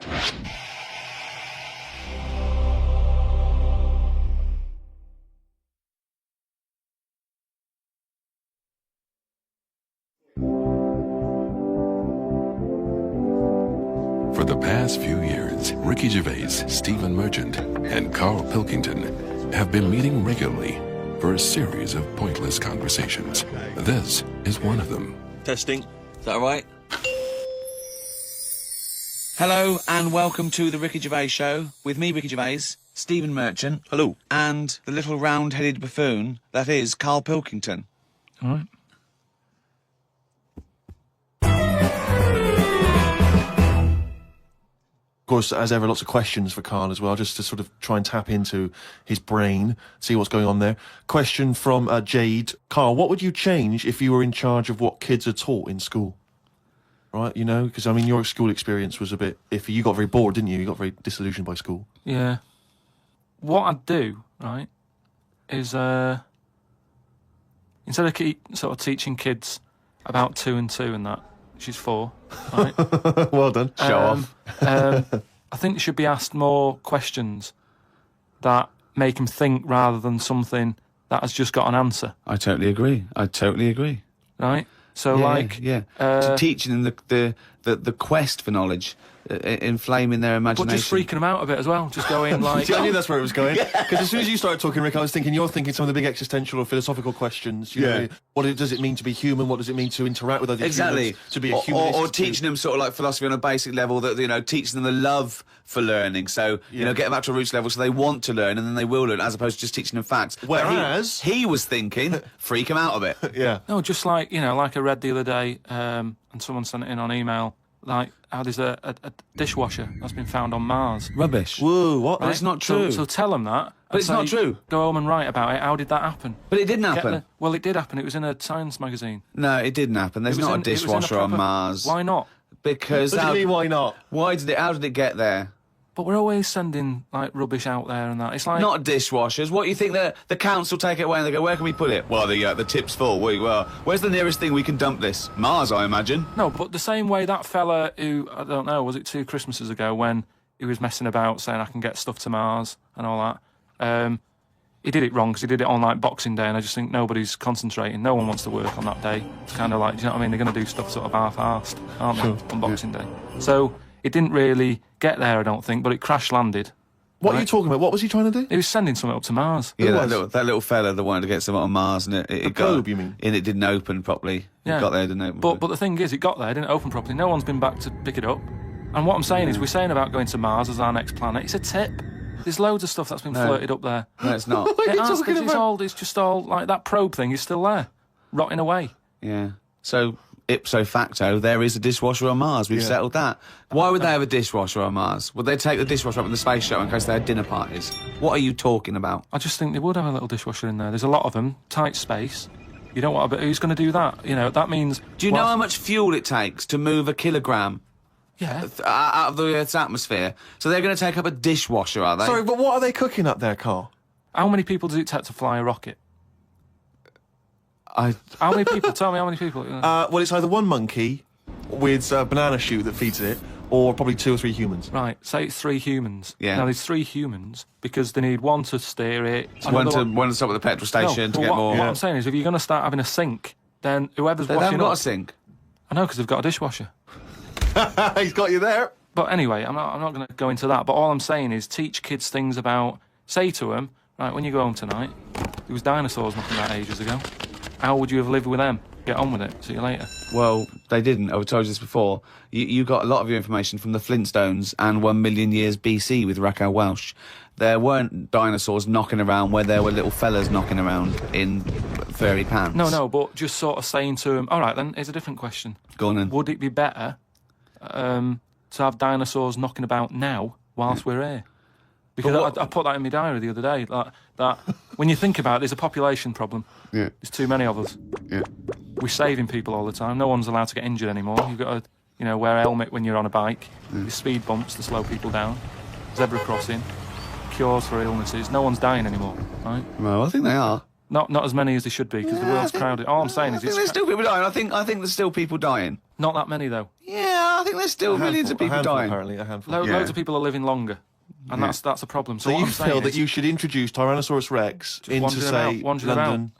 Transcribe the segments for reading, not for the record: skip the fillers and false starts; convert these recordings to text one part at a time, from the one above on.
For the past few years, Ricky Gervais, Stephen Merchant, and Karl Pilkington have been meeting regularly for a series of pointless conversations. This is one of them. Testing. Is that all right? Hello and welcome to the Ricky Gervais Show with me, Ricky Gervais, Stephen Merchant. Hello. And the little round-headed buffoon that is Karl Pilkington. All right. Of course, as ever, lots of questions for Karl as well, just to sort of try and tap into his brain, see what's going on there. Question from Jade. Karl, what would you change if you were in charge of what kids are taught in school? Right, you know, because, I mean, your school experience was a bit iffy. You got very bored, didn't you? You got very disillusioned by school. Yeah. What I'd do, right, is instead of sort of teaching kids about 2 and 2 and that, she's 4, right? Well done. Show off. I think they should be asked more questions that make them think rather than something that has just got an answer. I totally agree. Right? So, So teaching them the quest for knowledge, inflaming their imagination. But just freaking them out a bit as well. Just going like... See, I knew that's where it was going. Because as soon as you started talking, Rick, I was thinking you're thinking some of the big existential or philosophical questions. You know, what does it mean to be human? What does it mean to interact with other humans? To be a humanist? Or teaching them sort of like philosophy on a basic level, that, you know, teaching them the love for learning. So, you know, get them back to a roots level so they want to learn and then they will learn, as opposed to just teaching them facts. Whereas... He was thinking, freak them out a bit. Yeah. No, just like, you know, like I read the other day, and someone sent it in on email, like how there's a dishwasher that's been found on Mars. Rubbish. Whoa, what? Right? It's not true. So tell them that. But it's not true. Go home and write about it. How did that happen? But it didn't happen. Well, it did happen. It was in a science magazine. No, it didn't happen. There's not a dishwasher on Mars. Why not? Because... What do you mean, why not? How did it get there? But we're always sending, like, rubbish out there and that. It's like... Not dishwashers. What, you think the council take it away and they go, where can we put it? Well, the tip's full. Well, where's the nearest thing we can dump this? Mars, I imagine. No, but the same way that fella who, I don't know, was it 2 Christmases ago, when he was messing about saying I can get stuff to Mars and all that, he did it wrong because he did it on, like, Boxing Day, and I just think nobody's concentrating. No one wants to work on that day. It's kind of like, do you know what I mean? They're going to do stuff sort of half-arsed, aren't they, on Boxing Day? So... it didn't really get there, I don't think, but it crash-landed. What are you talking about? What was he trying to do? He was sending something up to Mars. Yeah, that little fella that wanted to get something on Mars, and it got... probe, you mean? And it didn't open properly. Yeah. It got there, didn't open But the thing is, it got there, didn't open properly. No one's been back to pick it up. And what I'm saying is, we're saying about going to Mars as our next planet. It's a tip. There's loads of stuff that's been flirted up there. No, it's not. What are you talking about? It's just all, like, that probe thing is still there, rotting away. Yeah. So... ipso facto, there is a dishwasher on Mars. We've settled that. Why would they have a dishwasher on Mars? Would they take the dishwasher up in the space shuttle in case they had dinner parties? What are you talking about? I just think they would have a little dishwasher in there. There's a lot of them, tight space. You don't want to... But who's going to do that? You know, that means... Do you know how much fuel it takes to move a kilogram out of the Earth's atmosphere? So they're going to take up a dishwasher, are they? Sorry, but what are they cooking up there, Karl? How many people does it take to fly a rocket? How many people? Tell me how many people. Well, it's either one monkey with a banana shoot that feeds it, or probably 2 or 3 humans. Right, say it's 3 humans. Yeah. Now, there's 3 humans because they need one to steer it. One to stop at the petrol station to get more... What I'm saying is, if you're going to start having a sink, then whoever's They washing haven't got up... a sink. I know, because they've got a dishwasher. He's got you there. But anyway, I'm not going to go into that. But all I'm saying is, teach kids things about... Say to them, right, when you go home tonight, there was dinosaurs knocking about ages ago. How would you have lived with them? Get on with it. See you later. Well, they didn't. I've told you this before. You got a lot of your information from the Flintstones and 1 million years BC with Raquel Welch. There weren't dinosaurs knocking around where there were little fellas knocking around in furry pants. No, but just sort of saying to them, all right, then, here's a different question. Go on then. Would it be better to have dinosaurs knocking about now whilst we're here? Because I put that in my diary the other day, that when you think about it, there's a population problem. Yeah. There's too many of us. Yeah. We're saving people all the time. No one's allowed to get injured anymore. You've got to, wear a helmet when you're on a bike. There's speed bumps to slow people down. Zebra crossing. Cures for illnesses. No one's dying anymore, right? Well, I think they are. Not as many as they should be, because the world's crowded. All I'm saying is... there's still people dying. I think there's still people dying. Not that many, though. Yeah, I think there's still millions of people dying. Apparently, a handful. Loads of people are living longer, and that's a problem. So what you I'm saying feel that is, you should introduce Tyrannosaurus Rex into, say, wandering London,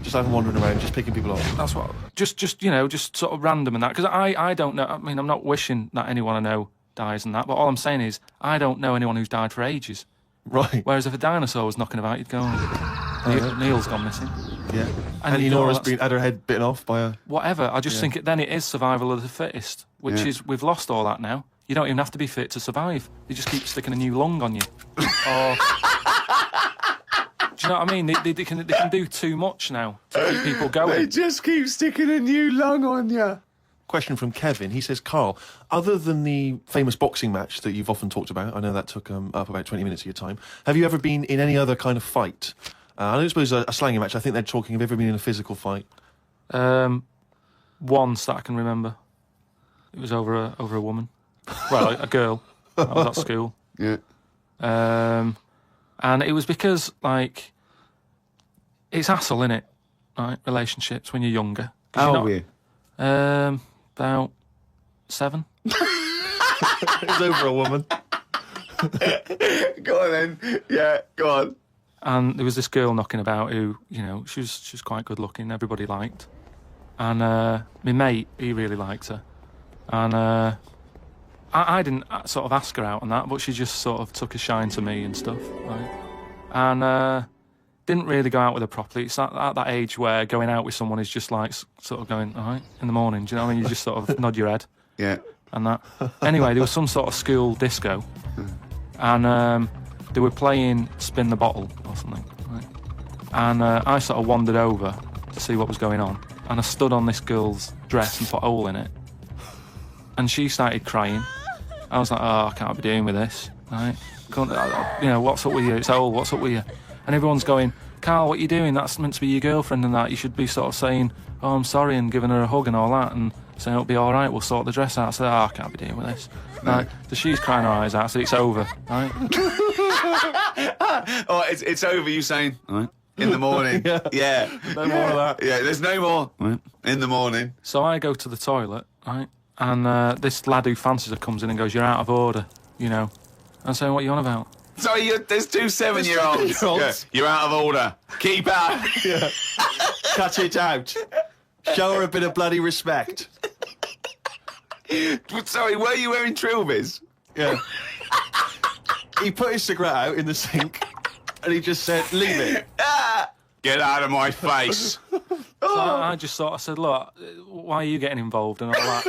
just have him wandering around, just picking people off. That's what. Just sort of random and that. Because I don't know. I mean, I'm not wishing that anyone I know dies and that. But all I'm saying is, I don't know anyone who's died for ages. Right. Whereas if a dinosaur was knocking about, you'd go, Neil's gone missing. Yeah. And And Nora's had her head bitten off by a... Whatever. I just think then it is survival of the fittest, which is, we've lost all that now. You don't even have to be fit to survive. They just keep sticking a new lung on you. Or... Do you know what I mean? They can do too much now to keep people going. They just keep sticking a new lung on you. Question from Kevin. He says, Carl, other than the famous boxing match that you've often talked about, I know that took up about 20 minutes of your time, have you ever been in any other kind of fight? I don't suppose a slangy match. I think they're talking, have you ever been in a physical fight? Once that I can remember. It was over a woman. Well, a girl. I was at school. Yeah. And it was because, like, it's hassle, innit? Right? Relationships when you're younger. How old were you? About 7. It was over a woman. Go on then. Yeah, go on. And there was this girl knocking about who, she was quite good looking, everybody liked. And my mate, he really liked her. And I didn't sort of ask her out and that, but she just sort of took a shine to me and stuff, right? And didn't really go out with her properly. It's at that age where going out with someone is just like sort of going, all right, in the morning, do you know what I mean? You just sort of nod your head. Yeah. And that. Anyway, there was some sort of school disco. And they were playing Spin the Bottle or something, right? And I sort of wandered over to see what was going on. And I stood on this girl's dress and put a hole in it. And she started crying. I was like, I can't be doing with this, right? What's up with you? It's a hole, what's up with you? And everyone's going, Carl, what are you doing? That's meant to be your girlfriend and that. You should be sort of saying, oh, I'm sorry, and giving her a hug and all that, and saying it'll be all right, we'll sort the dress out. I said, I can't be dealing with this. Right? So she's crying her eyes out, I said, it's over, right? Oh, it's over, you saying, all right, in the morning. Yeah. No more of that. Yeah, there's no more. Right. In the morning. So I go to the toilet, right? And this lad who fancies her comes in and goes, you're out of order, I'm saying, what are you on about? Sorry, there's 2 7-year-olds. Yeah. You're out of order. Keep out. Yeah. Cut it out. Show her a bit of bloody respect. Sorry, were you wearing trilbies? Yeah. He put his cigarette out in the sink and he just said, leave it. Get out of my face. So I just sort of said, look, why are you getting involved and all that?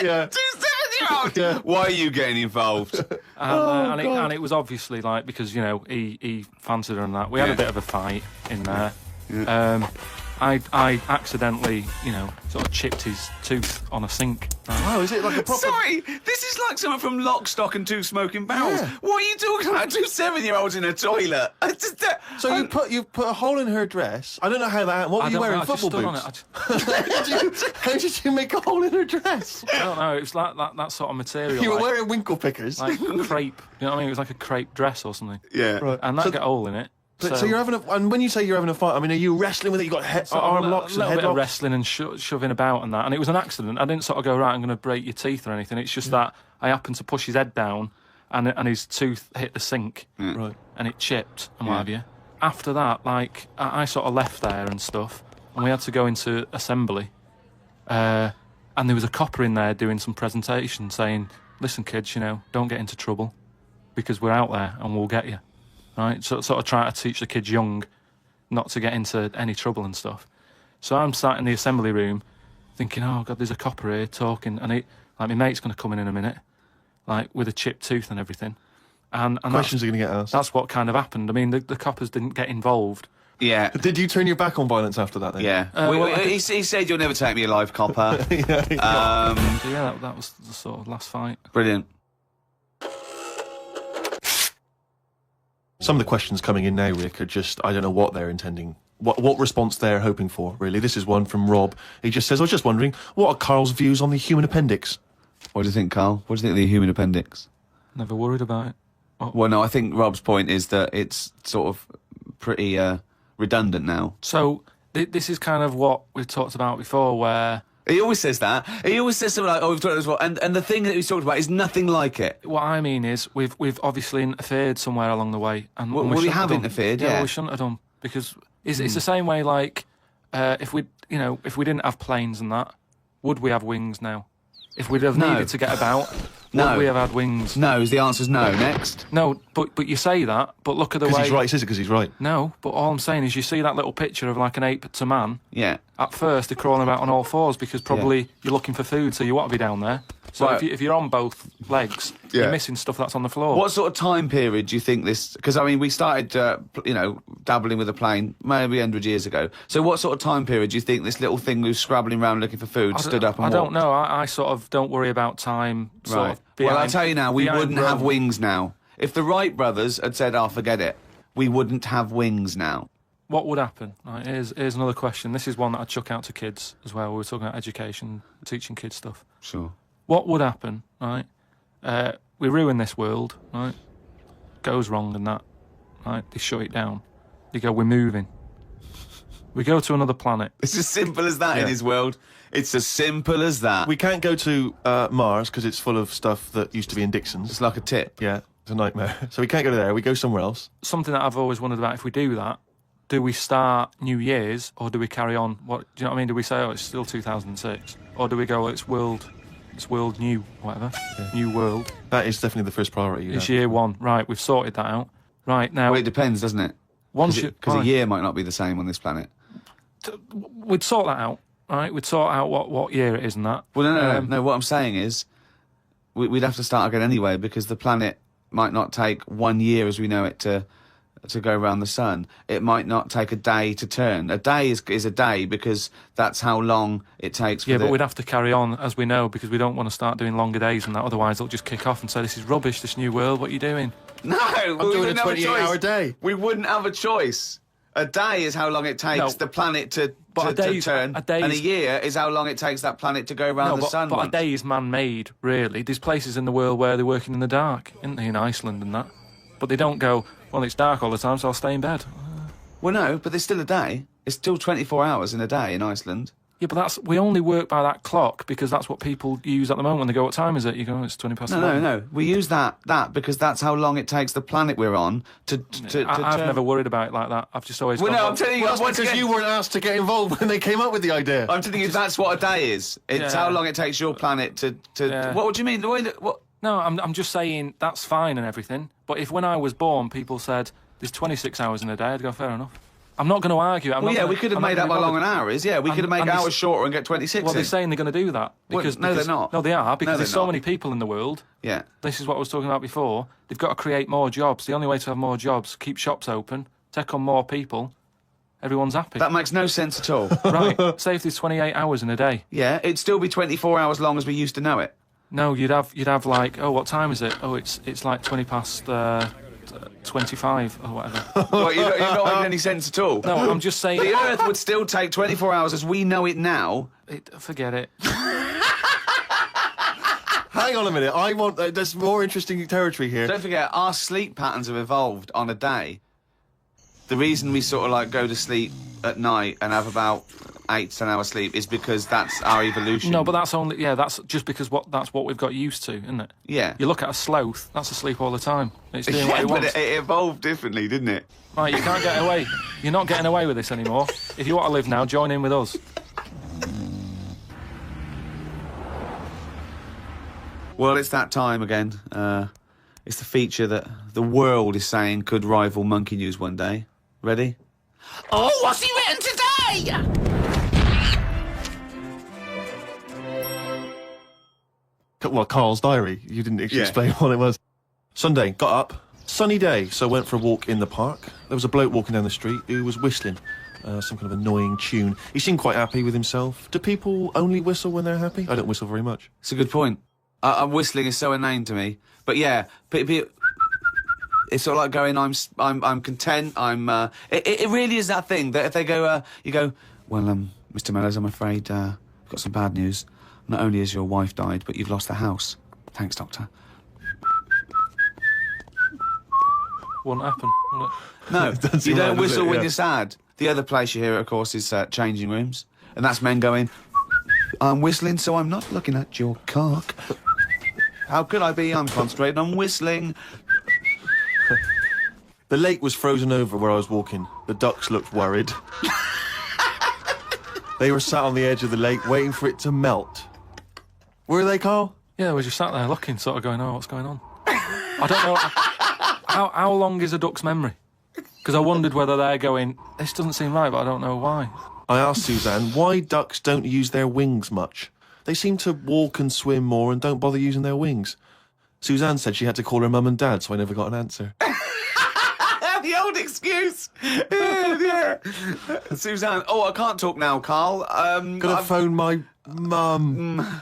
Yeah. 2 7-year-olds. Yeah. Why are you getting involved? And it was obviously like, because, he fancied her and that. We had a bit of a fight in there. Yeah. I accidentally, sort of chipped his tooth on a sink. Oh, is it like a proper... Sorry, this is like something from Lock, Stock and Two Smoking Barrels. Yeah. What are you talking about? 2 7-year-olds in a toilet. So you put a hole in her dress. I don't know how that... What were you wearing, football boots? How did you make a hole in her dress? I don't know, it was like that sort of material. You were wearing winkle pickers. Like crepe, you know what I mean? It was like a crepe dress or something. Yeah. Right. And that got a hole in it. So you're having and when you say you're having a fight, I mean, are you wrestling with it? You got arm locks and a little head bit of locks? wrestling and shoving about and that, and it was an accident. I didn't sort of go, right, I'm going to break your teeth or anything. It's just that I happened to push his head down, and his tooth hit the sink, Right. and it chipped and what have you. After that, like I sort of left there and stuff, and we had to go into assembly, and there was a copper in there doing some presentation saying, "Listen, kids, don't get into trouble, because we're out there and we'll get you." Right, so sort of try to teach the kids young not to get into any trouble and stuff. So I'm sat in the assembly room thinking, oh God, there's a copper here talking, and my mate's going to come in a minute, like with a chipped tooth and everything. And Questions are going to get asked. That's what kind of happened. I mean, the coppers didn't get involved. Yeah. Did you turn your back on violence after that then? Yeah. He said, you'll never take me alive, copper. So yeah, that was the sort of last fight. Brilliant. Some of the questions coming in now, Rick, are just, I don't know what they're intending, what response they're hoping for, really. This is one from Rob. He just says, I was just wondering, what are Carl's views on the human appendix? What do you think, Carl? What do you think of the human appendix? Never worried about it. Well, no, I think Rob's point is that it's sort of pretty redundant now. So this is kind of what we've talked about before, where He always says that. He always says something like, "Oh, we've talked about this before," and the thing that he's talked about is nothing like it. What I mean is, we've obviously interfered somewhere along the way, and Well, we we shouldn't have done. interfered, Yeah, yeah. well, we shouldn't have done, because it's the same way. Like, if we didn't have planes and that, would we have wings now? If we'd have No. needed to get about, No. would we have had wings? No, the answer's no. Next. No, but you say that, but look at the Because way. he's right. He says it because he's right. No, but all I'm saying is, you see that little picture of like an ape to man. Yeah. At first, they're crawling about on all fours because probably you're looking for food, so you want to be down there. So Right. if you're on both legs, Yeah. you're missing stuff that's on the floor. What sort of time period do you think this? Because I mean, we started, dabbling with a plane maybe 100 years ago. So what sort of time period do you think this little thing who's scrabbling around looking for food stood up and I don't walked? know. I sort of don't worry about time. Sort Right. of Well, I'll behind- tell you now, we behind wouldn't have Rome. wings now. If the Wright brothers had said, "Oh, forget it," we wouldn't have wings now. What would happen? Right, here's another question. This is one that I chuck out to kids as well. We were talking about education, teaching kids stuff. Sure. What would happen? Right, we ruin this world. Right, goes wrong and that. Right, they shut it down. They go, we're moving. We go to another planet. It's as simple as that in Yeah. his world. It's as simple as that. We can't go to Mars because it's full of stuff that used to be in Dixon's. It's like a tip. Yeah, it's a nightmare. So we can't go there. We go somewhere else. Something that I've always wondered about: if we do that, do we start New Year's or do we carry on? What do you know what I mean? Do we say, oh, it's still 2006, or do we go, it's world new, whatever, new world? That is definitely the first priority. It's yeah. year one, right? We've sorted that out. Right now, Well, it depends, doesn't it? once Because a year might not be the same on this planet. we'd sort that out, right? We'd sort out what year it is and that. Well, no. What I'm saying is, we'd have to start again anyway, because the planet might not take 1 year as we know it to go around the sun. It might not take a day to turn. A day is a day because that's how long it takes. For Yeah, but we'd have to carry on as we know, because we don't want to start doing longer days and that. Otherwise, they'll just kick off and say, "This is rubbish. This new world. What are you doing?" No, I'm doing a 28-hour day. We wouldn't have a choice. A day is how long it takes No. the planet to But turn, and a day's- year is how long it takes that planet to go around the sun but a once. day is man-made, really. There's places in the world where they're working in the dark, isn't there, in Iceland and that? But they don't go, well, it's dark all the time, so I'll stay in bed. Well, no, but there's still a day. It's still 24 hours in a day in Iceland. Yeah, but we only work by that clock because that's what people use at the moment when they go, what time is it? You go, oh, it's 20 past 11. No. We use that because that's how long it takes the planet we're on to I've turn. never worried about it like that. I've just always Well, gone, no, I'm telling you, Well, that's once because again, you weren't asked to get involved when they came up with the idea. I'm telling you, that's what a day is. It's Yeah. how long it takes your planet to. Yeah. What would you mean? The way that what? No, I'm just saying that's fine and everything. But if when I was born, people said there's 26 hours in a day, I'd go, fair enough. I'm not going to argue. Well, yeah, we could have made up how long an hour is. Yeah, we could have made and hours shorter and get 26 Well, they're in. saying they're going to do that. Well, Because, no, they're because- not. No, they are, because No, there's they're so not. many people in the world. Yeah. This is what I was talking about before. They've got to create more jobs. The only way to have more jobs, keep shops open, take on more people. Everyone's happy. That makes no sense at all. Right. Say if there's 28 hours in a day. Yeah, it'd still be 24 hours long as we used to know it. No, you'd have like, oh, what time is it? Oh, it's like 20 past 25 or whatever. Well, you're not making any sense at all. No, I'm just saying. The Earth would still take 24 hours as we know it now. Forget it. Hang on a minute. I want. There's more interesting territory here. Don't forget, our sleep patterns have evolved on a day. The reason we sort of like go to sleep at night and have about 8 to 10 hours sleep is because that's our evolution. No, but that's just because that's what we've got used to, isn't it? Yeah. You look at a sloth, that's asleep all the time. It's doing what Yeah, it but wants. it evolved differently, didn't it? Right, you can't get away. You're not getting away with this anymore. If you want to live now, join in with us. Well, it's that time again. It's the feature that the world is saying could rival Monkey News one day. Ready? Oh, what's he written today? Well, Carl's diary. You didn't actually Yeah. explain what it was. Sunday, got up. Sunny day, so went for a walk in the park. There was a bloke walking down the street who was whistling some kind of annoying tune. He seemed quite happy with himself. Do people only whistle when they're happy? I don't whistle very much. It's a good point. Whistling is so inane to me. But yeah, it's sort of like going, I'm content. It really is that thing that if they go, you go, well, Mr. Mellors, I'm afraid I've got some bad news. Not only has your wife died, but you've lost the house. Thanks, doctor. Wouldn't happen. Would it? No, Doesn't you seem don't right, does whistle it? when Yeah. you're sad. The other place you hear it, of course, is changing rooms, and that's men going. I'm whistling, so I'm not looking at your cock. How could I be? I'm concentrating on whistling. The lake was frozen over where I was walking. The ducks looked worried. They were sat on the edge of the lake waiting for it to melt. Were they, Carl? Yeah, we just sat there looking, sort of going, oh, what's going on? I don't know. How long is a duck's memory? Because I wondered whether they're going, this doesn't seem right, but I don't know why. I asked Suzanne why ducks don't use their wings much. They seem to walk and swim more and don't bother using their wings. Suzanne said she had to call her mum and dad, so I never got an answer. The old excuse. Yeah. Suzanne. Oh, I can't talk now, Carl. Gotta phone my mum.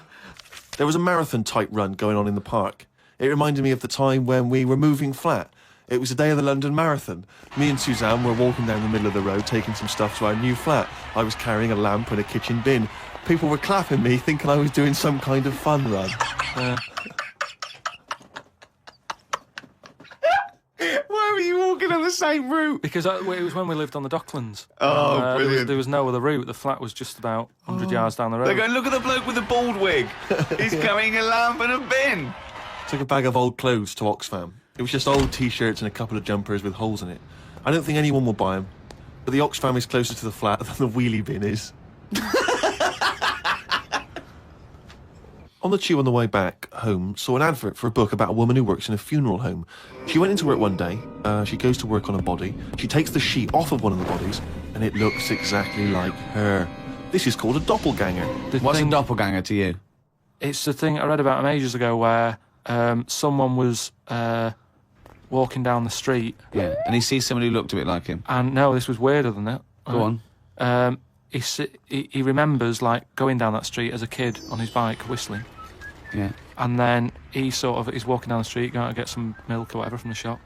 There was a marathon-type run going on in the park. It reminded me of the time when we were moving flat. It was the day of the London Marathon. Me and Suzanne were walking down the middle of the road, taking some stuff to our new flat. I was carrying a lamp and a kitchen bin. People were clapping me, thinking I was doing some kind of fun run. Why were you walking on the same route? Because it was when we lived on the Docklands. Oh, brilliant. There was no other route. The flat was just about 100 yards down the road. They're going, look at the bloke with the bald wig. He's carrying a lamp and a bin. Took a bag of old clothes to Oxfam. It was just old T-shirts and a couple of jumpers with holes in it. I don't think anyone will buy them. But the Oxfam is closer to the flat than the wheelie bin is. On the tube on the way back home, saw an advert for a book about a woman who works in a funeral home. She went into work one day, she goes to work on a body, she takes the sheet off of one of the bodies, and it looks exactly like her. This is called a doppelganger. What's a doppelganger to you? It's the thing I read about him ages ago where someone was walking down the street. Yeah, and he sees someone who looked a bit like him. And no, this was weirder than that. Go on. He remembers, like, going down that street as a kid on his bike, whistling. Yeah. And then he's walking down the street, going to get some milk or whatever from the shop.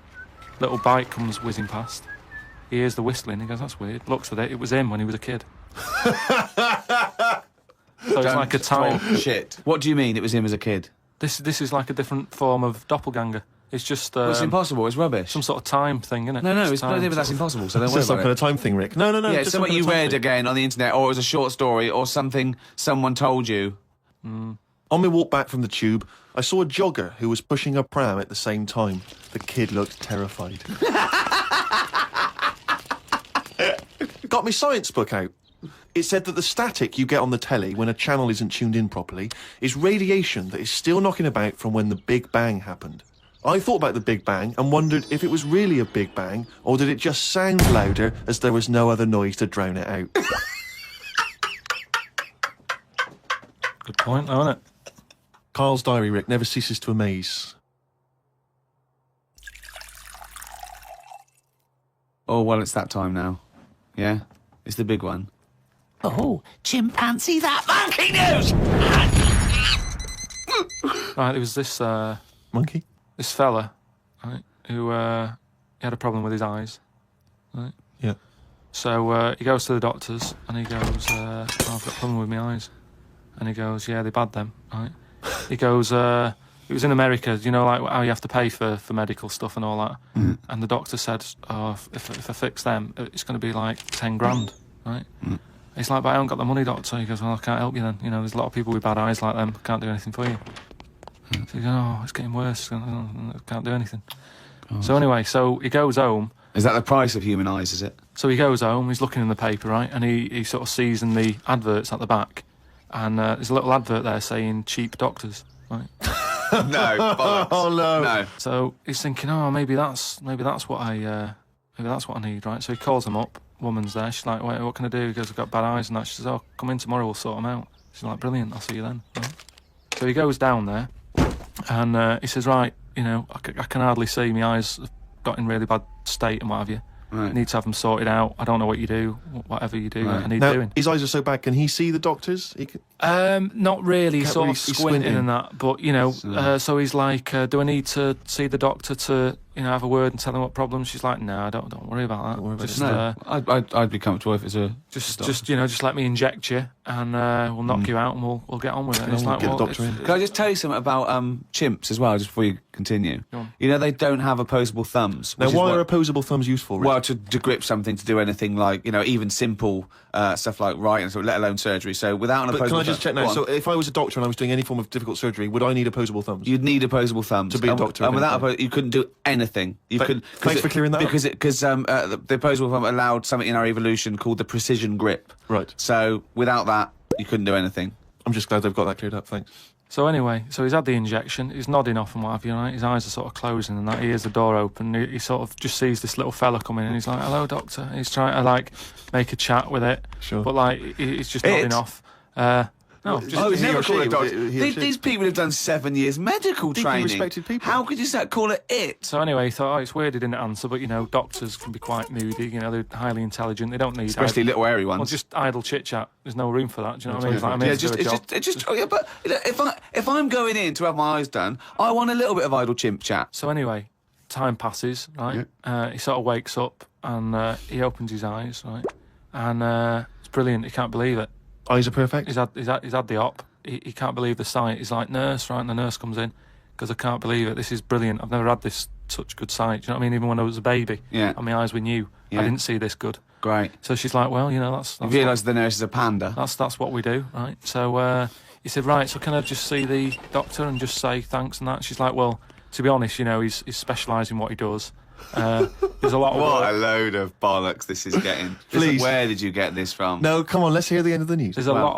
Little bike comes whizzing past. He hears the whistling, he goes, that's weird. Looks at it, it was him when he was a kid. So it's like a time... Shit. What do you mean it was him as a kid? This is like a different form of doppelganger. It's just... Well, it's impossible, it's rubbish. Some sort of time thing, isn't it? No, Just it's time, that's impossible, so don't It's worry just some about kind it. of time thing, Rick. No. Yeah, just it's some something kind you of time read thing. again on the internet, or it was a short story, or something someone told you. On my walk back from the tube, I saw a jogger who was pushing a pram at the same time. The kid looked terrified. Got my science book out. It said that the static you get on the telly when a channel isn't tuned in properly is radiation that is still knocking about from when the Big Bang happened. I thought about the Big Bang and wondered if it was really a Big Bang or did it just sound louder as there was no other noise to drown it out. Good point, though, isn't it? Carl's diary, Rick, never ceases to amaze. Oh, well, it's that time now. Yeah? It's the big one. Oh, chimpanzee that monkey news! Right, there was this Monkey? this fella, right, who he had a problem with his eyes, right? Yeah. So he goes to the doctors and he goes, oh, I've got a problem with my eyes. And he goes, yeah, they bad them, right? He goes, it was in America, you know, like how you have to pay for medical stuff and all that. Mm. And the doctor said, oh, if I fix them, it's going to be like 10 grand, right? Mm. He's like, but I haven't got the money, doctor. He goes, well, I can't help you then. You know, there's a lot of people with bad eyes like them. Can't do anything for you. So he goes, oh, it's getting worse. I can't do anything. So anyway, so he goes home. Is that the price of human eyes, is it? So he goes home, he's looking in the paper, right? And he sort of sees in the adverts at the back. And there's a little advert there saying cheap doctors, right? No, bollocks. Oh, no. No. So he's thinking, oh, maybe that's what I need, right? So he calls them up. Woman's there. She's like, wait, what can I do? He goes, I've got bad eyes and that. She says, oh, come in tomorrow, we'll sort them out. She's like, brilliant, I'll see you then. Right? So he goes down there and he says, right, you know, I can hardly see. My eyes have got in really bad state and what have you. Right. I need to have them sorted out. I don't know what you do, whatever you do, Right. I need Now, doing. his eyes are so bad, can he see the doctors? He can... Not really, Can't sort really- of he's squinting squinting. and that, but, you know, so he's like, do I need to see the doctor to, you know, have a word and tell him what problems? She's like, no, don't worry about that. Don't worry about just, it. No, I'd be comfortable if it's a... just you know, just let me inject you and we'll knock you out and we'll get on with it. And it's we'll like, get the well, doctor in. Can I just tell you something about chimps as well, just before you continue? Go on. You know, they don't have opposable thumbs. Now, which is why what- are opposable thumbs useful, Rick? Well, to grip something, to do anything like, you know, even simple stuff like writing, so let alone surgery. So without an But opposable I just check now? So if I was a doctor and I was doing any form of difficult surgery, would I need opposable thumbs? You'd need opposable thumbs To be a doctor, and without okay. you couldn't do anything. You couldn't. Thanks for clearing that up. Because the opposable thumb allowed something in our evolution called the precision grip. Right. So without that, you couldn't do anything. I'm just glad they've got that cleared up, thanks. So anyway, so he's had the injection, he's nodding off and what have you, right? His eyes are sort of closing and that. He hears the door open, he sort of just sees this little fella come in and he's like, hello, doctor. And he's trying to, like, make a chat with it. Sure. But, like, he's just nodding off. No, just... Oh, He never or call she, it doctor. he or she. These people have done 7 years medical Deeply training. respected people. How could you call it it? So anyway, he thought, it's weird he didn't answer, but, you know, doctors can be quite moody, you know, they're highly intelligent, they don't need... Especially little hairy Well, ones. just idle chit-chat. There's no room for that, do you know what I mean? It's like, I'm Yeah, here to do a job. oh, yeah, but you know, if I'm going in to have my eyes done, I want a little bit of idle chimp chat. So anyway, time passes, right? He sort of wakes up and he opens his eyes, right? And it's brilliant. He can't believe it. Eyes are perfect? He's had the op. He can't believe the sight. He's like, nurse, right? And the nurse comes in because I can't believe it. This is brilliant. I've never had this such good sight. Do you know what I mean? Even when I was a baby, Yeah. and my eyes were new, Yeah. I didn't see this good. Great. So she's like, well, you know, that's You realise the nurse is a panda. that's what we do, right? So he said, right, so can I just see the doctor and just say thanks and that? She's like, well, to be honest, you know, he's specialised in what he does. There's a lot of What work. a load of bollocks this is getting. Please. Where did you get this from? No, come on, let's hear the end of the news. There's a lot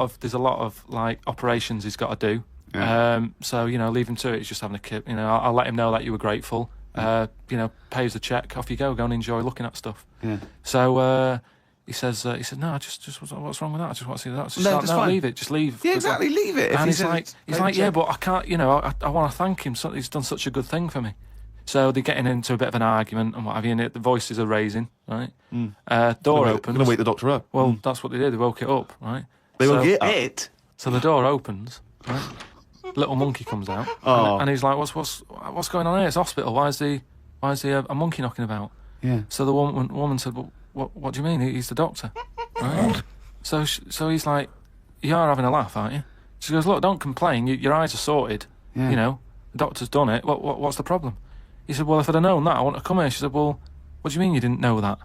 of like operations he's got to do. Yeah. So you know, leave him to it. He's just having a kip. You know, I'll let him know that you were grateful. You know, pays the check. Off you go. Go and enjoy looking at stuff. Yeah. So he said, no, I just what's wrong with that? I just want to see that. Just No, like, that's no, fine. leave it. Just leave. Yeah, exactly. Leave it. If And he he's says like, yeah, but I can't. You know, I want to thank him. So he's done such a good thing for me. So they're getting into a bit of an argument and what have you. And the voices are raising. Right. Door I'm opens. going to wake the doctor up. Well, that's what they did. They woke it up. Right. They So- woke it up. it. So the door opens, right? Little monkey comes out, Oh. and he's like, "What's going on here? It's a hospital. Why is there a monkey knocking about?" Yeah. So the woman said, "Well, what do you mean? He's the doctor, right?" So he's like, "You are having a laugh, aren't you?" She goes, "Look, don't complain. Your eyes are sorted. Yeah. You know, the doctor's done it. What's the problem?" He said, "Well, if I'd have known that, I wouldn't have come here." She said, "Well, what do you mean you didn't know that?"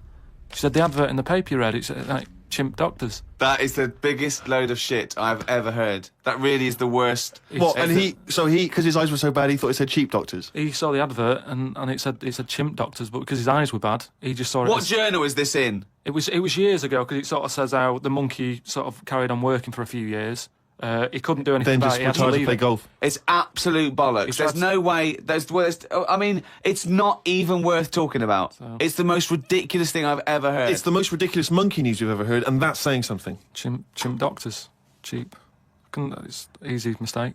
She said, "The advert in the paper you read, it's like chimp doctors." That is the biggest load of shit I've ever heard. That really is the worst. What? And because his eyes were so bad, he thought it said cheap doctors. He saw the advert and it said chimp doctors, but because his eyes were bad, he just saw it. What journal is this in? It was years ago because it sort of says how the monkey sort of carried on working for a few years. He couldn't do anything Then about just it. He had to retired to leave play it. golf. It's absolute bollocks. He's There's tried no way. I mean, it's not even worth talking about. It's the most ridiculous thing I've ever heard. It's the most ridiculous monkey news you've ever heard, and that's saying something. Chimp doctors, cheap. It's easy mistake.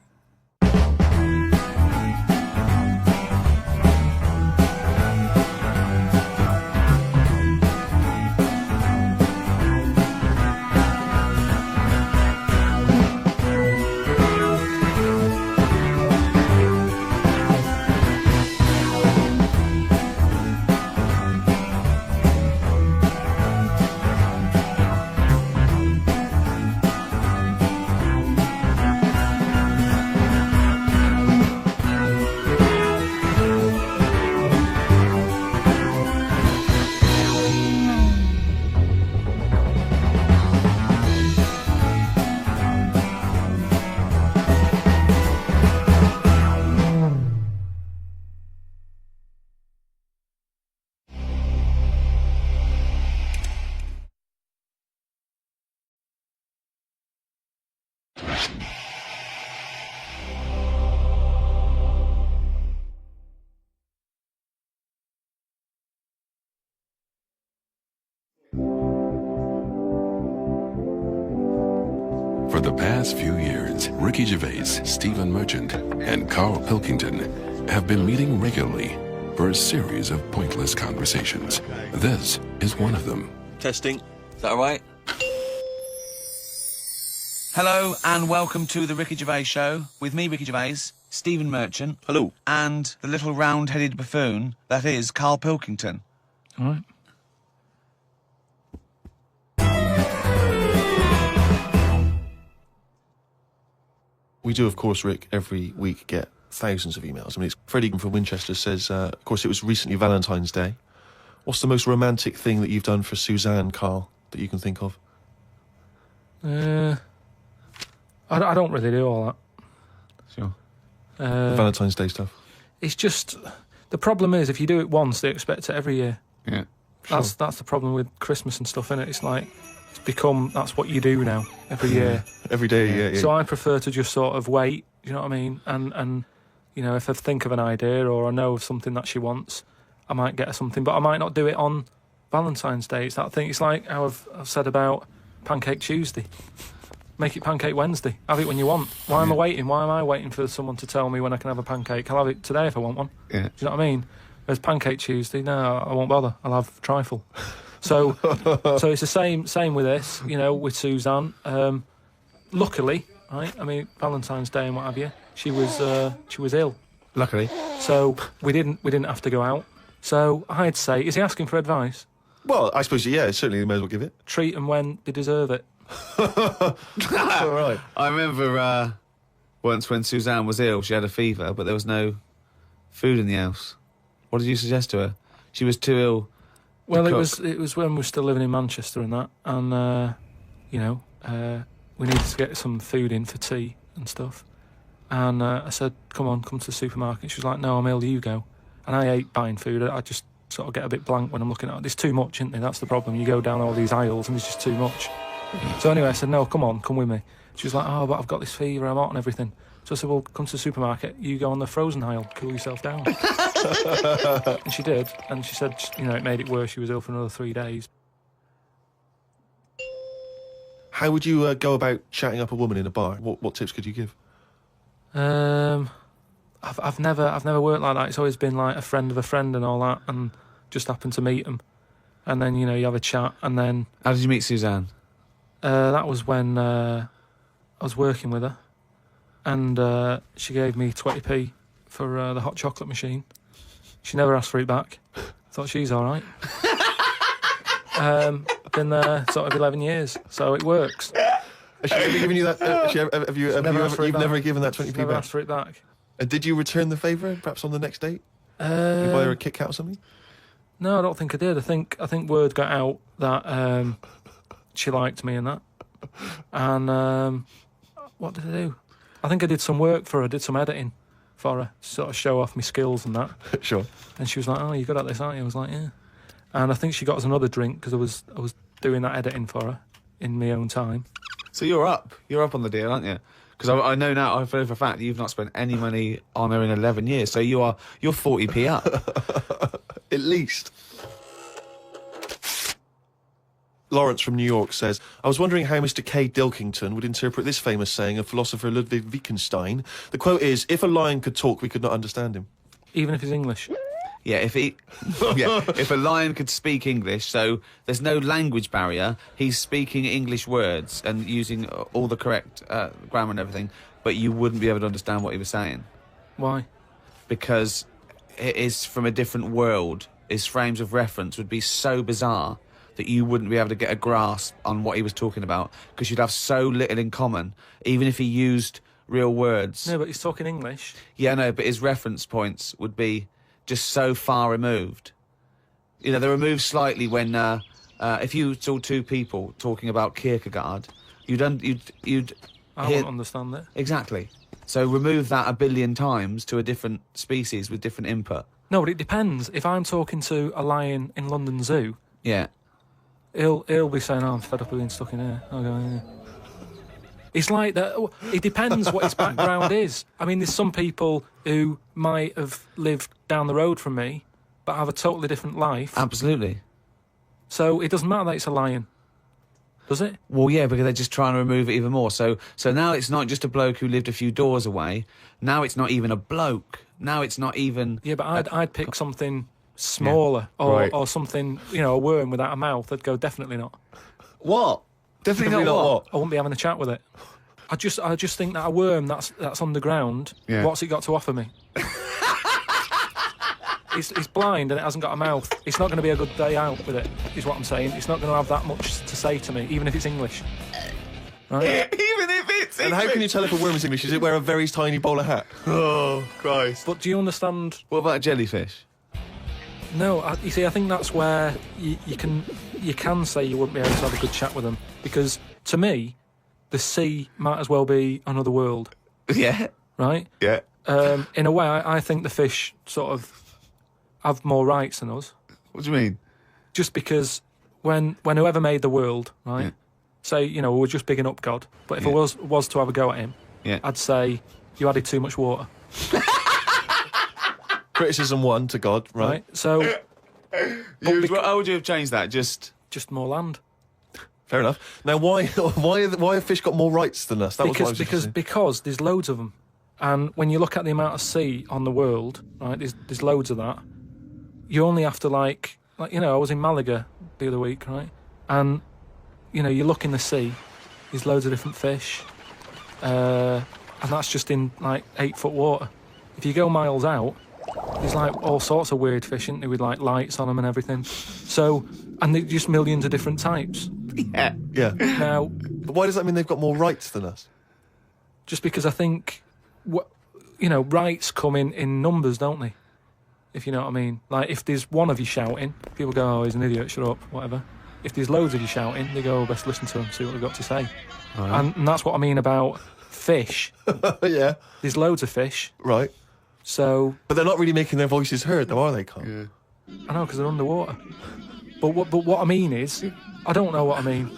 For the past few years, Ricky Gervais, Stephen Merchant, and Karl Pilkington have been meeting regularly for a series of pointless conversations. This is one of them. Testing. Is that all right? Hello and welcome to the Ricky Gervais Show with me, Ricky Gervais, Stephen Merchant. Hello. And the little round-headed buffoon that is Karl Pilkington. All right. We do, of course, Rick, every week get thousands of emails. I mean, it's Freddie from Winchester says, of course, it was recently Valentine's Day. What's the most romantic thing that you've done for Suzanne, Karl, that you can think of? I don't really do all that. Sure. Valentine's Day stuff. It's just the problem is if you do it once, they expect it every year. Yeah. That's the problem with Christmas and stuff, innit? It's like it's become that's what you do now every year. Every day, yeah. So I prefer to just sort of wait. You know what I mean? And you know, if I think of an idea or I know of something that she wants, I might get her something, but I might not do it on Valentine's Day. It's that thing. It's like how I've said about Pancake Tuesday. Make it Pancake Wednesday. Have it when you want. Why am I waiting? Why am I waiting for someone to tell me when I can have a pancake? I'll have it today if I want one. Yeah. Do you know what I mean? Whereas Pancake Tuesday, no, I won't bother. I'll have trifle. So it's the same with this. You know, with Suzanne. Luckily, right? I mean, Valentine's Day and what have you. She was ill. Luckily. So we didn't have to go out. So I'd say, is he asking for advice? Well, I suppose, yeah, certainly you may as well give it. Treat them when they deserve it. All right. I remember once when Suzanne was ill, she had a fever, but there was no food in the house. What did you suggest to her? She was too ill. Well, it was when we were still living in Manchester and that, and we needed to get some food in for tea and stuff. And I said, come to the supermarket. She was like, no, I'm ill, you go. And I hate buying food. I just sort of get a bit blank when I'm looking at it. There's too much, isn't there? That's the problem. You go down all these aisles and there's just too much. So anyway, I said, no, come with me. She was like, oh, but I've got this fever, I'm hot and everything. So I said, well, come to the supermarket, you go on the frozen aisle, cool yourself down. And she did, and she said, you know, it made it worse, she was ill for another 3 days. How would you go about chatting up a woman in a bar? What tips could you give? I've never worked like that. It's always been like a friend of a friend and all that, and just happened to meet them. And then, you know, you have a chat, and then... How did you meet Suzanne? That was when I was working with her, and she gave me 20p for the hot chocolate machine. She never asked for it back. Thought she's all right. Been there sort of 11 years, so it works. Has she ever given you that? You've never given that 20p Never back? asked for it back. And did you return the favour, perhaps on the next date? You buy her a Kit Kat or something? No, I don't think I did. I think word got out that she liked me and that. And what did I do? I think I did some work for her, did some editing for her, sort of show off my skills and that. Sure. And she was like, oh, you're good at this, aren't you? I was like, yeah. And I think she got us another drink because I was doing that editing for her in my own time. So you're up on the deal, aren't you? Because I know now, I know for a fact, you've not spent any money on her in 11 years, so you're 40p up. At least. Lawrence from New York says, I was wondering how Mr. K. Pilkington would interpret this famous saying of philosopher Ludwig Wittgenstein. The quote is, if a lion could talk, we could not understand him. Even if he's English. Yeah, if a lion could speak English, so there's no language barrier, he's speaking English words and using all the correct grammar and everything, but you wouldn't be able to understand what he was saying. Why? Because it is from a different world. His frames of reference would be so bizarre that you wouldn't be able to get a grasp on what he was talking about, because you'd have so little in common, even if he used real words. No, but he's talking English. Yeah, no, but his reference points would be just so far removed. You know, they're removed slightly when if you saw two people talking about Kierkegaard, you'd I hear... wouldn't understand it. Exactly. So remove that 1 billion times to a different species with different input. No, but it depends. If I'm talking to a lion in London Zoo, Yeah. he'll be saying, oh, I'm fed up of being stuck in here. I'll go, yeah. It's like that. It depends what his background is. I mean, there's some people who might have lived down the road from me, but have a totally different life. Absolutely. So it doesn't matter that it's a lion, does it? Well, yeah, because they're just trying to remove it even more. So now it's not just a bloke who lived a few doors away. Now it's not even a bloke. Now it's not even... Yeah, but I'd pick something smaller or something, you know, a worm without a mouth. I'd go, definitely not. What? Definitely not what? I wouldn't be having a chat with it. I just think that a worm that's underground, what's it got to offer me? It's blind and it hasn't got a mouth. It's not going to be a good day out with it, is what I'm saying. It's not going to have that much to say to me, even if it's English. Right? Even if it's English. And how can you tell if a worm is English? Does it wear a very tiny bowler hat? Oh, Christ. But do you understand? What about a jellyfish? No, you see, I think that's where you can say you wouldn't be able to have a good chat with them, because to me, the sea might as well be another world, Yeah. right? Yeah. In a way, I think the fish sort of have more rights than us, What do you mean? just because when whoever made the world, right? Yeah. Say, we're just bigging up God, but if I was to have a go at him, Yeah. I'd say you added too much water, Criticism 1 to God, right? right? So How would you have changed that? Just more land. Fair enough. Now, why have fish got more rights than us? That was what I was interested in. Because there's loads of them, and when you look at the amount of sea on the world, right? There's loads of that. You only have to like I was in Malaga the other week, right? And you look in the sea, there's loads of different fish, and that's just in like 8-foot water. If you go miles out, there's like all sorts of weird fish, isn't there, with like lights on them and everything. So, and there's just millions of different types. yeah. Yeah. Now, But why does that mean they've got more rights than us? just because I think, rights come in numbers, don't they? If you know what I mean. Like, if there's one of you shouting, people go, oh, he's an idiot, shut up, whatever. If there's loads of you shouting, they go, oh, best listen to him, see what they've got to say. And that's what I mean about fish. Yeah. There's loads of fish, Right. so But they're not really making their voices heard, though, are they, Carl? Yeah. I know, because they're underwater. But what I mean is, I don't know what I mean.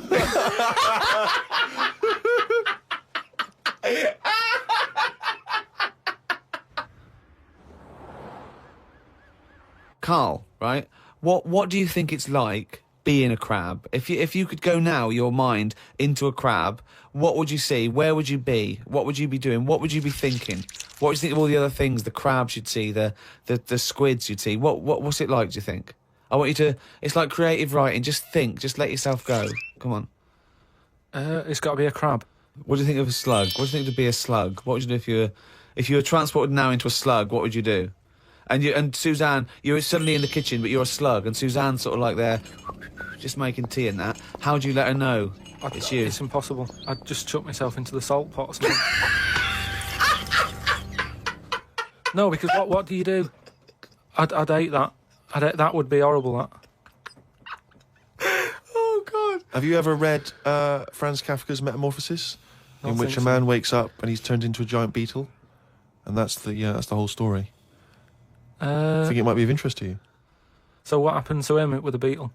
Carl, right? What do you think it's like being a crab? If you could go now, your mind into a crab, what would you see? Where would you be? What would you be doing? What would you be thinking? What do you think of all the other things the crabs you'd see, the squids you'd see? What's it like, do you think? I want you to. It's like creative writing. Just think. Just let yourself go. Come on. It's got to be a crab. What do you think of a slug? What do you think to be a slug? What would you do if you were transported now into a slug? What would you do? And Suzanne, you're suddenly in the kitchen, but you're a slug, and Suzanne's sort of like there, just making tea and that. How do you let her know it's you? It's impossible. I'd just chuck myself into the salt pot or something. No, because what do you do? I'd hate that. That would be horrible, that. Oh, God. Have you ever read Franz Kafka's Metamorphosis, Don't in which think a so. man wakes up and he's turned into a giant beetle? And that's the whole story. I think it might be of interest to you. So what happened to him with the beetle?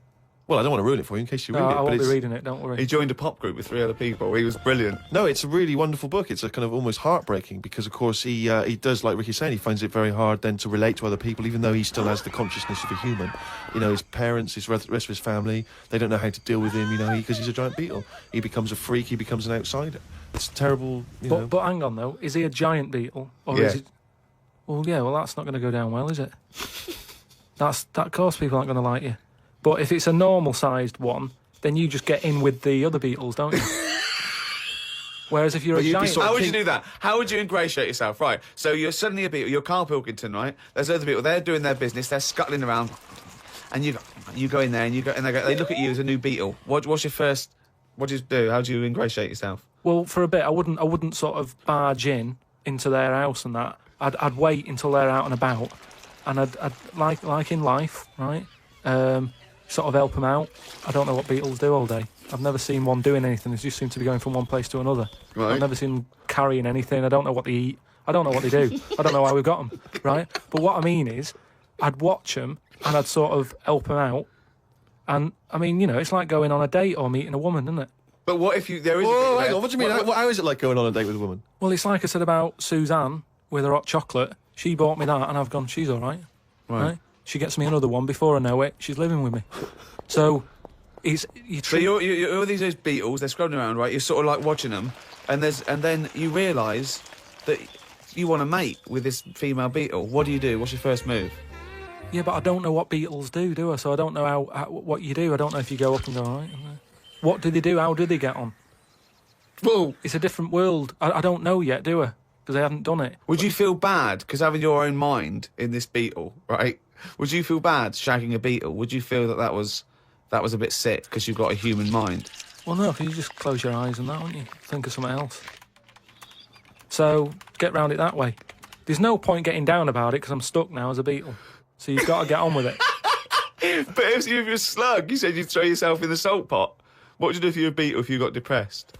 Well, I don't want to ruin it for you in case you read No, it. I but won't be it's, reading it, don't worry. He joined a pop group with 3 other people. He was brilliant. No, it's a really wonderful book. It's a kind of almost heartbreaking because, of course, he does, like Ricky's saying, he finds it very hard then to relate to other people, even though he still has the consciousness of a human. His parents, his rest of his family, they don't know how to deal with him, because he's a giant beetle. He becomes a freak, he becomes an outsider. It's terrible, But hang on, though. Is he a giant beetle? Or Yeah. is it... Well, yeah, that's not going to go down well, is it? That, of course, people aren't going to like you. But if it's a normal-sized one, then you just get in with the other beetles, don't you? Whereas if you're a you'd be giant... sort of How would you do that? How would you ingratiate yourself? Right, so you're suddenly a beetle. You're Karl Pilkington, right? There's other people. They're doing their business. They're scuttling around. And you go in there and they look at you as a new beetle. What's your first... What do you do? How do you ingratiate yourself? Well, for a bit, I wouldn't sort of barge into their house and that. I'd wait until they're out and about, and I'd like in life, right? Sort of help them out. I don't know what beetles do all day. I've never seen one doing anything. They just seem to be going from one place to another. Right. I've never seen them carrying anything. I don't know what they eat. I don't know what they do. I don't know why we've got them, right? But what I mean is, I'd watch them and I'd sort of help them out. And I mean, it's like going on a date or meeting a woman, isn't it? But what if there is... Whoa, hang on, what do you mean? How is it like going on a date with a woman? Well, it's like I said about Suzanne with her hot chocolate. She bought me that, and I've gone, she's all right. Right? She gets me another one. Before I know it, she's living with me. So, So you're these beetles, they're scrubbing around, right? You're sort of like watching them, and then you realise that you want to mate with this female beetle. What do you do? What's your first move? Yeah, but I don't know what beetles do I? So I don't know what you do. I don't know if you go up and go, all right. What do they do? How do they get on? Well, It's a different world. I don't know yet, do I? Because I haven't done it. would you feel bad because having your own mind in this beetle, right? Would you feel bad shagging a beetle? Would you feel that was a bit sick because you've got a human mind? Well, no, because you just close your eyes and that, won't you? Think of something else. So, get round it that way. There's no point getting down about it because I'm stuck now as a beetle. So you've got to get on with it. But if you're a slug, you said you'd throw yourself in the salt pot. What would you do if you were a beetle if you got depressed?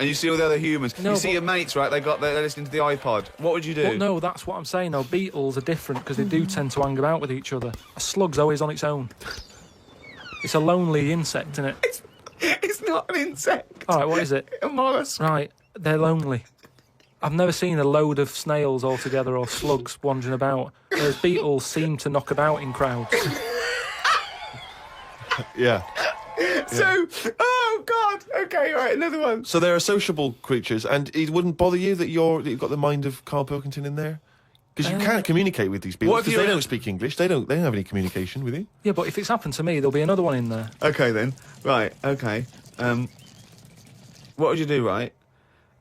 And you see all the other humans. No, you see but- your mates, right? They're listening to the iPod. What would you do? But no, that's what I'm saying, though. Beetles are different because they do tend to hang about with each other. A slug's always on its own. It's a lonely insect, isn't it? It's not an insect. All right, what is it? A mollusk. Right, they're lonely. I've never seen a load of snails all together or slugs wandering about. Whereas beetles seem to knock about in crowds. Yeah. So, oh God. Okay, all right, another one. So they're sociable creatures, and it wouldn't bother you that you've got the mind of Karl Pilkington in there? Because you can't communicate with these people, What if because they you're- don't speak English. They don't have any communication with you. Yeah, but if it's happened to me, there'll be another one in there. Okay then. Right. Okay. What would you do? Right.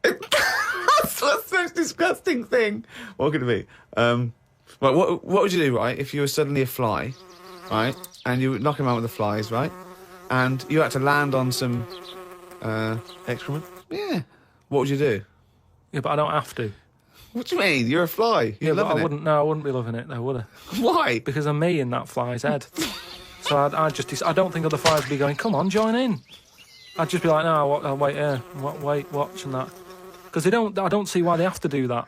That's the most disgusting thing. What could it be? Right. What would you do? Right. If you were suddenly a fly, right, and you were knocking around with the flies, right, and you had to land on some, Excrement? yeah. What would you do? Yeah, but I don't have to. What do you mean? You're a fly. You're Yeah, but loving I it. wouldn't. No, I wouldn't be loving it, though, would I? Why? Because I'm me in that fly's head. So I don't think other flies would be going, come on, join in. I'd just be like, no, I'll wait here, wait, watch and that. Because I don't see why they have to do that.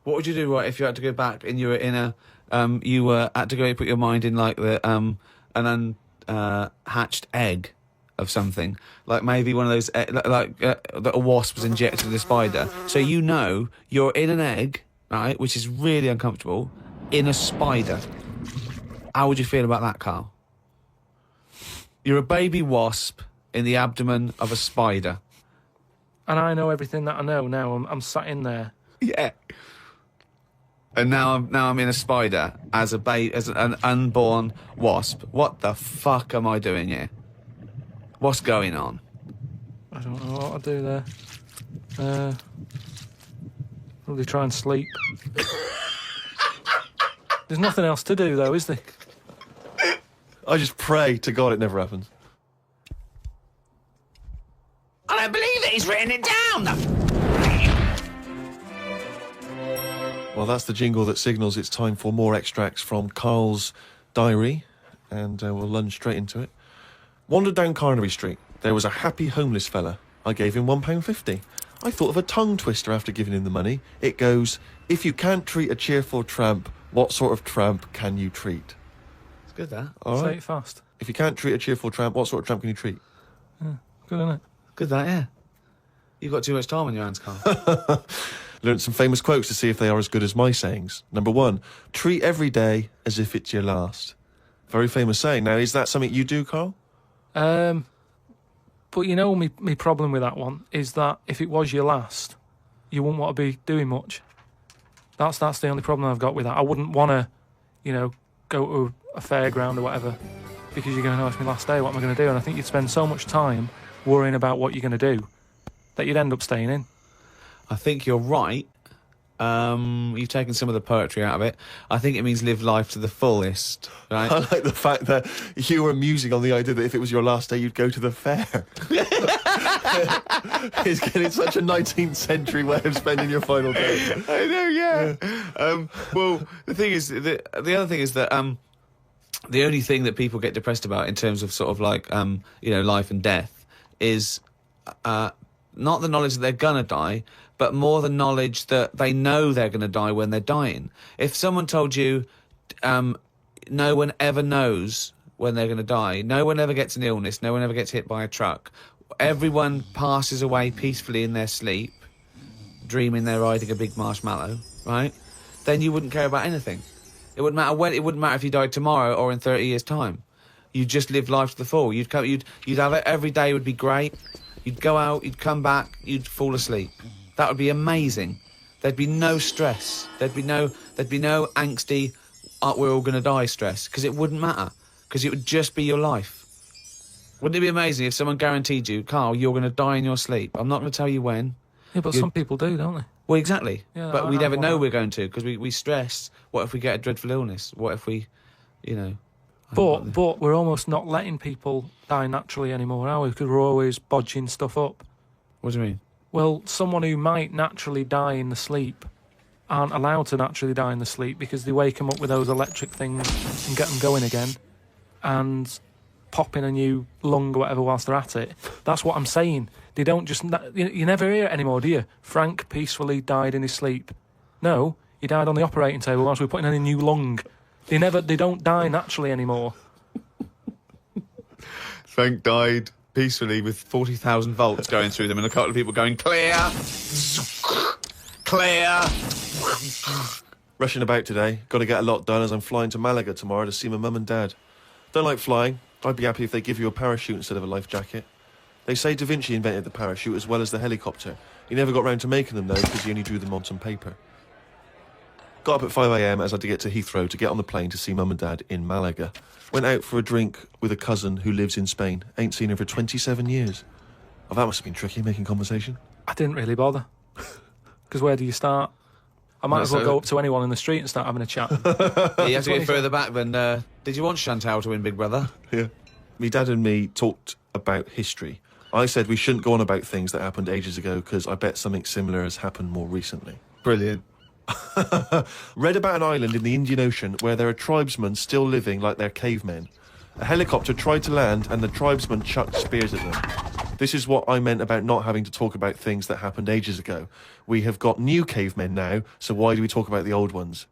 What would you do, right, if you had to go back and you were in a, had to go and put your mind in like the, an unhatched egg of something, like maybe one of those, that a wasp was injected with a spider. So you know you're in an egg, right, which is really uncomfortable, in a spider. How would you feel about that, Karl? You're a baby wasp in the abdomen of a spider. And I know everything that I know now. I'm sat in there. Yeah. And now I'm in a spider as an unborn wasp. What the fuck am I doing here? What's going on? I don't know what I'll do there. Probably try and sleep. There's nothing else to do, though, is there? I just pray to God it never happens. I don't believe it. He's written it down. Well, that's the jingle that signals it's time for more extracts from Karl's diary, and we'll lunge straight into it. Wandered down Carnaby Street. There was a happy homeless fella. I gave him £1.50. I thought of a tongue twister after giving him the money. It goes, if you can't treat a cheerful tramp, what sort of tramp can you treat? It's good, that. All Say right. it fast. If you can't treat a cheerful tramp, what sort of tramp can you treat? Good, isn't it? Good, that, yeah. You've got too much time on your hands, Karl. Learned some famous quotes to see if they are as good as my sayings. Number 1, treat every day as if it's your last. Very famous saying. Now, is that something you do, Karl? But you know, my problem with that one is that if it was your last, you wouldn't want to be doing much. That's the only problem I've got with that. I wouldn't want to, go to a fairground or whatever because you're going to know it's my last day. What am I going to do? And I think you'd spend so much time worrying about what you're going to do that you'd end up staying in. I think you're right. You've taken some of the poetry out of it. I think it means live life to the fullest, right? I like the fact that you were musing on the idea that if it was your last day, you'd go to the fair. It's getting such a 19th century way of spending your final day. I know, yeah. Well, the thing is, the other thing is that the only thing that people get depressed about in terms of sort of like life and death is not the knowledge that they're gonna die, but more the knowledge that they know they're gonna die when they're dying. If someone told you, no one ever knows when they're gonna die, no one ever gets an illness, no one ever gets hit by a truck, everyone passes away peacefully in their sleep, dreaming they're riding a big marshmallow, right? Then you wouldn't care about anything. It wouldn't matter when. It wouldn't matter if you died tomorrow or in 30 years' time. You'd just live life to the full. You'd have it every day would be great. You'd go out, you'd come back, you'd fall asleep. That would be amazing. There'd be no stress. There'd be no angsty, we're all going to die stress, because it wouldn't matter, because it would just be your life. Wouldn't it be amazing if someone guaranteed you, Karl, you're going to die in your sleep? I'm not going to tell you when. Yeah, but some people do, don't they? Well, exactly. Yeah, but I we never want know that. we're going to, because we stress. What if we get a dreadful illness? What if we, But we're almost not letting people die naturally anymore, are we? Because we're always bodging stuff up. What do you mean? Well, someone who might naturally die in the sleep aren't allowed to naturally die in the sleep because they wake them up with those electric things and get them going again and pop in a new lung or whatever whilst they're at it. That's what I'm saying. They don't just... You never hear it anymore, do you? Frank peacefully died in his sleep. No, he died on the operating table whilst we were putting in a new lung. They don't die naturally anymore. Frank died peacefully with 40,000 volts going through them and a couple of people going, clear! Clear! Rushing about today. Got to get a lot done as I'm flying to Malaga tomorrow to see my mum and dad. Don't like flying. I'd be happy if they give you a parachute instead of a life jacket. They say Da Vinci invented the parachute as well as the helicopter. He never got round to making them, though, because he only drew them on some paper. Got up at 5 a.m. as I had to get to Heathrow to get on the plane to see mum and dad in Malaga. Went out for a drink with a cousin who lives in Spain. Ain't seen her for 27 years. Oh, that must have been tricky, making conversation. I didn't really bother. Because where do you start? I might as well go up to anyone in the street and start having a chat. Yeah, you have to go further back than... did you want Chantal to win Big Brother? Yeah. Me dad and me talked about history. I said we shouldn't go on about things that happened ages ago because I bet something similar has happened more recently. Brilliant. Read about an island in the Indian Ocean where there are tribesmen still living like they're cavemen. A helicopter tried to land and the tribesmen chucked spears at them. This is what I meant about not having to talk about things that happened ages ago. We have got new cavemen now, so why do we talk about the old ones?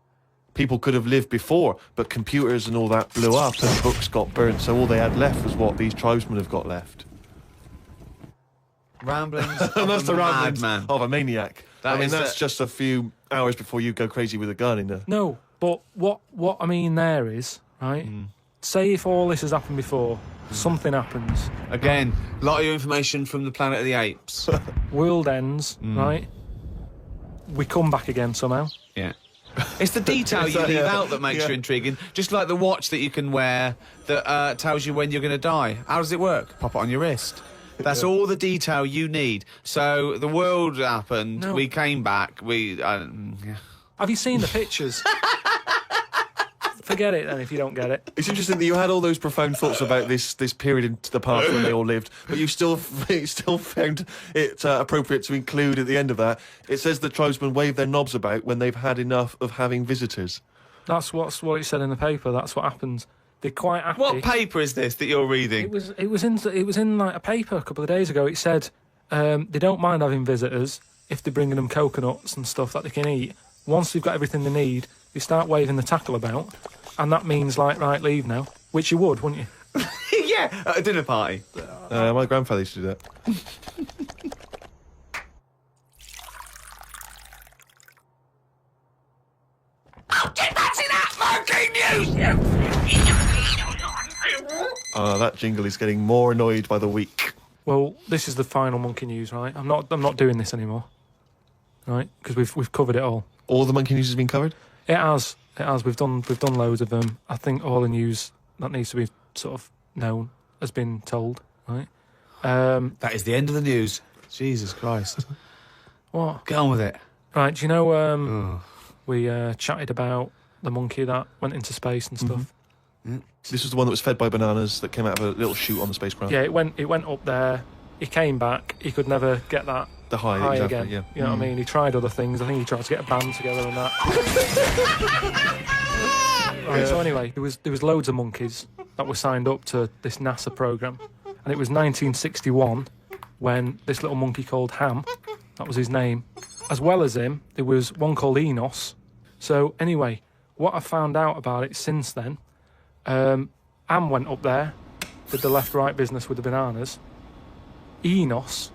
People could have lived before, but computers and all that blew up and books got burnt, so all they had left was what these tribesmen have got left. Ramblings And that's the ramblings madman. of a maniac. That's just a few hours before you go crazy with a gun in there. No, but what I mean there is, right, say if all this has happened before, something happens. Again, a lot of your information from the Planet of the Apes. World ends, right? We come back again somehow. Yeah. It's the detail you leave out that makes you intriguing. Just like the watch that you can wear that tells you when you're going to die. How does it work? Pop it on your wrist. That's all the detail you need. So the world happened, we came back, Have you seen the pictures? Forget it then if you don't get it. It's interesting that you had all those profound thoughts about this period into the past when they all lived, but you still found it appropriate to include at the end of that. It says the tribesmen wave their knobs about when they've had enough of having visitors. That's what it said in the paper. That's what happens. They're quite happy. What paper is this that you're reading? It was in like a paper a couple of days ago. It said they don't mind having visitors if they're bringing them coconuts and stuff that they can eat. Once they've got everything they need, they start waving the tackle about, and that means like, right, leave now, which you would, wouldn't you? Yeah, at a dinner party. My grandfather used to do that. Oh, did fancy that monkey news? That jingle is getting more annoyed by the week. Well, this is the final monkey news, right? I'm not doing this anymore, right? Because we've covered it all. All the monkey news has been covered? It has. We've done loads of them. I think all the news that needs to be sort of known has been told, right? That is the end of the news. Jesus Christ. What? Get on with it. Right, do you know we chatted about the monkey that went into space and stuff? This was the one that was fed by bananas that came out of a little chute on the spacecraft. Yeah, it went up there. He came back. He could never get that The high exactly, again. yeah. You know what I mean? He tried other things. I think he tried to get a band together and that. Right, so anyway, there was loads of monkeys that were signed up to this NASA program, and it was 1961 when this little monkey called Ham, that was his name, as well as him, there was one called Enos. So anyway, what I found out about it since then, Ham went up there, did the left-right business with the bananas. Enos,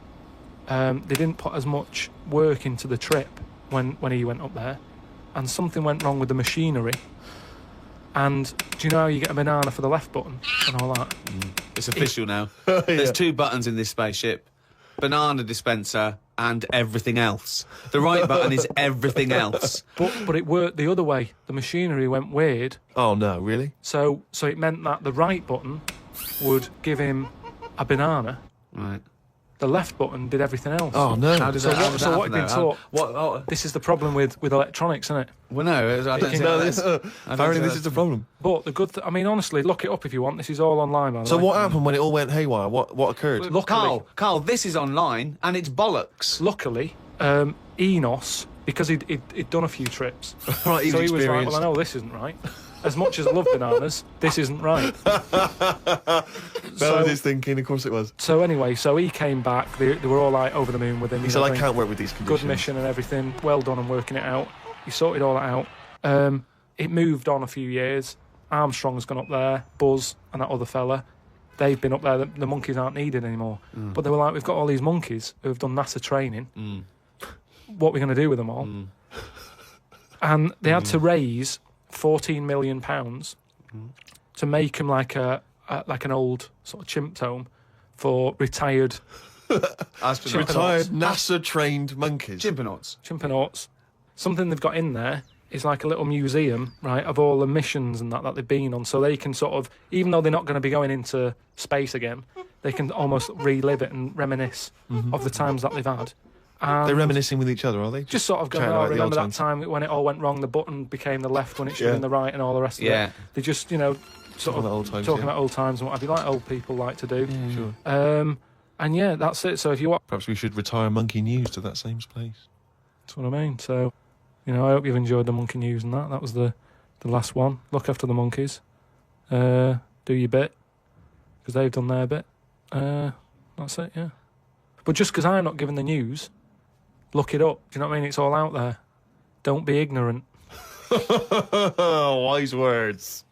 they didn't put as much work into the trip when he went up there, and something went wrong with the machinery. And do you know how you get a banana for the left button and all that? It's official now. There's two buttons in this spaceship. Banana dispenser and everything else. The right button is everything else. But it worked the other way. The machinery went weird. Oh, no, really? So it meant that the right button would give him a banana. Right. The left button did everything else. Oh, no. How does So that what happen had been though? taught? This is the problem with electronics, isn't it? Well, no, I don't think No, that's... apparently this is the problem. But the good I mean, honestly, look it up if you want. This is all online, by the So way. what happened when it all went haywire? What occurred? Carl, this is online and it's bollocks. Luckily, Enos, because he'd done a few trips, Right, he's so he was like, experienced. well, I know this isn't right. as much as I love bananas, this isn't right. That was his thinking, of course it was. So anyway, so he came back. They were all like over the moon with him. He said, I can't work with these conditions. Good mission and everything. Well done on working it out. He sorted all that out. It moved on a few years. Armstrong's gone up there. Buzz and that other fella. They've been up there. The monkeys aren't needed anymore. But they were like, we've got all these monkeys who have done NASA training. What are we going to do with them all? And they had to raise £14 million to make them like an old sort of chimp home for retired Retired NASA-trained monkeys. Chimpanauts. Something they've got in there is like a little museum, right, of all the missions and that they've been on, so they can sort of, even though they're not going to be going into space again, they can almost relive it and reminisce of the times that they've had. And they're reminiscing with each other, are they? just sort of going, oh, remember that time when it all went wrong, the button became the left when it should have been the right and all the rest of it. They just, sort of talking about old times and what have you, like old people like to do. Sure. And yeah, that's it. So if you want... Perhaps we should retire Monkey News to that same place. That's what I mean. So, I hope you've enjoyed the monkey news and that. That was the last one. Look after the monkeys. Do your bit, because they've done their bit. That's it, yeah. But just because I'm not giving the news, look it up. Do you know what I mean? It's all out there. Don't be ignorant. Wise words.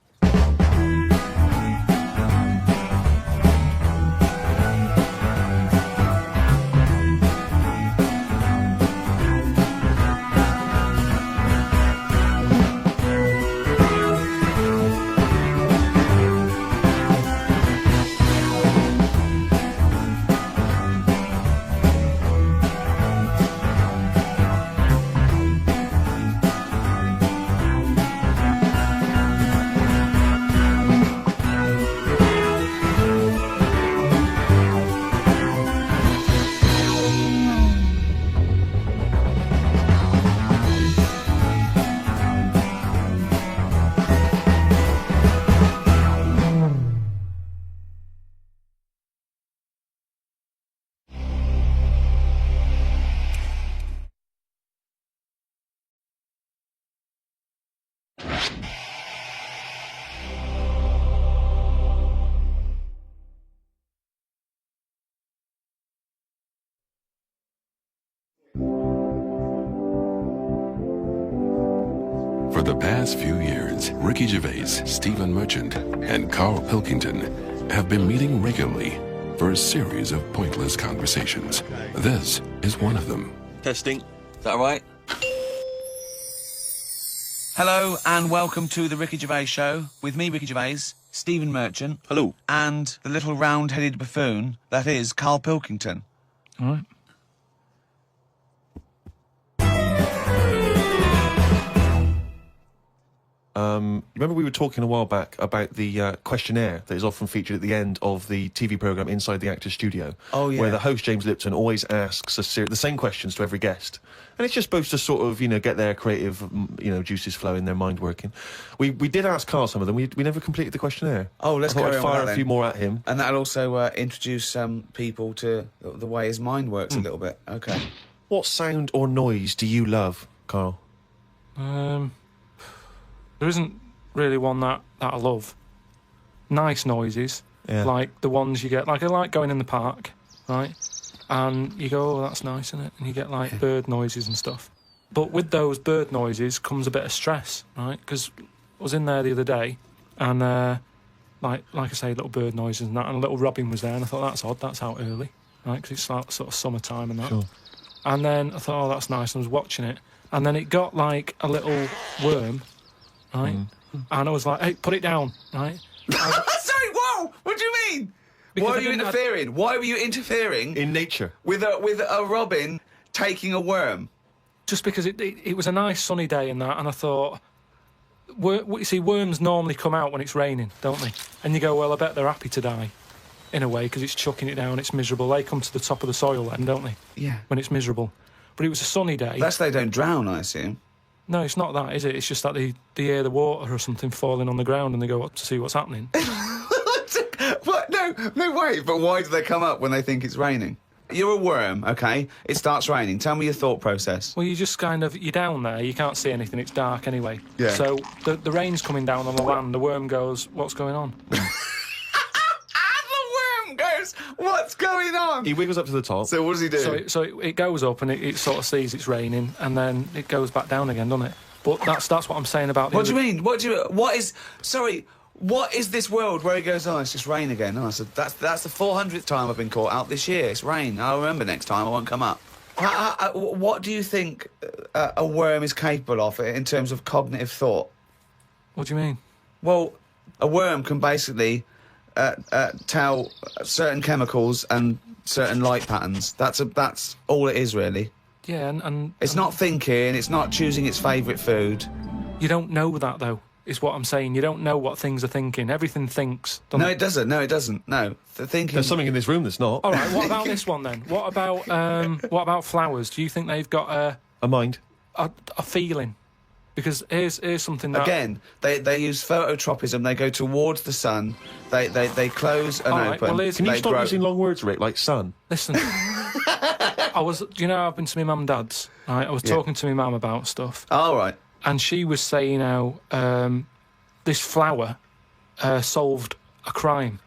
For the past few years, Ricky Gervais, Stephen Merchant, and Karl Pilkington have been meeting regularly for a series of pointless conversations. This is one of them. Testing. Is that all right? Hello and welcome to the Ricky Gervais Show with me, Ricky Gervais, Stephen Merchant. Hello. And the little round-headed buffoon that is Karl Pilkington. All right. Remember we were talking a while back about the questionnaire that is often featured at the end of the TV programme Inside the Actors Studio? Oh, yeah. Where the host, James Lipton, always asks the same questions to every guest. And it's just supposed to sort of, get their creative, juices flowing, their mind working. We did ask Karl some of them. We never completed the questionnaire. Oh, let's I thought carry I'd on fire with that a few then. more at him. And that'll also introduce people to the way his mind works a little bit. Okay. What sound or noise do you love, Karl? There isn't really one that I love. Nice noises, like the ones you get. Like I like going in the park, right? And you go, oh, that's nice, isn't it? And you get like bird noises and stuff. But with those bird noises comes a bit of stress, right? Because I was in there the other day, and like I say, little bird noises and that, and a little robin was there, and I thought that's odd. That's out early, right? Because it's like sort of summertime and that. Sure. And then I thought, oh, that's nice. And I was watching it, and then it got like a little worm, right? And I was like, hey, put it down, right? Sorry, whoa! What do you mean? Because Why I are you didn't- interfering? Why were you interfering In nature. with a robin taking a worm? Just because it was a nice sunny day and that, and I thought, you see, worms normally come out when it's raining, don't they? And you go, well, I bet they're happy to die, in a way, because it's chucking it down, it's miserable. They come to the top of the soil then, don't they? Yeah. When it's miserable. But it was a sunny day. That's they don't drown, I assume. No, it's not that, is it? It's just that they hear the water or something falling on the ground and they go up to see what's happening. What? No way. But why do they come up when they think it's raining? You're a worm, okay? It starts raining. Tell me your thought process. Well, you're down there, you can't see anything, it's dark anyway. Yeah. So the rain's coming down on the land, the worm goes, what's going on? The worm goes, what's going on? He wiggles up to the top. So what does he do? So it goes up and it sort of sees it's raining, and then it goes back down again, doesn't it? But that's what I'm saying about... What do you mean? What is this world where it goes, oh, it's just rain again? Oh, so that's the 400th time I've been caught out this year. It's rain. I'll remember next time. I won't come up. What do you think a worm is capable of in terms of cognitive thought? What do you mean? Well, a worm can basically tell certain chemicals and certain light patterns. That's all it is, really. Yeah, and It's not thinking. It's not choosing its favourite food. you don't know that, though, is what I'm saying. You don't know what things are thinking. Everything thinks. No, it doesn't. No, it doesn't. No, the thinking. There's something in this room that's not. All right, what about this one, then? What about flowers? Do you think they've got A mind. a feeling? Because here's something that... Again, they use phototropism. They go towards the sun. They close and All right, open. well, Can you stop using long words, Rick, like sun? Listen, I've been to my mum and dad's, right? I was talking to my mum about stuff, All right. and she was saying how this flower solved a crime.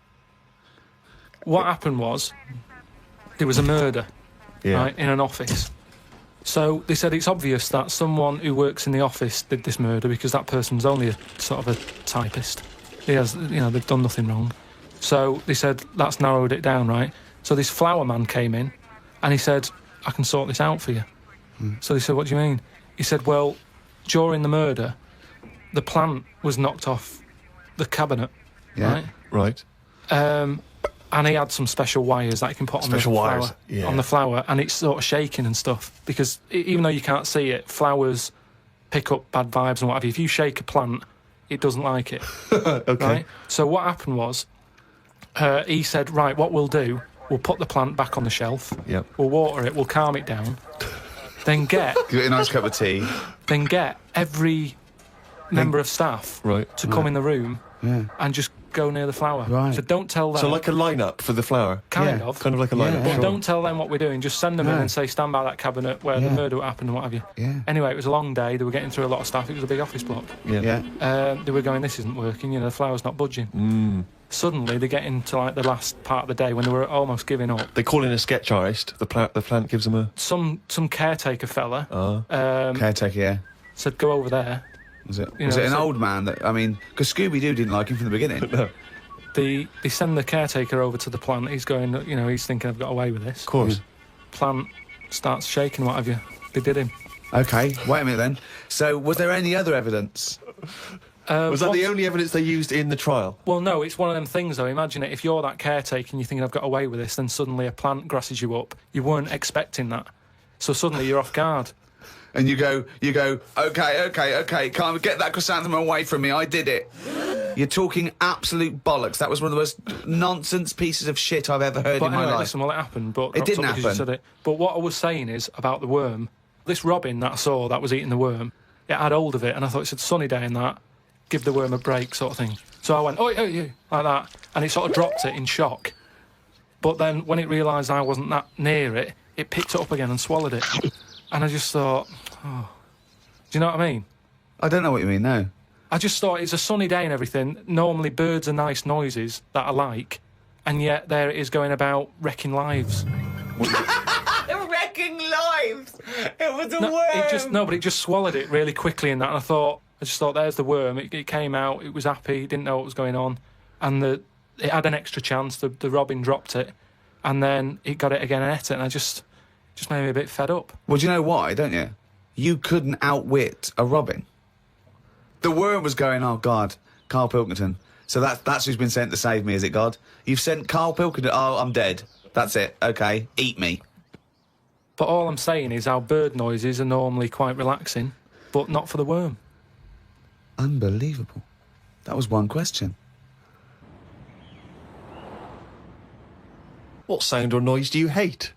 What happened was, there was a murder, right, in an office. So they said it's obvious that someone who works in the office did this murder because that person's only a sort of a typist. They've done nothing wrong. So they said, that's narrowed it down, right? So this flower man came in and he said, I can sort this out for you. So they said, what do you mean? He said, well, during the murder, the plant was knocked off the cabinet, Yeah. Right. and he had some special wires that he can put on Special the wires, flower, yeah. on the flower, and it's sort of shaking and stuff, because even though you can't see it, flowers pick up bad vibes and what have you. If you shake a plant, it doesn't like it. Okay. Right? So what happened was, he said, right, what we'll do, we'll put the plant back on the shelf, Yep. we'll water it, we'll calm it down, then get Give it a nice cup of tea. every member of staff Right. to come in the room Yeah. and just go near the flower. Right. So don't tell them. So like a lineup for the flower. kind Yeah. of. Kind of like a Yeah. lineup. But Sure. don't tell them what we're doing. Just send them in No. and say, stand by that cabinet where the Yeah. murder happened and what have you. Yeah. Anyway, it was a long day. They were getting through a lot of stuff. It was a big office block. Yeah. Yeah. They were going, this isn't working. The flower's not budging. Suddenly, they get into like the last part of the day when they were almost giving up. They call in a sketch artist. The plant gives them a. Some caretaker fella Caretaker, yeah. said, go over there. Was it? You Was know, it an so- old man that? I mean, because Scooby-Doo didn't like him from the beginning. No. They send the caretaker over to the plant. He's going, he's thinking, I've got away with this. Of course. Plant starts shaking, what have you. They did him. Okay, wait a minute then. So, was there any other evidence? Was that the only evidence they used in the trial? Well, no, it's one of them things, though. Imagine it, if you're that caretaker and you're thinking, I've got away with this, then suddenly a plant grasses you up. You weren't expecting that. So suddenly you're off guard. And you go, okay, can't get that chrysanthemum away from me, I did it. You're talking absolute bollocks. That was one of the most nonsense pieces of shit I've ever heard But in my anyway, life. listen, well, it happened, but... It didn't because you happen. said it. But what I was saying is, about the worm, this robin that I saw that was eating the worm, it had hold of it, and I thought, it's a sunny day and that, give the worm a break sort of thing. So I went, oh, you, like that, and it sort of dropped it in shock. But then, when it realised I wasn't that near it, it picked it up again and swallowed it. And I just thought, oh... Do you know what I mean? I don't know what you mean, no. I just thought it's a sunny day and everything. Normally birds are nice noises that I like, and yet there it is going about wrecking lives. Wrecking lives! It was a But it just swallowed it really quickly in that, and I just thought, there's the worm. It came out, it was happy, it didn't know what was going on, and it had an extra chance. The robin dropped it, and then it got it again and ate it, and I just made me a bit fed up. Well, do you know why, don't you? You couldn't outwit a robin. The worm was going, oh, God, Karl Pilkington. So that's who's been sent to save me, is it, God? You've sent Karl Pilkington, oh, I'm dead. That's it, okay, eat me. But all I'm saying is our bird noises are normally quite relaxing, but not for the worm. Unbelievable. That was one question. What sound or noise do you hate?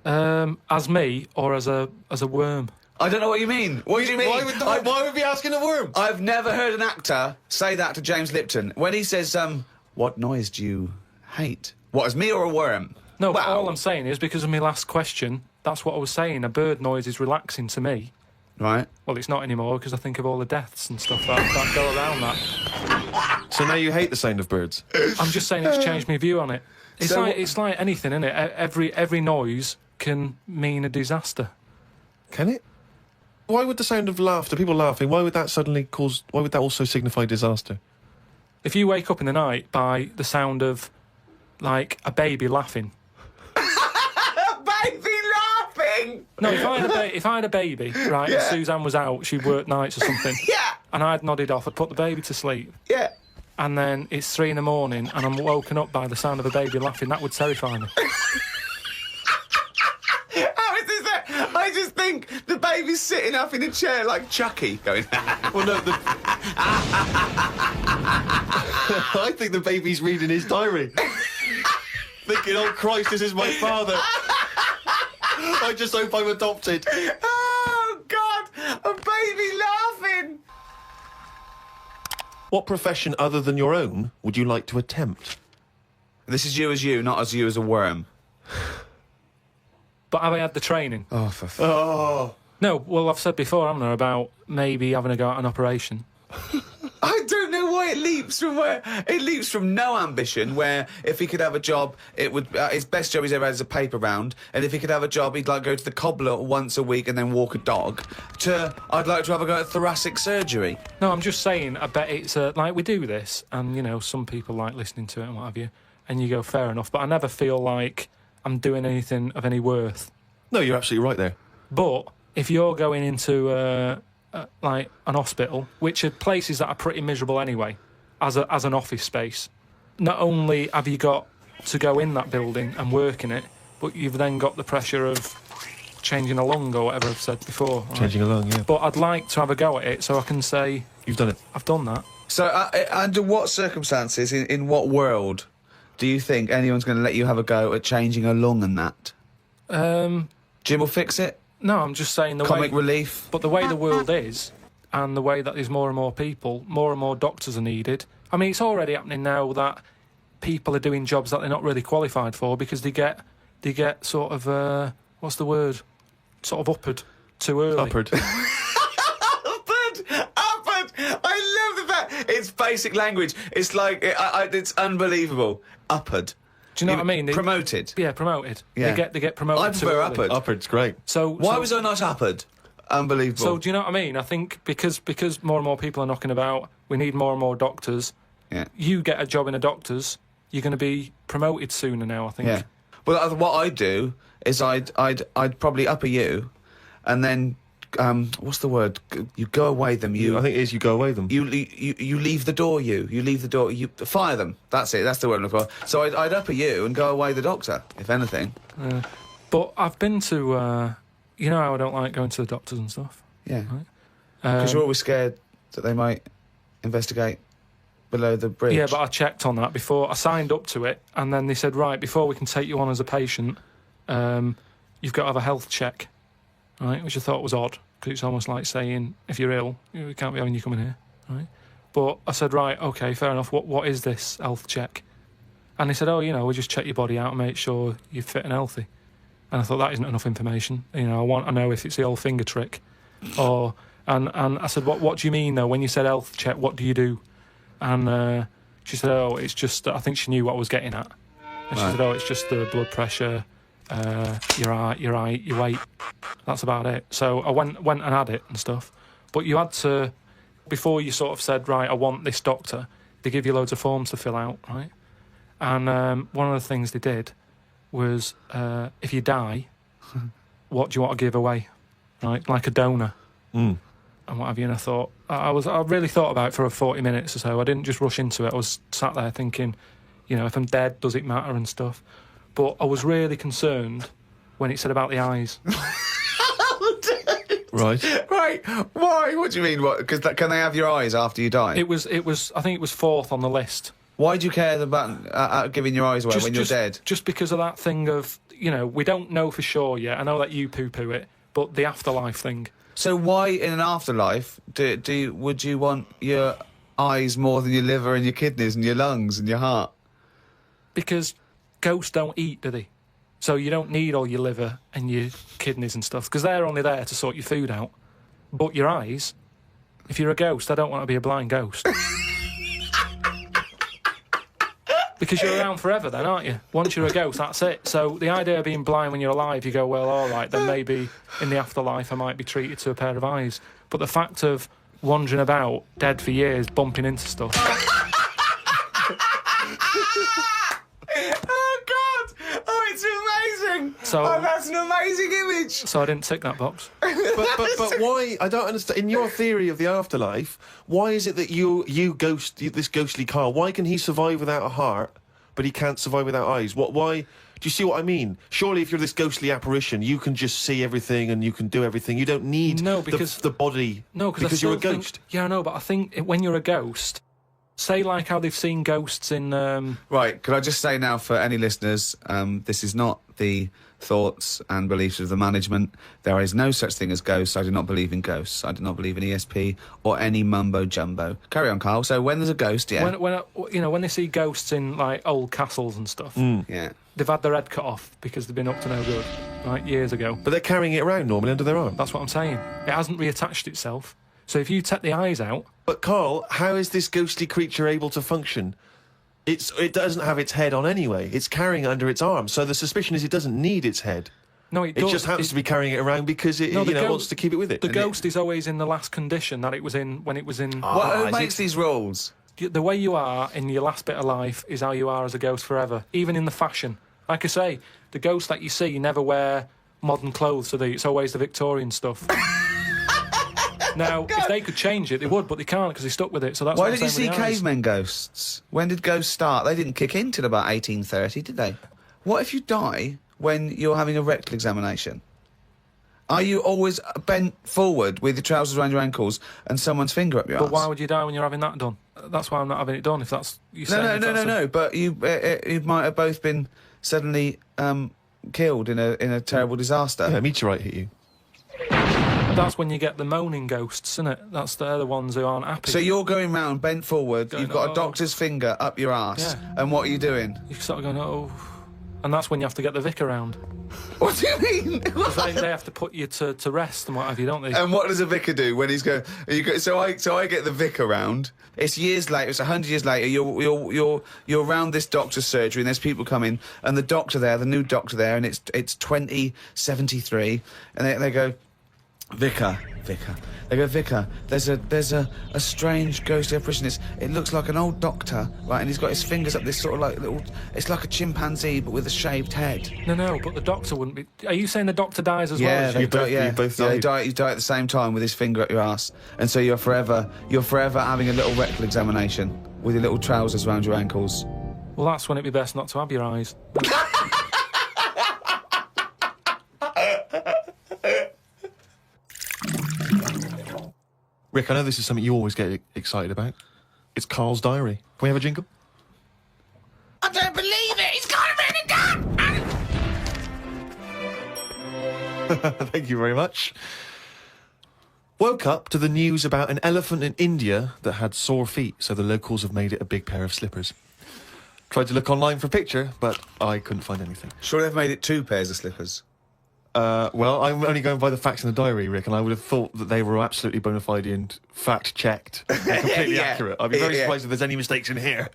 As me or as a worm? I don't know what you mean. What do you mean? Why would be asking a worm? I've never heard an actor say that to James Lipton. When he says, what noise do you hate? What, as me or a worm? No, but Well- all I'm saying is because of my last question, that's what I was saying. A bird noise is relaxing to me. Right. Well, it's not anymore because I think of all the deaths and stuff that go around that. So now you hate the sound of birds? I'm just saying it's changed my view on it. It's So it's like anything, isn't it? Every noise can mean a disaster. Can it? Why would the sound of laughter, people laughing, why would that also signify disaster? If you wake up in the night by the sound of, like, a baby laughing. Baby laughing! No, if I had a baby, right, and Suzanne was out, she worked nights or something, Yeah. and I'd nodded off, I'd put the baby to sleep, Yeah. and then it's 3 a.m. and I'm woken up by the sound of a baby laughing, that would terrify me. How is this that? I just think the baby's sitting up in a chair like Chucky, going. Well, no, I think the baby's reading his diary. Thinking, oh Christ, this is my father. I just hope I'm adopted. Oh God, a baby laughing. What profession other than your own would you like to attempt? This is you, not as you as a worm. But have I had the training? Oh, for Oh, No, well, I've said before, haven't I, about maybe having to go at an operation. I don't know why it leaps from where it leaps from no ambition. Where if he could have a job, it would his best job he's ever had is a paper round, and if he could have a job, he'd like go to the cobbler once a week and then walk a dog. To I'd like to have a go at thoracic surgery. No, I'm just saying, I bet it's like we do this, and, you know, some people like listening to it and what have you, and you go, fair enough, but I never feel like I'm doing anything of any worth. no, you're absolutely right there. But if you're going into like an hospital, which are places that are pretty miserable anyway, as an office space, not only have you got to go in that building and work in it, but you've then got the pressure of changing a lung or whatever I've said before. Right? Changing along, yeah. But I'd like to have a go at it so I can say You've done it. I've done that. So under what circumstances, in what world, do you think anyone's going to let you have a go at changing a lung and that? Jim will fix it. No, I'm just saying the Comic way. relief. But the way the world is, and the way that there's more and more people, more and more doctors are needed. I mean, it's already happening now that people are doing jobs that they're not really qualified for because they get sort of what's the word? Sort of uppered too early. Upward. Upward! I love the fact it's basic language. It's like it's unbelievable. Upward. Do you know what I mean? Promoted. Yeah, promoted. Yeah. They get promoted. I too prefer early. upward. Upward's great. So Why was I not upward? Unbelievable. So do you know what I mean? I think because more and more people are knocking about, we need more and more doctors. yeah. You get a job in a doctor's, you're going to be promoted sooner now, I think. Yeah. Well, what I'd do is I'd probably upper you, and then what's the word? You go away them. I think it is you go away them. You leave the door. You leave the door. You fire them. That's it. That's the word I'm looking for. So I'd upper you and go away the doctor, if anything. But I've been to, you know how I don't like going to the doctors and stuff. Yeah. Right. Because you're always scared that they might investigate below the bridge. Yeah, but I checked on that before. I signed up to it, and then they said, right, before we can take you on as a patient, you've got to have a health check, right? Which I thought was odd, because it's almost like saying, if you're ill, we can't be having you coming here, right? But I said, right, okay, fair enough. What is this health check? And they said, oh, you know, we just check your body out and make sure you're fit and healthy. And I thought that isn't enough information. You know, I want to know if it's the old finger trick, or and I said, what do you mean though? When you said health check, what do you do? And she said, oh, it's just, I think she knew what I was getting at. And she said, oh, it's just the blood pressure, your weight. That's about it. So I went and had it and stuff. But you had to, before you sort of said, right, I want this doctor, they give you loads of forms to fill out, right? And one of the things they did was, if you die, what do you want to give away? Right? Like a donor. Mm. And what have you, and I thought, I really thought about it for 40 minutes or so. I didn't just rush into it. I was sat there thinking, you know, if I'm dead, does it matter and stuff? But I was really concerned when it said about the eyes. Right. Right. Why? What do you mean? What? Because can they have your eyes after you die? It was. I think it was fourth on the list. Why do you care about giving your eyes away when you're dead? Just because of that thing of, you know, we don't know for sure yet. I know that you poo-poo it, but the afterlife thing. So why, in an afterlife, would you want your eyes more than your liver and your kidneys and your lungs and your heart? Because ghosts don't eat, do they? So you don't need all your liver and your kidneys and stuff, because they're only there to sort your food out. But your eyes, if you're a ghost, I don't want to be a blind ghost. Because you're around forever then, aren't you? Once you're a ghost, that's it. So the idea of being blind when you're alive, you go, well, all right, then maybe in the afterlife I might be treated to a pair of eyes. But the fact of wandering about, dead for years, bumping into stuff... Oh, God! Oh, it's amazing! So- oh, that's an amazing image! So I didn't tick that box. But why? I don't understand. In your theory of the afterlife, why is it that this ghostly Karl, why can he survive without a heart, but he can't survive without eyes? Why? Do you see what I mean? Surely, if you're this ghostly apparition, you can just see everything and you can do everything. You don't need the body. No, because you're a ghost. Yeah, I know, but I think when you're a ghost, say like how they've seen ghosts in... Right, could I just say now for any listeners, this is not the thoughts and beliefs of the management. There is no such thing as ghosts. I do not believe in ghosts. I do not believe in ESP or any mumbo-jumbo. Carry on, Carl. So when there's a ghost, yeah. When they see ghosts in, like, old castles and stuff, Yeah. they've had their head cut off because they've been up to no good, like, years ago. But they're carrying it around normally under their arm. That's what I'm saying. It hasn't reattached itself. So if you take the eyes out... But Karl, how is this ghostly creature able to function? It doesn't have its head on anyway. It's carrying it under its arm. So the suspicion is it doesn't need its head. No, It just happens to be carrying it around because it wants to keep it with it. The ghost is always in the last condition that it was in when it was in... Who makes these rules? The way you are in your last bit of life is how you are as a ghost forever, even in the fashion. Like I say, the ghosts that you see never wear modern clothes, so it's always the Victorian stuff. Now, if they could change it, they would, but they can't because they're stuck with it. So that's Why what I'm did you saying see with the eyes. cavemen ghosts? When did ghosts start? They didn't kick in till about 1830, did they? What if you die when you're having a rectal examination? Are you always bent forward with your trousers around your ankles and someone's finger up your But arse? why would you die when you're having that done? That's why I'm not having it done. If that's you saying. No. But you might have both been suddenly killed in a terrible disaster. Yeah, a meteorite hit you. That's when you get the moaning ghosts, isn't it? They're the ones who aren't happy. So you're going round bent forward. Going, you've got "Oh." a doctor's finger up your arse, Yeah. and what are you doing? You're sort of going, oh, and that's when you have to get the vicar round. What do you mean? They have to put you to rest and what have you, don't they? And what does a vicar do when he's going? So I get the vicar round. It's years later. It's 100 years later. You're around this doctor's surgery, and there's people coming, and the new doctor there, and it's 2073, and they go, Vicar. They go, Vicar, there's a strange ghostly apparition. It looks like an old doctor, right? And he's got his fingers up this sort of like little... It's like a chimpanzee, but with a shaved head. No, but the doctor wouldn't be... Are you saying the doctor dies as well? Yeah, as they you? both died. You die at the same time with his finger up your ass. And so you're forever having a little rectal examination with your little trousers around your ankles. Well, that's when it'd be best not to have your eyes. Rick, I know this is something you always get excited about. It's Karl's diary. Can we have a jingle? I don't believe it. He's got a gun. Thank you very much. Woke up to the news about an elephant in India that had sore feet, so the locals have made it a big pair of slippers. Tried to look online for a picture, but I couldn't find anything. Sure, they've made it 2 pairs of slippers. Well, I'm only going by the facts in the diary, Rick, and I would have thought that they were absolutely bona fide and fact-checked and completely Yeah. accurate. I'd be very Yeah. surprised if there's any mistakes in here.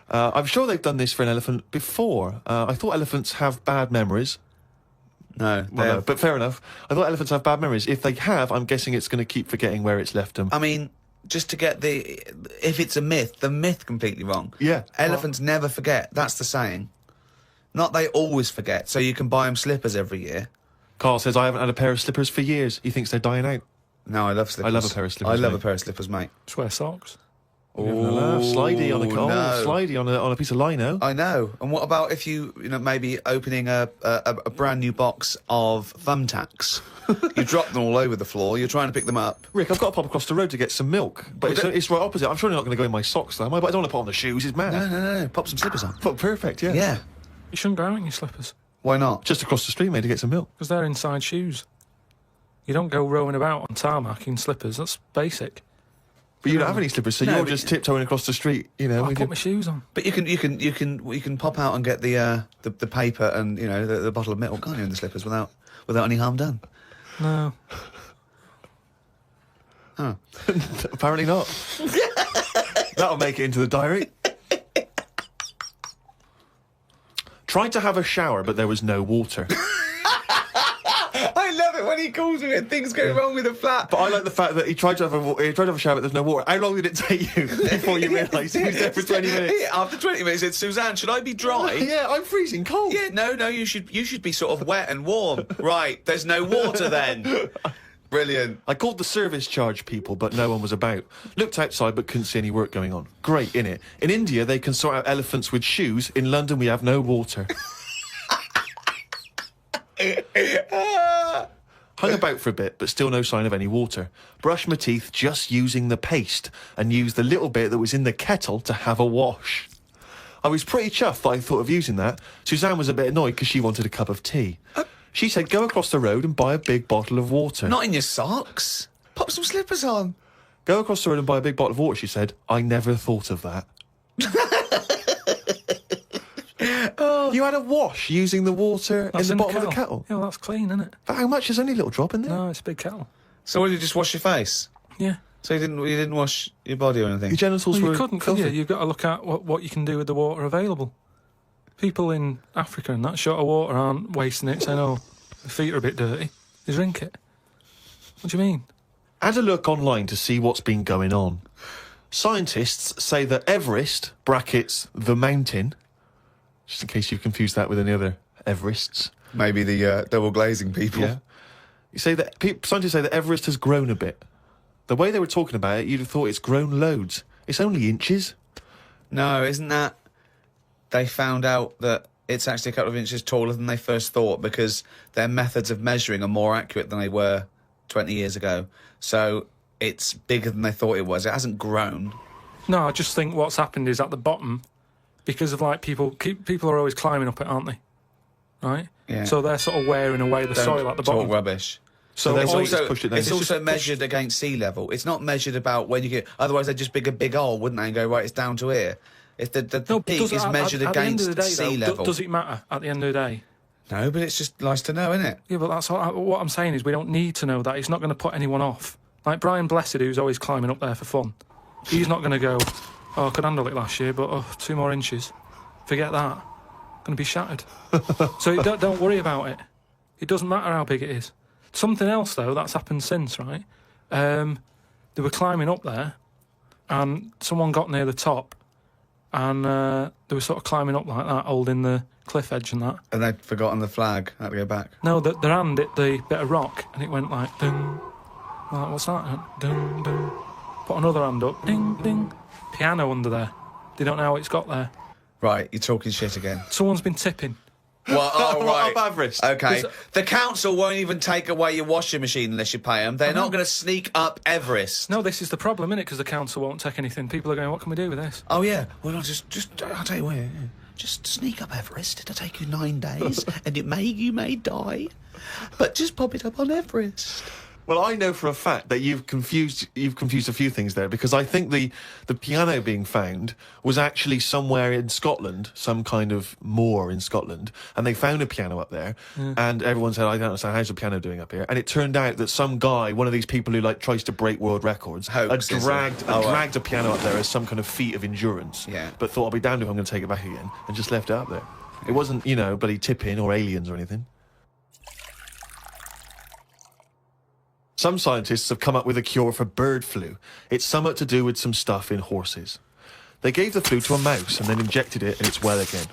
I'm sure they've done this for an elephant before. I thought elephants have bad memories. No, Well, no, but fair enough. I thought elephants have bad memories. If they have, I'm guessing it's going to keep forgetting where it's left them. I mean, just to get if it's a myth, the myth completely wrong. Yeah. Elephants never forget. That's the saying. Not they always forget, so you can buy them slippers every year. Karl says, I haven't had a pair of slippers for years. He thinks they're dying out. No, I love slippers. I love a pair of slippers, I love mate. a pair of slippers, mate. Just wear socks. Slidey on a no. slidey on a piece of lino. I know. And what about if you maybe opening a brand new box of thumbtacks? You drop them all over the floor. You're trying to pick them up. Rick, I've got to pop across the road to get some milk, but it's right opposite. I'm surely not going to go in my socks, though, am I? But I don't want to put on the shoes. It's mad. No. Pop some slippers on. But perfect, yeah. Yeah. You shouldn't go out in your slippers Why not? Just across the street, mate, to get some milk. because they're inside shoes. You don't go rowing about on tarmac in slippers. That's basic. But you don't have any slippers, so No, you're but- just tiptoeing across the street, you know. I with put your- my shoes on. But you can pop out and get the paper and the bottle of milk, can't you, in the slippers without any harm done. No. Apparently not. That'll make it into the diary. Tried to have a shower, but there was no water. I love it when he calls me and things go wrong with the flat. But I like the fact that he tried to have a shower, but there's no water. How long did it take you before you realised he was there for 20 minutes? After 20 minutes, he said, Suzanne, should I be dry? Yeah, I'm freezing cold. Yeah, no, you should be sort of wet and warm. Right, there's no water then. Brilliant. I called the service charge people, but no one was about. Looked outside, but couldn't see any work going on. Great, innit? In India, they can sort out elephants with shoes. In London, we have no water. Hung about for a bit, but still no sign of any water. Brushed my teeth just using the paste and used the little bit that was in the kettle to have a wash. I was pretty chuffed that I thought of using that. Suzanne was a bit annoyed because she wanted a cup of tea. She said, go across the road and buy a big bottle of water. Not in your socks. Pop some slippers on. Go across the road and buy a big bottle of water, she said. I never thought of that. You had a wash using the water That's in the bottom of the kettle. Yeah, well, that's clean, isn't it? But how much? There's only a little drop in there. No, it's a big kettle. So what, did you just wash your face? Yeah. So you didn't wash your body or anything? Your genitals Well, were you couldn't, could filthy. you? You've got to look at what you can do with the water available. People in Africa and that short of water aren't wasting it, saying, oh, the feet are a bit dirty. They drink it. What do you mean? Had a look online to see what's been going on. Scientists say that Everest, brackets, the mountain, just in case you've confused that with any other Everests. Maybe the double glazing people. Yeah. You say that scientists say that Everest has grown a bit. The way they were talking about it, you'd have thought it's grown loads. It's only inches. No, isn't that... They found out that it's actually a couple of inches taller than they first thought because their methods of measuring are more accurate than they were 20 years ago. So it's bigger than they thought it was. It hasn't grown. No, I just think what's happened is at the bottom, because of like people are always climbing up it, aren't they? Right? Yeah. So they're sort of wearing away the soil at the Talk bottom. rubbish. So So their It's weight also, has pushed it down. it's also measured against sea level. It's not measured about when you get... Otherwise, they'd just dig a big hole, wouldn't they, and go, right, it's down to here. If the No, but peak does it- is measured at the end against of the day, sea though, level. does it matter at the end of the day? No, but it's just nice to know, isn't it? Yeah, but that's what I'm saying is we don't need to know that. It's not going to put anyone off. Like Brian Blessed, who's always climbing up there for fun. He's not going to go, oh, I could handle it last year, but 2 more inches. Forget that. Going to be shattered. So don't worry about it. It doesn't matter how big it is. Something else, though, that's happened since, right? They were climbing up there, and someone got near the top, and they were sort of climbing up like that, holding the cliff edge and that. And they'd forgotten the flag. Had to go back. No, their hand hit the bit of rock, and it went like, ding. Like, what's that? Ding, ding. Put another hand up, ding, ding. Piano under there. They don't know how it's got there. Right, you're talking shit again. Someone's been tipping. Well, oh, right. Up Everest. Okay. The council won't even take away your washing machine unless you pay them. They're not going to sneak up Everest. No, this is the problem, innit? Because the council won't take anything. People are going, what can we do with this? Oh, yeah. Well, I'll tell you what. Yeah. Just sneak up Everest. It'll take you 9 days, and you may die. But just pop it up on Everest. Well, I know for a fact that you've confused a few things there, because I think the piano being found was actually somewhere in Scotland, some kind of moor in Scotland, and they found a piano up there, and everyone said, I don't understand, how's the piano doing up here? And it turned out that some guy, one of these people who like tries to break world records, had Hoax, is it? dragged a piano up there as some kind of feat of endurance, Yeah. but thought, I'll be damned if I'm going to take it back again, and just left it up there. It wasn't, bloody tipping or aliens or anything. Some scientists have come up with a cure for bird flu. It's something to do with some stuff in horses. They gave the flu to a mouse and then injected it and it's well again.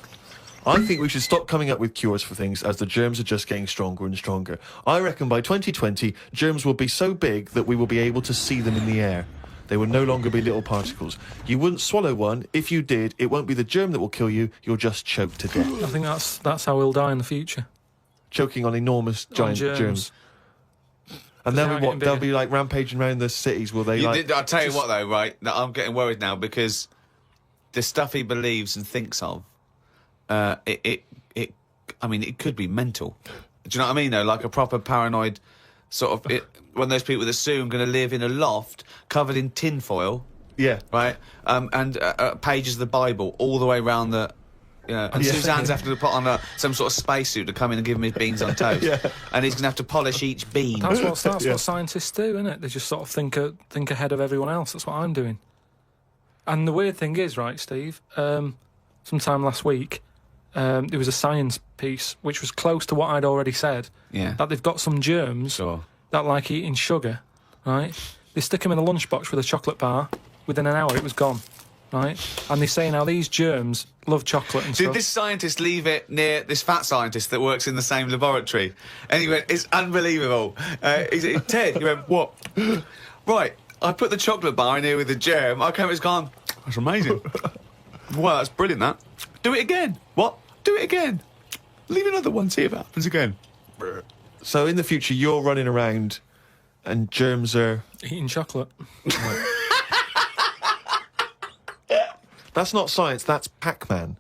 I think we should stop coming up with cures for things as the germs are just getting stronger and stronger. I reckon by 2020, germs will be so big that we will be able to see them in the air. They will no longer be little particles. You wouldn't swallow one. If you did, it won't be the germ that will kill you. You'll just choke to death. I think that's how we'll die in the future. Choking on enormous giant germs. And then They're they'll be like rampaging around the cities, will they? I'll tell you what, though, right? I'm getting worried now because the stuff he believes and thinks of, it could be mental. Do you know what I mean, though? Like a proper paranoid one of those people that assume going to live in a loft covered in tin foil, Yeah. right? And pages of the Bible all the way around the. Yeah, and Suzanne's having to put on some sort of spacesuit to come in and give him his beans on toast. Yeah. And he's going to have to polish each bean. That's what scientists do, isn't it? They just sort of think ahead of everyone else. That's what I'm doing. And the weird thing is, right, Steve, sometime last week, there was a science piece which was close to what I'd already said. Yeah. That they've got some germs that like eating sugar, right? They stick them in a lunchbox with a chocolate bar. Within an hour, it was gone. Right, and they say now these germs love chocolate and Did stuff. this scientist leave it near this fat scientist that works in the same laboratory? And he went, it's unbelievable. He said, Ted, he went, what? Right, I put the chocolate bar in here with the germ. I came, it's gone. That's amazing. Well, that's brilliant, that. Do it again. What? Do it again. Leave another one, see if it happens again. So in the future, you're running around and germs are... Eating chocolate. That's not science, that's Pac-Man.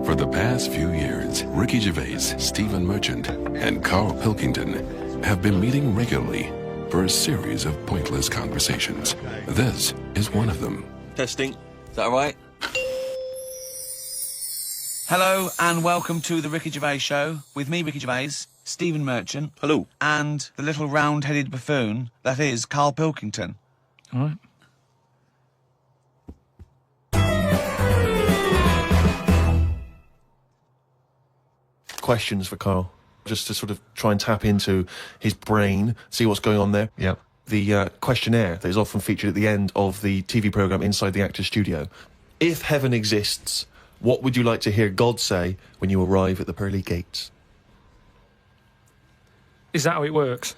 For the past few years, Ricky Gervais, Stephen Merchant, and Karl Pilkington have been meeting regularly for a series of pointless conversations. This is one of them. Testing. Is that all right? Hello and welcome to the Ricky Gervais Show with me, Ricky Gervais, Stephen Merchant. Hello. And the little round-headed buffoon that is Karl Pilkington. All right. Questions for Karl, just to sort of try and tap into his brain, see what's going on there. Yeah. The questionnaire that is often featured at the end of the TV programme Inside the Actor's Studio. If heaven exists, what would you like to hear God say when you arrive at the pearly gates? Is that how it works?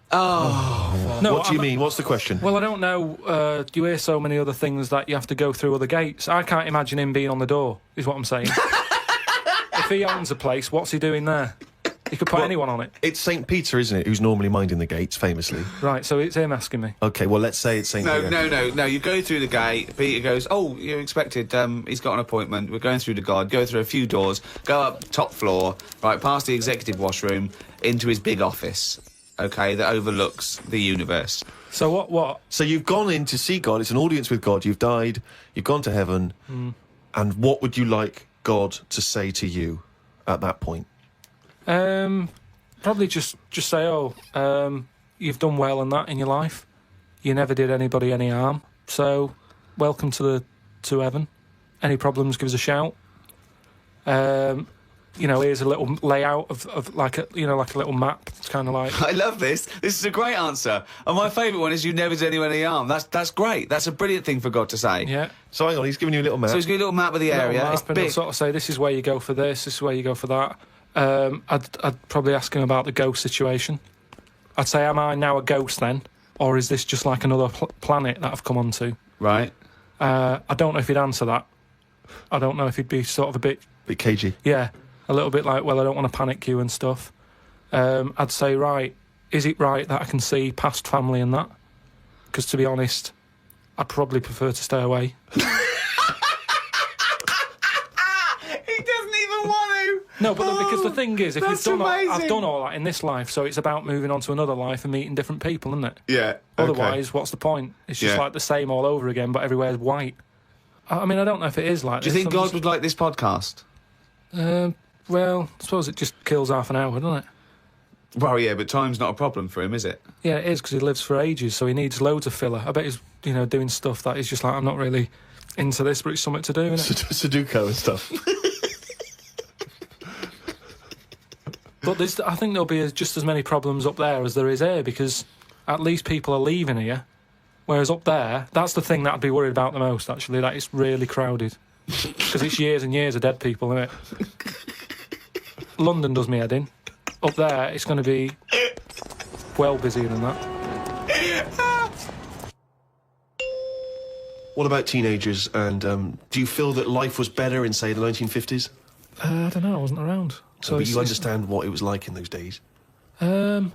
Oh. No, What do you mean? What's the question? Well, I don't know. You hear so many other things that you have to go through other gates. I can't imagine him being on the door, is what I'm saying. If he owns a place, what's he doing there? He could put anyone on it. It's St. Peter, isn't it, who's normally minding the gates, famously. Right, so it's him asking me. Okay, well, let's say it's St. Peter. No. You go through the gate. Peter goes, oh, you're expected. He's got an appointment. We're going through to God. Go through a few doors. Go up top floor. Right, past the executive washroom into his big office. Okay, that overlooks the universe. So what? So you've gone in to see God. It's an audience with God. You've died. You've gone to heaven. And what would you like God to say to you at that point? Probably just say, you've done well and that in your life. You never did anybody any harm. So, welcome to heaven. Any problems, give us a shout. Here's a little layout of like a little map. It's kind of like... I love this. This is a great answer. And my favourite one is you never did anyone any harm. That's great. That's a brilliant thing for God to say. Yeah. So hang on, he's giving you a little map. So he's got a little map of the area. It's And big. he'll sort of say, this is where you go for this is where you go for that. I'd probably ask him about the ghost situation. I'd say, am I now a ghost then? Or is this just like another planet that I've come onto? Right. I don't know if he'd answer that. I don't know if he'd be sort of a bit... Bit cagey. Yeah, a little bit like, well, I don't want to panic you and stuff. I'd say, right, is it right that I can see past family and that? Because to be honest, I'd probably prefer to stay away. He doesn't even want to. No, but because the thing is, if That's you've done amazing. I've done all that in this life, so it's about moving on to another life and meeting different people, isn't it? Yeah. Otherwise, what's the point? It's just Yeah. like the same all over again, but everywhere's white. I mean, I don't know if it is like Do you this. think God would like this podcast? Well, I suppose it just kills half an hour, doesn't it? Well, yeah, but time's not a problem for him, is it? Yeah, it is, because he lives for ages, so he needs loads of filler. I bet he's, doing stuff that he's just like, I'm not really into this, but it's something to do, isn't it? Sudoku and stuff. But I think there'll be just as many problems up there as there is here, because at least people are leaving here, whereas up there, that's the thing that I'd be worried about the most, actually, that it's really crowded. Because it's years and years of dead people, isn't it? London does me head in. Up there, it's going to be well busier than that. What about teenagers? And do you feel that life was better in, say, the 1950s? I don't know, I wasn't around. So But you understand what it was like in those days. You've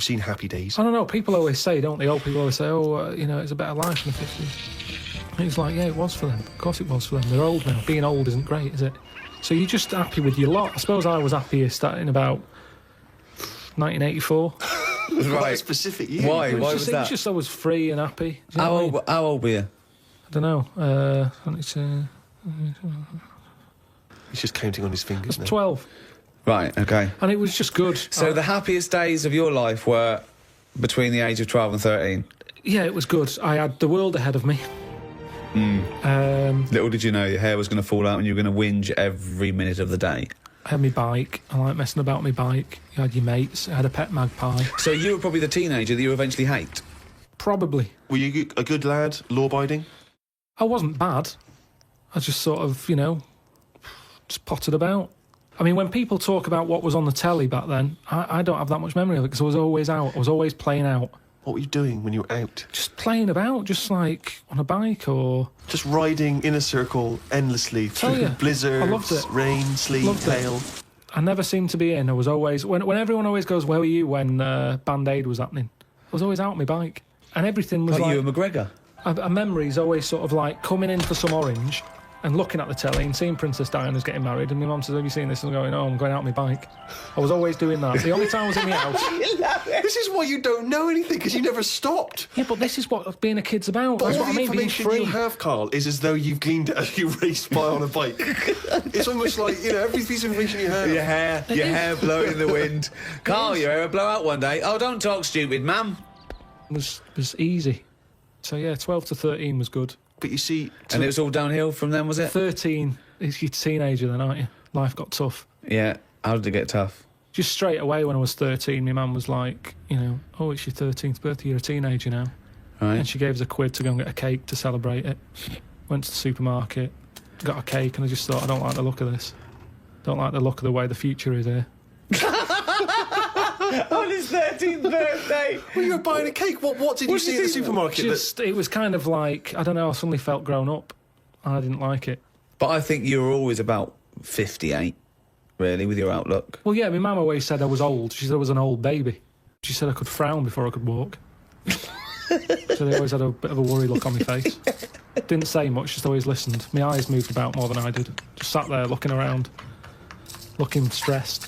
seen happy days. I don't know, people always say, don't they? Old people always say, it's a better life in the 50s. And it's like, yeah, it was for them. Of course it was for them. They're old now. Being old isn't great, is it? So you're just happy with your lot. I suppose I was happiest in about 1984. Quite a specific year. Why? It Why was was that? just I was free and happy. Do you know what I mean? How old were you? I don't know. He's just counting on his fingers now. 12. Right, okay. And it was just good. So the happiest days of your life were between the age of 12 and 13? Yeah, it was good. I had the world ahead of me. Little did you know your hair was going to fall out and you were going to whinge every minute of the day. I had my bike. I like messing about my bike. You had your mates. I had a pet magpie. So you were probably the teenager that you eventually hate? Probably. Were you a good lad, law-abiding? I wasn't bad. I just sort of, just potted about. I mean, when people talk about what was on the telly back then, I don't have that much memory of it because I was always out. I was always playing out. What were you doing when you were out? Just playing about, just like on a bike or... Just riding in a circle endlessly Tell through ya, blizzards, I loved it. rain, sleet, Loved it. hail. I never seemed to be in. I was always... When everyone always goes, where were you when Band-Aid was happening? I was always out on my bike. And everything was Like you and McGregor? A memory's always sort of like coming in for some orange and looking at the telly and seeing Princess Diana's getting married, and my mum says, have you seen this? And I'm going, oh, I'm going out on my bike. I was always doing that. The only time I was in my house... This is why you don't know anything, because you never stopped. Yeah, but this is what being a kid's about. But That's all what I the mean, being information free. you have, Carl, is as though you've gleaned it as you raced by on a bike. It's almost like, every piece of information you have. Your hair blowing in the wind. Carl, your hair will blow out one day. Oh, don't talk stupid, ma'am. was easy. So yeah, 12 to 13 was good. But you see... And it was all downhill from then, was it? 13, you're a teenager then, aren't you? Life got tough. Yeah. How did it get tough? Just straight away when I was 13, my mum was like, oh, it's your 13th birthday, you're a teenager now. Right. And she gave us a quid to go and get a cake to celebrate it. Went to the supermarket, got a cake, and I just thought, I don't like the look of this. Don't like the look of the way the future is here. On his 13th birthday. Well, you were buying a cake. What did you see at the supermarket? It was kind of like, I don't know, I suddenly felt grown up. And I didn't like it. But I think you were always about 58, really, with your outlook. Well, yeah, my mum always said I was old. She said I was an old baby. She said I could frown before I could walk. So they always had a bit of a worried look on my face. Didn't say much, just always listened. My eyes moved about more than I did. Just sat there looking around, looking stressed.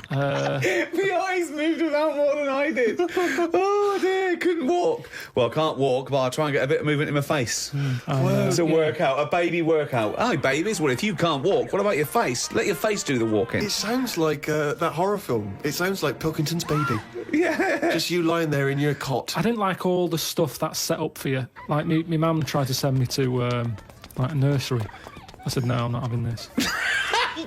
My eyes moved about more than I did. Oh dear, couldn't walk. Well, I can't walk, but I'll try and get a bit of movement in my face. It's a workout, a baby workout. Oh, babies, well, if you can't walk, what about your face? Let your face do the walking. It sounds like that horror film. It sounds like Pilkington's Baby. Yeah. Just you lying there in your cot. I didn't like all the stuff that's set up for you. Like, my mum tried to send me to, like, a nursery. I said, no, I'm not having this.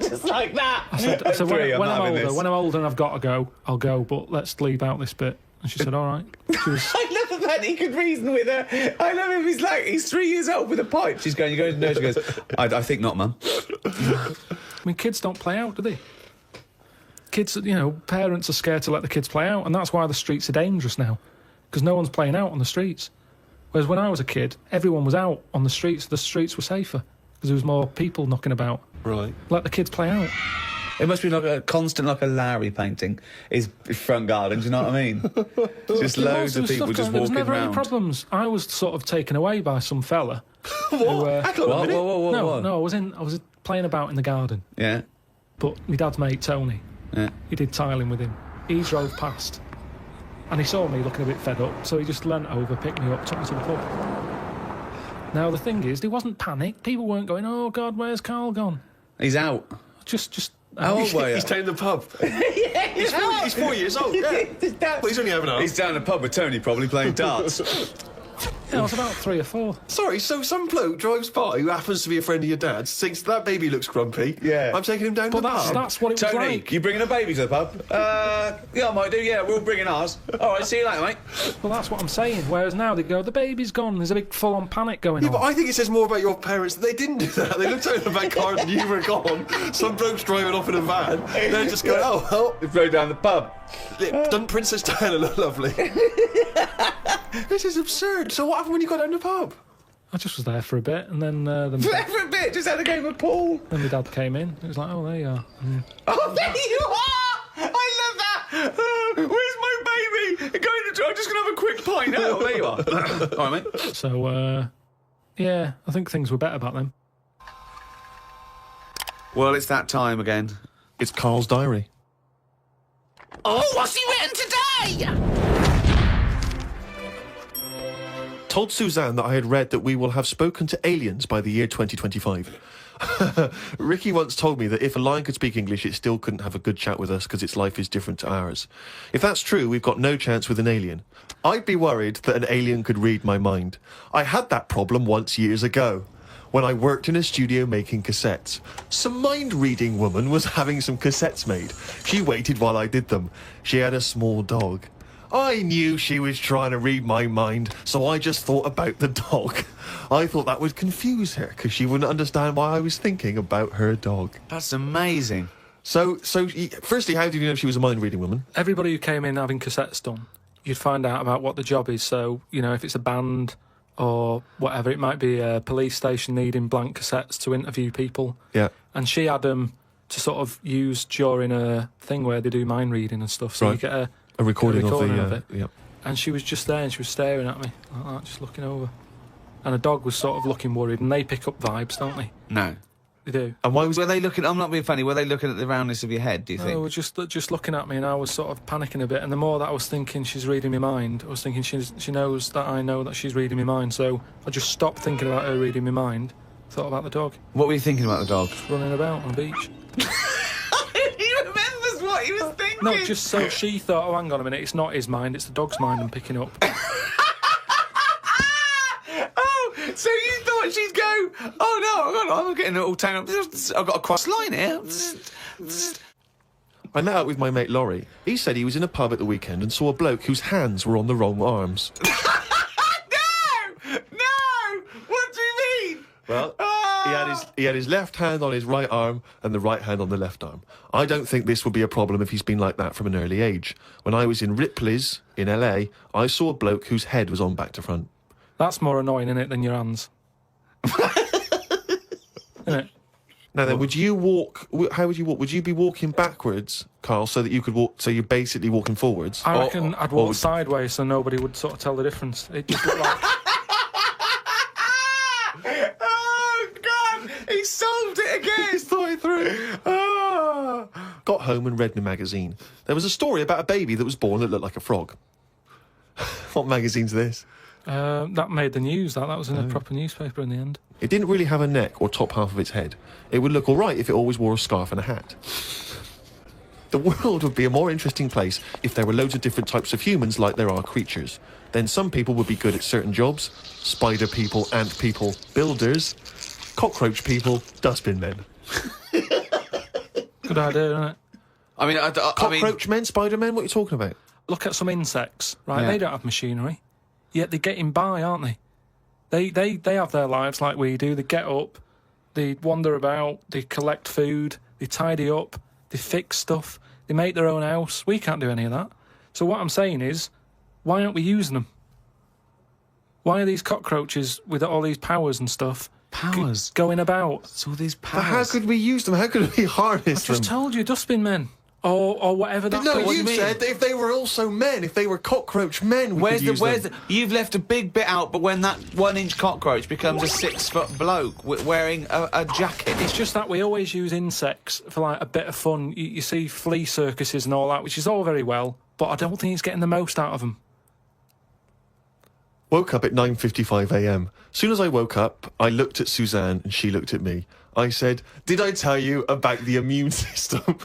Just like that. I said when I'm older and I've got to go, I'll go, but let's leave out this bit. And she said, all right. She was... I love the fact he could reason with her. I love him. He's 3 years old with a pipe. She's going, you're going to nurse. She goes, I think not, Mum. I mean, kids don't play out, do they? Kids, parents are scared to let the kids play out, and that's why the streets are dangerous now, because no one's playing out on the streets. Whereas when I was a kid, everyone was out on the streets. The streets were safer, because there was more people knocking about. Right. Let the kids play out. It must be like a constant, like a Larry painting, his front garden, do you know what I mean? Just loads of people just There was walking never any around. problems. I was sort of taken away by some fella. What? Hang on a minute. No, I was playing about in the garden. Yeah. But my dad's mate, Tony, he did tiling with him. He drove past and he saw me looking a bit fed up, so he just leant over, picked me up, took me to the pub. Now, the thing is, there wasn't panic. People weren't going, oh, God, where's Karl gone? He's out. Just How old were you? He's down the pub. He's 4 years old, yeah. Well, he's only having a He's down the pub with Tony, probably playing darts. Yeah, I was about 3 or 4. Sorry, so some bloke drives by who happens to be a friend of your dad's, thinks that baby looks grumpy. Yeah. I'm taking him down to But the pub. that's what it was Tony, like. you bringing a baby to the pub? Yeah, I might do, yeah, we'll bring in ours. All right, see you later, mate. Well, that's what I'm saying. Whereas now they go, the baby's gone. There's a big full-on panic going Yeah, on. but I think it says more about your parents that they didn't do that. They looked out in the back car and you were gone. Some bloke's driving off in a van. They're just going, oh, well, They rode down the pub. doesn't Princess Diana look lovely? This is absurd. So what happened when you got down the pub? I just was there for a bit, and then For a bit, just had a game of pool. then my dad came in. It was like, oh, there you are. Oh, there you are! I love that! Where's my baby? I'm just going to have a quick pint. Oh, there you are. All right, mate. So, yeah, I think things were better back then. Well, it's that time again. It's Karl's diary. Oh, what's he written today? Told Suzanne that I had read that we will have spoken to aliens by the year 2025. Ricky once told me that if a lion could speak English, it still couldn't have a good chat with us because its life is different to ours. If that's true, we've got no chance with an alien. I'd be worried that an alien could read my mind. I had that problem once years ago, when I worked in a studio making cassettes. Some mind-reading woman was having some cassettes made. She waited while I did them. She had a small dog. I knew she was trying to read my mind, so I just thought about the dog. I thought that would confuse her, because she wouldn't understand why I was thinking about her dog. That's amazing. So, firstly, how did you know she was a mind-reading woman? Everybody who came in having cassettes done, you'd find out about what the job is. So, you know, if it's a band or whatever, it might be a police station needing blank cassettes to interview people. Yeah. And she had them to sort of use during a thing where they do mind reading and stuff. So Right. you get a recording of of the... it. yeah. And she was just there and she was staring at me like that, just looking over. And a dog was sort of looking worried, and they pick up vibes, don't they? No. They do. And why was... Were they looking... I'm not being funny. Were they looking at the roundness of your head, do you They think? were just looking at me, and I was sort of panicking a bit. And the more that I was thinking she's reading my mind, I was thinking she knows that I know that she's reading my mind. So I just stopped thinking about her reading my mind, thought about the dog What were you thinking about the dog? running about on the beach. He remembers what he was thinking. No, just so she thought, oh, hang on a minute, it's not his mind, it's the dog's mind I'm picking up. Oh, so you thought she'd go, oh, no, I'm getting it all tangled up. I've got a cross line here. I met up with my mate Laurie. He said he was in a pub at the weekend and saw a bloke whose hands were on the wrong arms. No! What do you mean? Well, he had his left hand on his right arm and the right hand on the left arm. I don't think this would be a problem if he's been like that from an early age. When I was in Ripley's in LA, I saw a bloke whose head was on back to front. That's more annoying, isn't it, than your hands? Isn't it? Now then, would you walk... How would you walk? Would you be walking backwards, Karl, so that you could walk... So you're basically walking forwards? I reckon I'd walk sideways so nobody would sort of tell the difference. It just looked like... Oh, God! He solved it again! He's thought it through. Got home and read in a magazine. There was a story about a baby that was born that looked like a frog. What magazine's this? that made the news, that was in a proper newspaper in the end. It didn't really have a neck or top half of its head. It would look all right if it always wore a scarf and a hat. The world would be a more interesting place if there were loads of different types of humans like there are creatures. Then some people would be good at certain jobs. Spider people, ant people, builders, cockroach people, dustbin men. Good idea, isn't it? I mean, Cockroach men, spider men, what are you talking about? Look at some insects, right? Yeah. They don't have machinery, yet they're getting by, aren't they? They have their lives like we do. They get up, they wander about, they collect food, they tidy up, they fix stuff, they make their own house. We can't do any of that. So what I'm saying is, why aren't we using them? Why are these cockroaches with all these powers and stuff Powers? going about? It's all these But powers. how could we use them? How could we harness I just them? told you, dustbin men. or whatever that. No, what you mean? said that if they were also men, if they were cockroach men, we Where's could the? use Where's them. the? You've left a big bit out, but when that 1-inch cockroach becomes a 6-foot bloke wearing a jacket, It's just that we always use insects for like a bit of fun. You see flea circuses and all that, which is all very well, but I don't think it's getting the most out of them. Woke up at 9:55 a.m. Soon as I woke up, I looked at Suzanne and she looked at me. I said, "Did I tell you about the immune system?"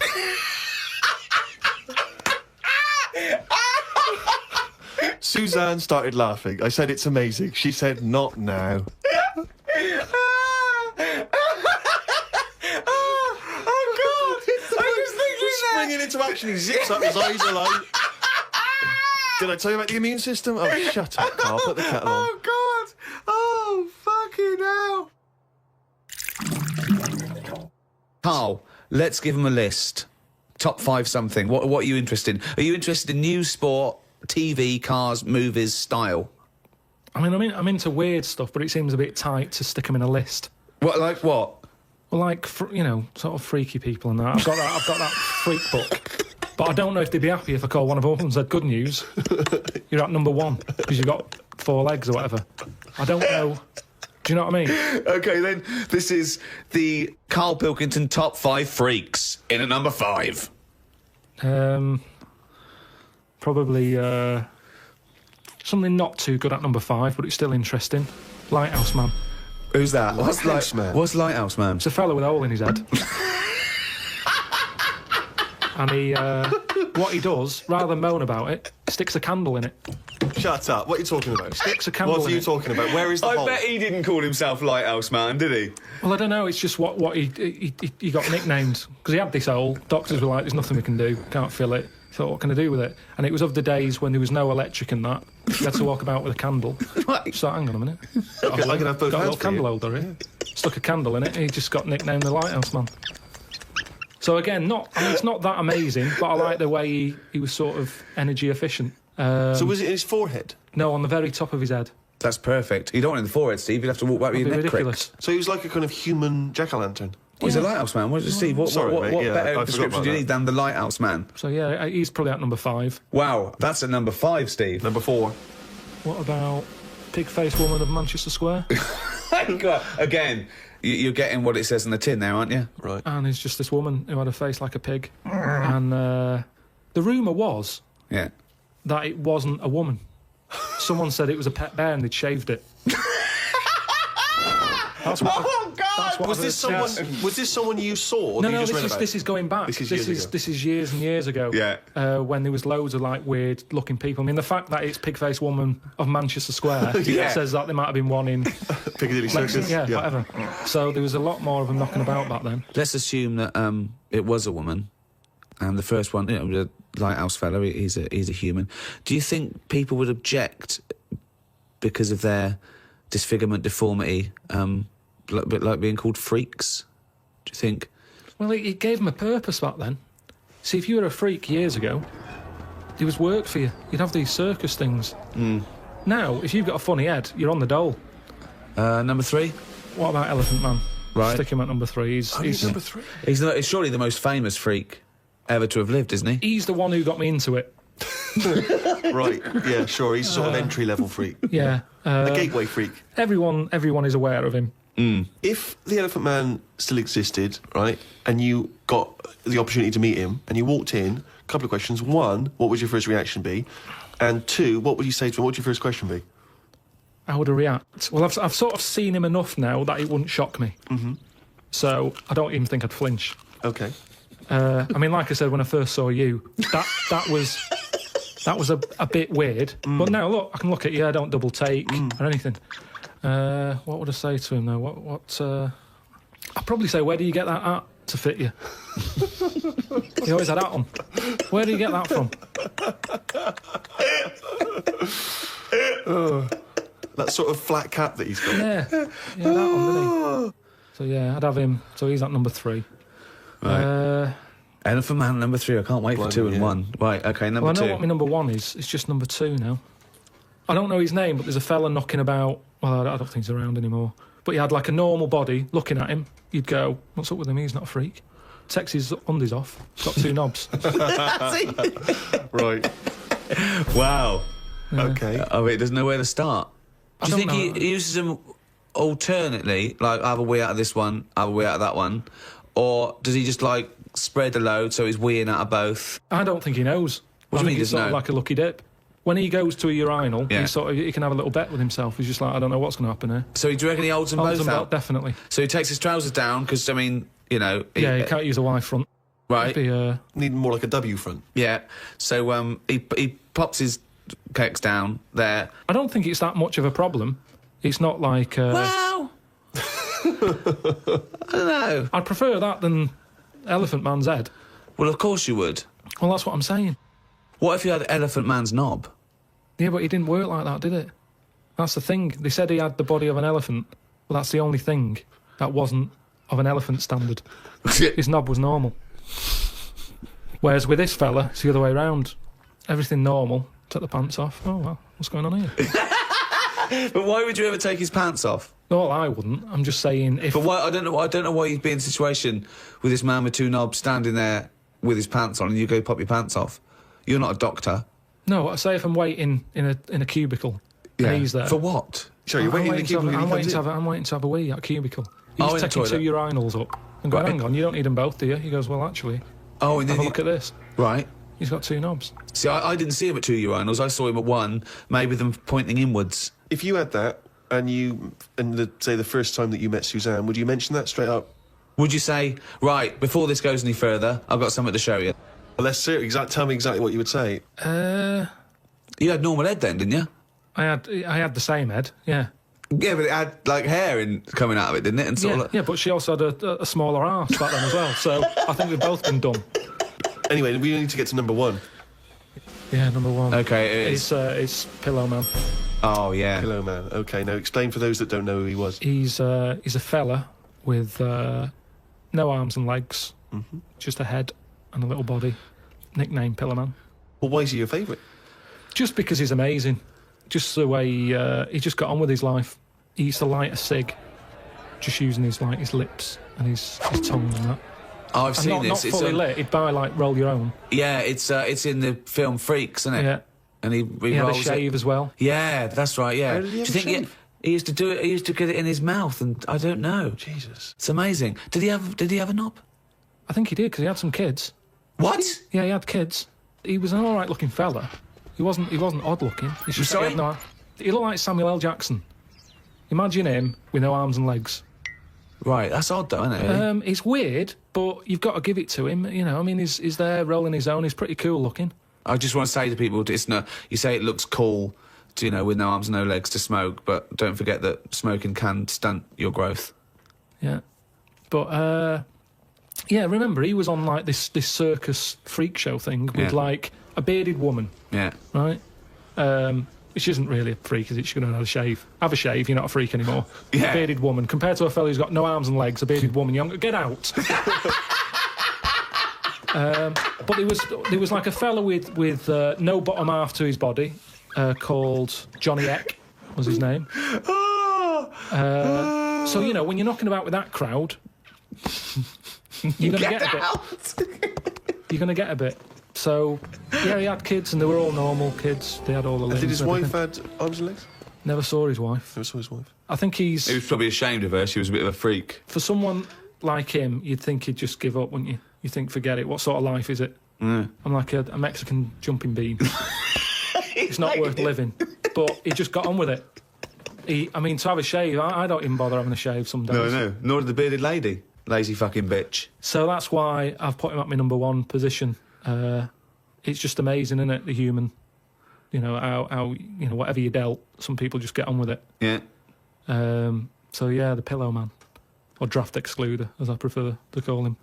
Suzanne started laughing. I said, "It's amazing." She said, "Not now." Oh God! I was thinking Springing into action, he zips up, his eyes are like... Did I tell you about the immune system? Oh, shut up, Carl. Put the kettle on. Oh God! Oh fucking hell! Carl, let's give him a list. Top 5 something. What are you interested in? Are you interested in news, sport, TV, cars, movies, style? I mean, I'm into weird stuff, but it seems a bit tight to stick them in a list. What, like what? Well, like, sort of freaky people and that. I've got that freak book. But I don't know if they'd be happy if I called one of them and said, "Good news, you're at number 1 because you've got 4 legs or whatever." I don't know. Do you know what I mean? Okay, then this is the Karl Pilkington top 5 freaks in at number 5. Probably something not too good at number 5, but it's still interesting. Lighthouse Man. Who's that? Lighthouse Man? What's Lighthouse Man? It's a fella with a hole in his head. And he, what he does, rather than moan about it, sticks a candle in it. Shut up. What are you talking about? Sticks a candle What are in you it. talking about? Where is the hole? he didn't call himself Lighthouse Man, did he? Well, I don't know. It's just what he got nicknamed because he had this hole. Doctors were like, "There's nothing we can do. Can't fill it." He thought, "What can I do with it?" And it was of the days when there was no electric and that. You had to walk about with a candle. Right. So hang on a minute. I can have both Got a hands little for candle you. holder here. Stuck a candle in it. And he just got nicknamed the Lighthouse Man. So again, it's not that amazing, but I like the way he was sort of energy efficient. So was it in his forehead? No, on the very top of his head. That's perfect. You don't want it in the forehead, Steve. You'd have to walk back with It'd your be neck ridiculous. cricked. So he was like a kind of human jack-o'-lantern. He's a Lighthouse Man. What, Steve, what Sorry, mate, yeah, I better forgot description about do you that. need than the Lighthouse Man? So yeah, he's probably at number 5. Wow, that's at number 5, Steve. Number 4. What about Pig-Faced Woman of Manchester Square? Again, you're getting what it says on the tin there, aren't you? Right. And it's just this woman who had a face like a pig. And the rumour was Yeah. that it wasn't a woman. Someone said it was a pet bear and they'd shaved it. That's what that's what Was I've this heard. someone? Was this someone you saw? Or No, that you no, just read this about? is going back. This is years ago. This is years and years ago. Yeah. When there was loads of like weird looking people. I mean, the fact that it's Pig-Faced Woman of Manchester Square Yeah. says that there might have been one in Piccadilly Circus. yeah, whatever. So there was a lot more of them knocking about back then. Let's assume that it was a woman, and the first one, the Lighthouse fella, he's a human. Do you think people would object because of their disfigurement, deformity, a bit like being called freaks? Do you think? Well, it gave them a purpose back then. See, if you were a freak years ago, there was work for you. You'd have these circus things. Now, if you've got a funny head, you're on the dole. Number 3? What about Elephant Man? Right. Stick him at number 3. He's Number 3. He's surely the most famous freak ever to have lived, isn't he? he's the one who got me into it. Right. Yeah. Sure. He's a sort of entry-level freak, Yeah. a gateway freak. Everyone is aware of him. If the Elephant Man still existed, right, and you got the opportunity to meet him, and you walked in, a couple of questions. 1, what would your first reaction be? And 2, what would you say to him? What would your first question be? How would I react? Well, I've sort of seen him enough now that it wouldn't shock me. So I don't even think I'd flinch. Okay. I mean, like I said, when I first saw you, that was a bit weird. But now, look, I can look at you. I don't double take or anything. What would I say to him, though? I'd probably say, where do you get that hat to fit you? He always had that on. Where do you get that from? That sort of flat cap that he's got. Yeah, that one, didn't he? So, yeah, I'd have him. So he's at number 3. Right. Elephant Man number 3. I can't wait for 2 and 1. Right. Okay. Number Well, I know 2. what my number 1 is. It's just number 2 now. I don't know his name, but there's a fella knocking about. Well, I don't think he's around anymore. But he had like a normal body. Looking at him, you'd go, "What's up with him? He's not a freak." takes his undies off. Got 2 knobs. Right. Wow. Okay. I mean, there's nowhere to start. Do you don't think he uses them alternately, like have a wee out of this one, have a wee out of that one, or does he just like spread the load so he's weeing out of both? I don't think he knows. What do you I mean think it's he doesn't sort of know? like a lucky dip. When he goes to a urinal, Yeah. he can have a little bet with himself. He's just like, I don't know what's going to happen here. So do you reckon he holds them Holds both them out? definitely. So he takes his trousers down because I mean, you know, Yeah, you can't use a Y front. right? It'd be, Need more like a W front. Yeah. So he pops his cakes down there. I don't think it's that much of a problem. It's not like... Wow. I don't know. I'd prefer that than Elephant Man's head. Well, of course you would. Well, that's what I'm saying. What if you had Elephant Man's knob? Yeah, but it didn't work like that, did it? That's the thing. They said he had the body of an elephant, but that's the only thing that wasn't of an elephant standard. His knob was normal. Whereas with this fella, it's the other way round. Everything normal, took the pants off. Oh, well, what's going on here? But why would you ever take his pants off? No, I wouldn't. I'm just saying if... But why? I don't know why you'd be in a situation with this man with 2 knobs standing there with his pants on, and you go pop your pants off. You're not a doctor. No, I say if I'm waiting in a cubicle, and he's there. For what? Sorry, you're I'm waiting in the waiting to cubicle. have- I'm when he waiting to comes have a- I'm waiting to have a wee at a cubicle. Oh, He's in the taking 2 toilet. urinals up and going, Right. hang on, you don't need them both, do you? He goes, well, actually, Oh, and then have a look at this. right. He's got 2 knobs. See, I didn't see him at 2 urinals. I saw him at 1, maybe them pointing inwards. in. If you had that, and say the first time that you met Suzanne, would you mention that straight up? Would you say, right, before this goes any further, I've got something to show you? Well, let's see. Tell me exactly what you would say. You had normal head then, didn't you? I had the same head, yeah. Yeah, but it had like hair coming out of it, didn't it? And sort Yeah, of yeah, but she also had a smaller arse back then as well, so I think we've both been dumb. Anyway, we need to get to number 1. Yeah, number 1. Okay, it is. It's Pillow Man. Oh, yeah. Hello, man. Okay, now explain for those that don't know who he was. He's a fella with no arms and legs, just a head and a little body. Nickname Pillow Man. Well, why is he your favourite? Just because he's amazing. Just the way he just got on with his life. He used to light a cig, just using his lips and his tongue and that. Oh, I've And seen not this. fully lit. He'd buy like Roll Your Own. Yeah, it's in the film Freaks, isn't it? Yeah. And he He had a rolls shave it. as well. Yeah, that's right. Yeah. How did he Do you have a think shave? he used to do it? He used to get it in his mouth, and I don't know. Jesus. It's amazing. Did he have a knob? I think he did because he had some kids. What? Yeah, he had kids. He was an all right looking fella. He wasn't odd looking. It's just that Sorry? he looked like Samuel L. Jackson. Imagine him with no arms and legs. Right, that's odd though, isn't it? It's weird, but you've got to give it to him. You know, I mean, he's there rolling his own. He's pretty cool looking. I just want to say to people, it's no. You say it looks cool, to, you know, with no arms and no legs to smoke, but don't forget that smoking can stunt your growth. Yeah, but yeah. Remember, he was on like this circus freak show thing with Yeah. like a bearded woman, Yeah. right? Which isn't really a freak, is it? She's going to have a shave. Have a shave, you're not a freak anymore. Yeah. A bearded woman, compared to a fella who's got no arms and legs, a bearded woman, you get out. But there was like a fella with no bottom half to his body, called Johnny Eck, was his name. So, you know, when you're knocking about with that crowd, you're going to get a bit. You're going to get a bit. So, yeah, he had kids, and they were all normal kids. They had all the limbs. Did his everything. wife had arms and legs? Never saw his wife. Never saw his wife. I think He was probably ashamed of her. She was a bit of a freak. for someone like him, you'd think he'd just give up, wouldn't you? You think, forget it. What sort of life is it? Yeah. I'm like a Mexican jumping bean. It's not worth living. But he just got on with it. I mean, to have a shave, I don't even bother having a shave some days. No. Nor did the bearded lady. Lazy fucking bitch. So that's why I've put him at my number 1 position. It's just amazing, isn't it? The human, you know, how you know, whatever you dealt, some people just get on with it. Yeah. So yeah, the Pillow Man, or Draft Excluder, as I prefer to call him.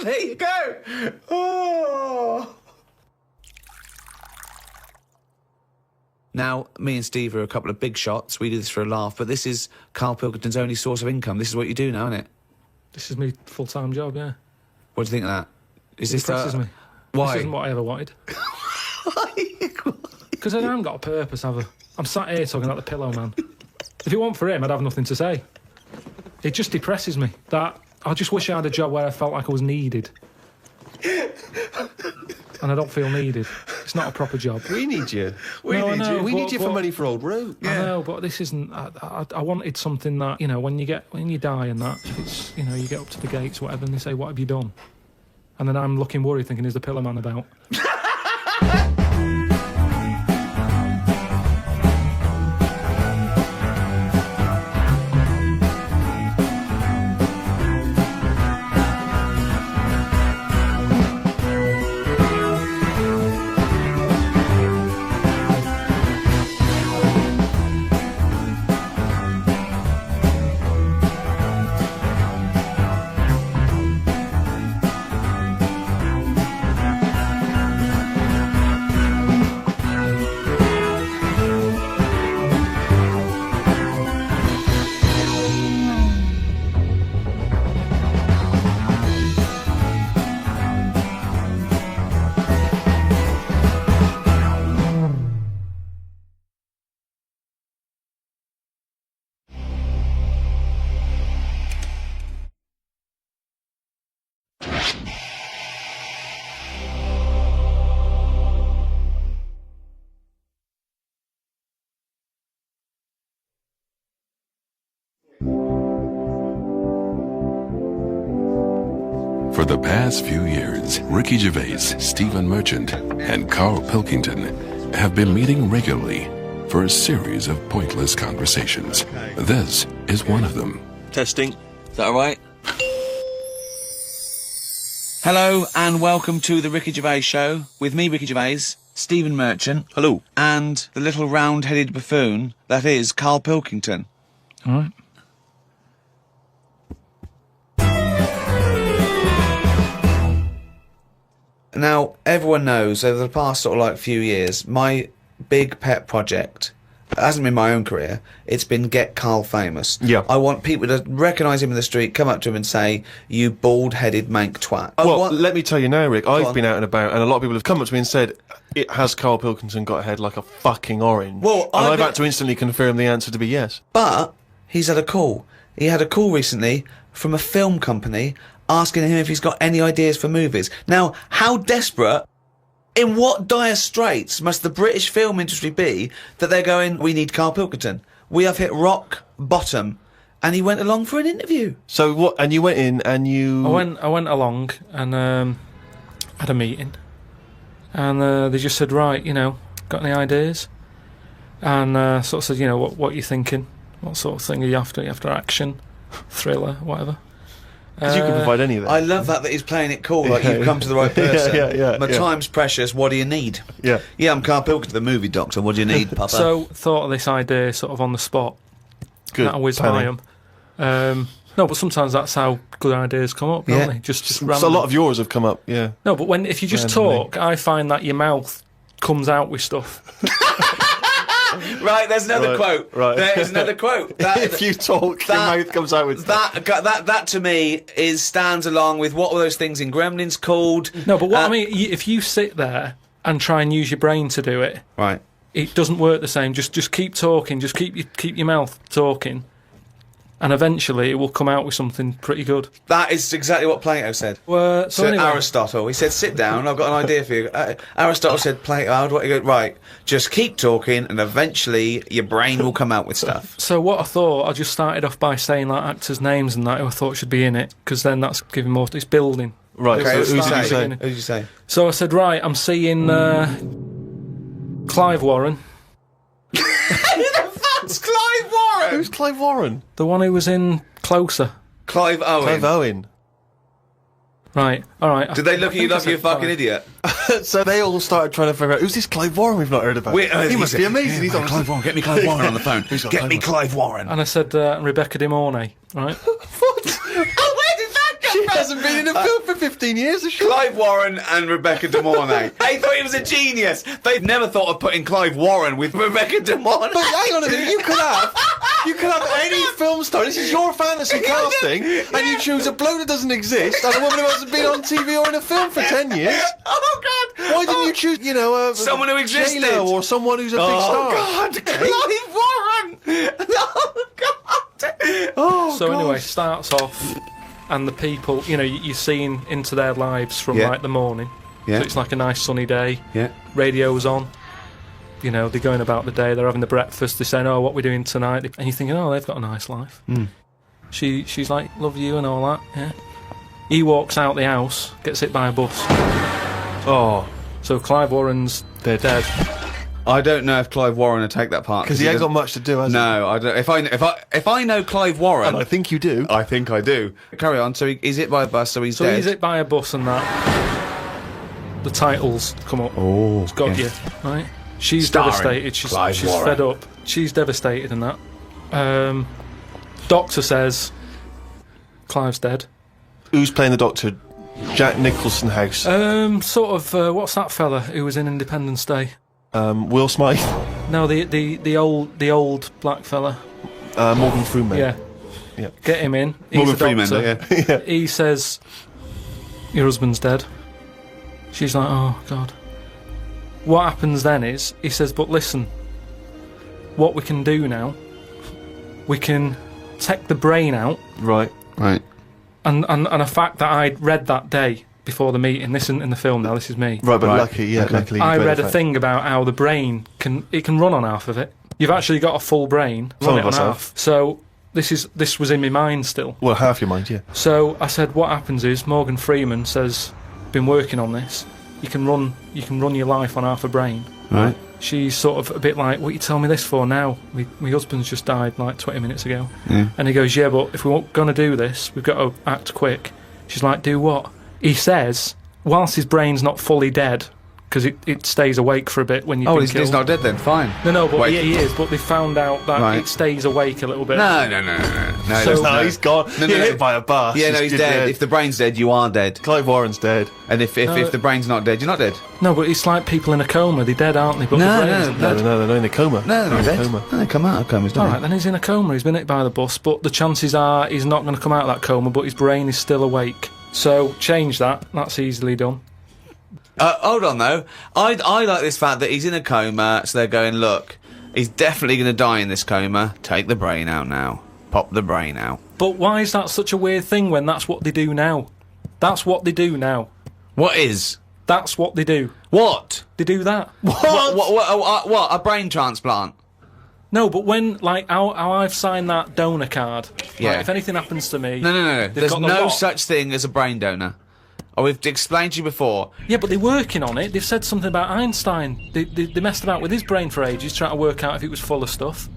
There you go. Oh. Now, me and Steve are a couple of big shots. We do this for a laugh, but this is Karl Pilkington's only source of income. This is what you do now, isn't it? This is my full-time job, yeah. What do you think of that? Is It this impresses me. Why? This isn't what I ever wanted. Because I haven't got a purpose, have I? I'm sat here talking about the Pillow Man. If it weren't for him, I'd have nothing to say. It just depresses me that I just wish I had a job where I felt like I was needed. And I don't feel needed. It's not a proper job. We need you. We need you for money for old root. I know, but this isn't. I wanted something that, you know, when you die and that, it's, you know, you get up to the gates, whatever, and they say, "What have you done?" And then I'm looking worried, thinking, "Is the Pillar Man about?" For the past few years, Ricky Gervais, Stephen Merchant, and Karl Pilkington have been meeting regularly for a series of pointless conversations. This is one of them. Testing. Is that all right? Hello and welcome to the Ricky Gervais Show with me, Ricky Gervais, Stephen Merchant. Hello. And the little round-headed buffoon that is Karl Pilkington. All right. Now, everyone knows over the past sort of like few years, my big pet project, it hasn't been my own career, it's been get Karl famous. Yeah. I want people to recognise him in the street, come up to him and say, "You bald-headed mank twat." Well, let me tell you now, Rick, I've on. been out and about, and a lot of people have come up to me and said, has Karl Pilkington got a head like a fucking orange? Well, and I've I've been- had to instantly confirm the answer to be yes. But he's had a call. He had a call recently from a film company asking him if he's got any ideas for movies. Now, how desperate, in what dire straits must the British film industry be that they're going, "We need Karl Pilkington. We have hit rock bottom." And he went along for an interview. So what? And you went in and you... I went along and had a meeting, and they just said, "Right, you know, got any ideas?" And sort of said, "You know, what are you thinking? What sort of thing are you after? Are you after action, thriller, whatever?" Because you can provide any of that. I love that he's playing it cool, like you've come to the right person. My yeah. time's precious, what do you need? Yeah. Yeah, I'm Karl Pilkington, the movie doctor, what do you need, Papa? So thought of this idea sort of on the spot. Good. That I whiz by planning. 'em. No, but sometimes that's how good ideas come up, don't Yeah. they? Just So random. a lot of yours have come up, yeah. No, but if you just Randomly. talk, I find that your mouth comes out with stuff. Right, there's another Right, quote. right. There is another quote. If you talk, your mouth comes out with... That to me stands along with what were those things in Gremlins called? No, but what I mean, if you sit there and try and use your brain to do it, Right. it doesn't work the same. Just keep talking. Just keep your mouth talking, and eventually it will come out with something pretty good. That is exactly what Plato said. So So anyway, Aristotle, he said, "Sit down. I've got an idea for you." Aristotle said, "Plato, what you go? Right, just keep talking, and eventually your brain will come out with stuff." so what I thought, I just started off by saying like actors' names and that who I thought should be in it, because then that's giving more. It's building. Right, Okay, so who who did did you you say? say? Who did you say? So I said, right, I'm seeing Clive Warren, That's Clive Warren. Who's Clive Warren? the one who was in Closer. Clive Owen. Clive Owen. Right, all right. Did they look at you I like you're a said fucking Clive. idiot? So they all started trying to figure out, who's this Clive Warren we've not heard about? He must be amazing. He's on Clive Warren. Get me Clive Warren on the phone. Who's got Get Clive me Warren? Clive Warren. And I said Rebecca De Mornay, right? Oh, where did that come She from? hasn't been in a film for 15 years, has she? Clive Warren and Rebecca De Mornay. They thought he was a genius. They've never thought of putting Clive Warren with Rebecca De Mornay. But hang on a minute, you could have any film star. This is your fantasy casting, and you choose a bloke that doesn't exist and a woman who hasn't been on TV or in a film for 10 years. Oh, God. Why didn't you choose, you know, Someone who existed. J-Lo or someone who's a big Oh, star? God. Clive Warren. Oh, God. Oh, So God. anyway, starts off, and the people, you're seeing into their lives from Yeah. like the morning. Yeah. So it's like a nice sunny day. Yeah. Radio's on. They're going about the day. They're having the breakfast. They're saying, "Oh, what we're doing tonight?" And you're thinking, "Oh, they've got a nice life." She's like, "Love you" and all that. Yeah. He walks out the house, gets hit by a bus. Oh, So Clive Warren's dead. I don't know if Clive Warren would take that part because he ain't got much to do, has he? No, I don't. If I know Clive Warren, And I think you do. I think I do. Carry on. So he's hit by a bus, so he's So dead. he's hit by a bus and that. The titles come up. Oh, It's got yeah. you, right? She's Starring devastated. She's Clive Warren. fed up. She's devastated and that. Doctor says Clive's dead. Who's playing the Doctor? Jack Nicholson House. What's that fella who was in Independence Day? Will Smythe. No, the old black fella. Morgan Freeman. Yeah. Yeah. Get him in. He's Morgan the Freeman, doctor. yeah. He says, "Your husband's dead." She's like, "Oh God." What happens then is he says, "But listen, what we can do now, we can take the brain out." Right. Right. And a fact that I'd read that day before the meeting. This isn't in the film now. This is me. Right, but Right. luckily, I you read a fact. thing about how the brain can run on half of it. You've actually got a full brain, Some run it of on us have. half. So this was in my mind still. Well, half your mind, yeah. So I said, what happens is Morgan Freeman says, "Been working on this. You can run your life on half a brain." Right. She's sort of a bit like, "What you tell me this for now? My husband's just died like 20 minutes ago." Yeah. And he goes, "Yeah, but if we're going to do this, we've got to act quick." She's like, "Do what?" He says, whilst his brain's not fully dead, because it stays awake for a bit when you've Oh, been he's killed. not dead then. Fine. No, but Wait. he is. But they found out that Right. it stays awake a little bit. No. So- No, he's gone. No, You're no. hit by a bus. Yeah, no, he's dead. If the brain's dead, you are dead. Clive Warren's dead. And if the brain's not dead, you're not dead. No, but it's like people in a coma. They're dead, aren't they? But No, the brain no, isn't No, dead. no, they're in a coma. No, they're not They're in dead. a coma. No, they come out of comas, don't All they? right, then he's in a coma. He's been hit by the bus, but the chances are he's not going to come out of that coma. But his brain is still awake. So change that. That's easily done. Hold on though. I like this fact that he's in a coma, so they're going, look, he's definitely going to die in this coma. Take the brain out now. Pop the brain out. But why is that such a weird thing when that's what they do now? That's what they do now. What is? That's what they do. What? They do that. What? A brain transplant? No, but when, like, how I've signed that donor card, Yeah. like, if anything happens to me... No. they've There's got the no lot. such thing as a brain donor. Oh, we've explained to you before. Yeah, but they're working on it. They've said something about Einstein. They messed about with his brain for ages, trying to work out if it was full of stuff.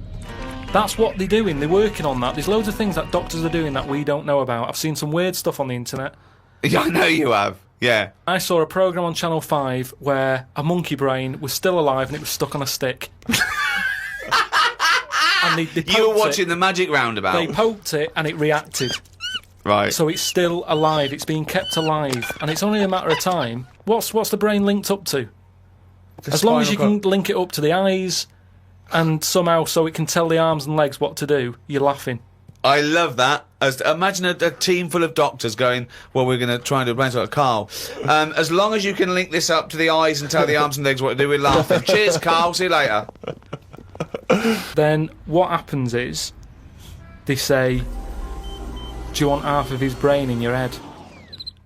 That's what they're doing. They're working on that. There's loads of things that doctors are doing that we don't know about. I've seen some weird stuff on the internet. Yeah, I know you have. Yeah. I saw a programme on Channel 5 where a monkey brain was still alive and it was stuck on a stick. And they You were poked watching it. the Magic Roundabout. They poked it and it reacted. Right. So it's still alive. It's being kept alive, and it's only a matter of time. What's the brain linked up to? As long as you can link it up to the eyes, and somehow so it can tell the arms and legs what to do, you're laughing. I love that. Imagine a team full of doctors going, well, we're going to try and do a brain transplant. Carl, as long as you can link this up to the eyes and tell the arms and legs what to do, we're laughing. Cheers, Carl. See you later. Then what happens is they say, "Do you want half of his brain in your head?"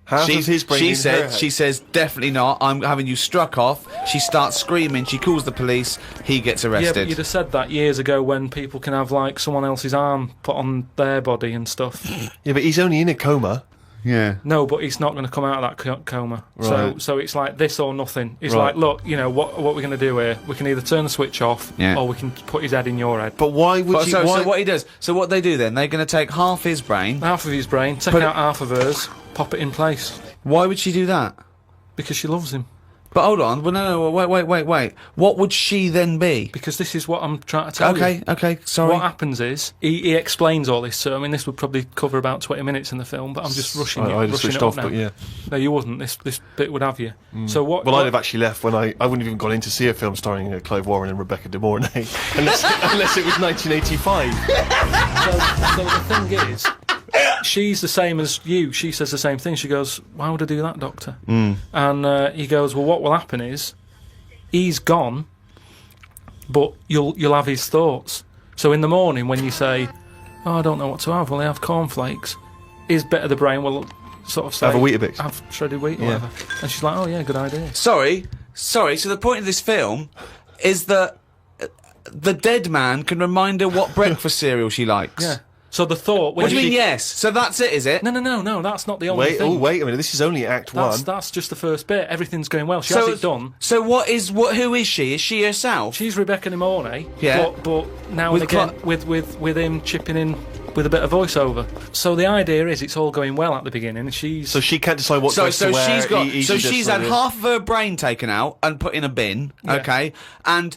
Half of his brain in her head. She says, definitely not. I'm having you struck off. She starts screaming. She calls the police. He gets Yeah, but arrested. you'd have said that years ago when people can have like someone else's arm put on their body and stuff. Yeah, but he's only in a coma. Yeah. No, but he's not going to come out of that coma. Right. So it's like this or nothing. It's Right. like, look, you know, what we're going to do here? We can either turn the switch off, Yeah. or we can put his head in your head. But why would So why? what he does? So what they do then? They're going to take half his brain. Half of his brain, take Put out half of hers, pop it in place Why would she do that? because she loves him. But hold on. Well, no. Wait. What would she then be? Because this is what I'm trying to tell you. Okay. Sorry. What happens is he explains all this. So I mean, this would probably cover about 20 minutes in the film, but I'm just rushing it. I just rushing switched it off, up now. but yeah. No, you wouldn't. This bit would have you. So what? Well, what I'd have actually left when I wouldn't have even gone in to see a film starring Clive Warren and Rebecca De Mornay, unless it was 1985. So the thing is, she's the same as you. She says the same thing. She goes, "Why would I do that, doctor?" And he goes, "Well, what will happen is, he's gone, but you'll have his thoughts. So in the morning when you say, 'Oh, I don't know what to have,' well, I have cornflakes. his bit of the brain will sort of say, Have a Weetabix. have shredded wheat or whatever. And she's like, oh yeah, good idea. Sorry. So the point of this film is that the dead man can remind her what breakfast cereal she likes. Yeah. So the thought... What do you mean, yes? So that's it, is it? No, that's not the only thing. Wait a minute, this is only Act 1. That's just the first bit. Everything's going well. She has it done. So who is she? Is she herself? She's Rebecca Nimone, Yeah. but now With and again with him chipping in with a bit of voiceover. So the idea is it's all going well at the beginning, and she's... So she can't decide what dress to wear. She's had half of her brain taken out and put in a bin, Yeah. okay? And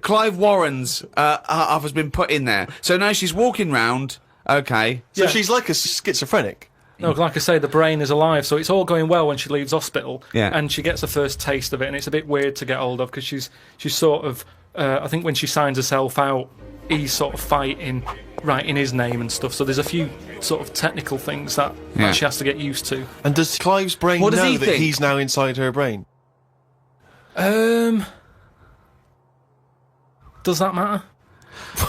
Clive Warren's half has been put in there. So now she's walking round, okay? So she's like a schizophrenic. No, like I say, the brain is alive, so it's all going well when she leaves hospital, Yeah. and she gets the first taste of it, and it's a bit weird to get hold of, because she's sort of... I think when she signs herself out, he's sort of fighting, writing his name and stuff, so there's a few sort of technical things that she has to get used to. And does Clive's brain What does know he that think? he's now inside her brain? Does that matter?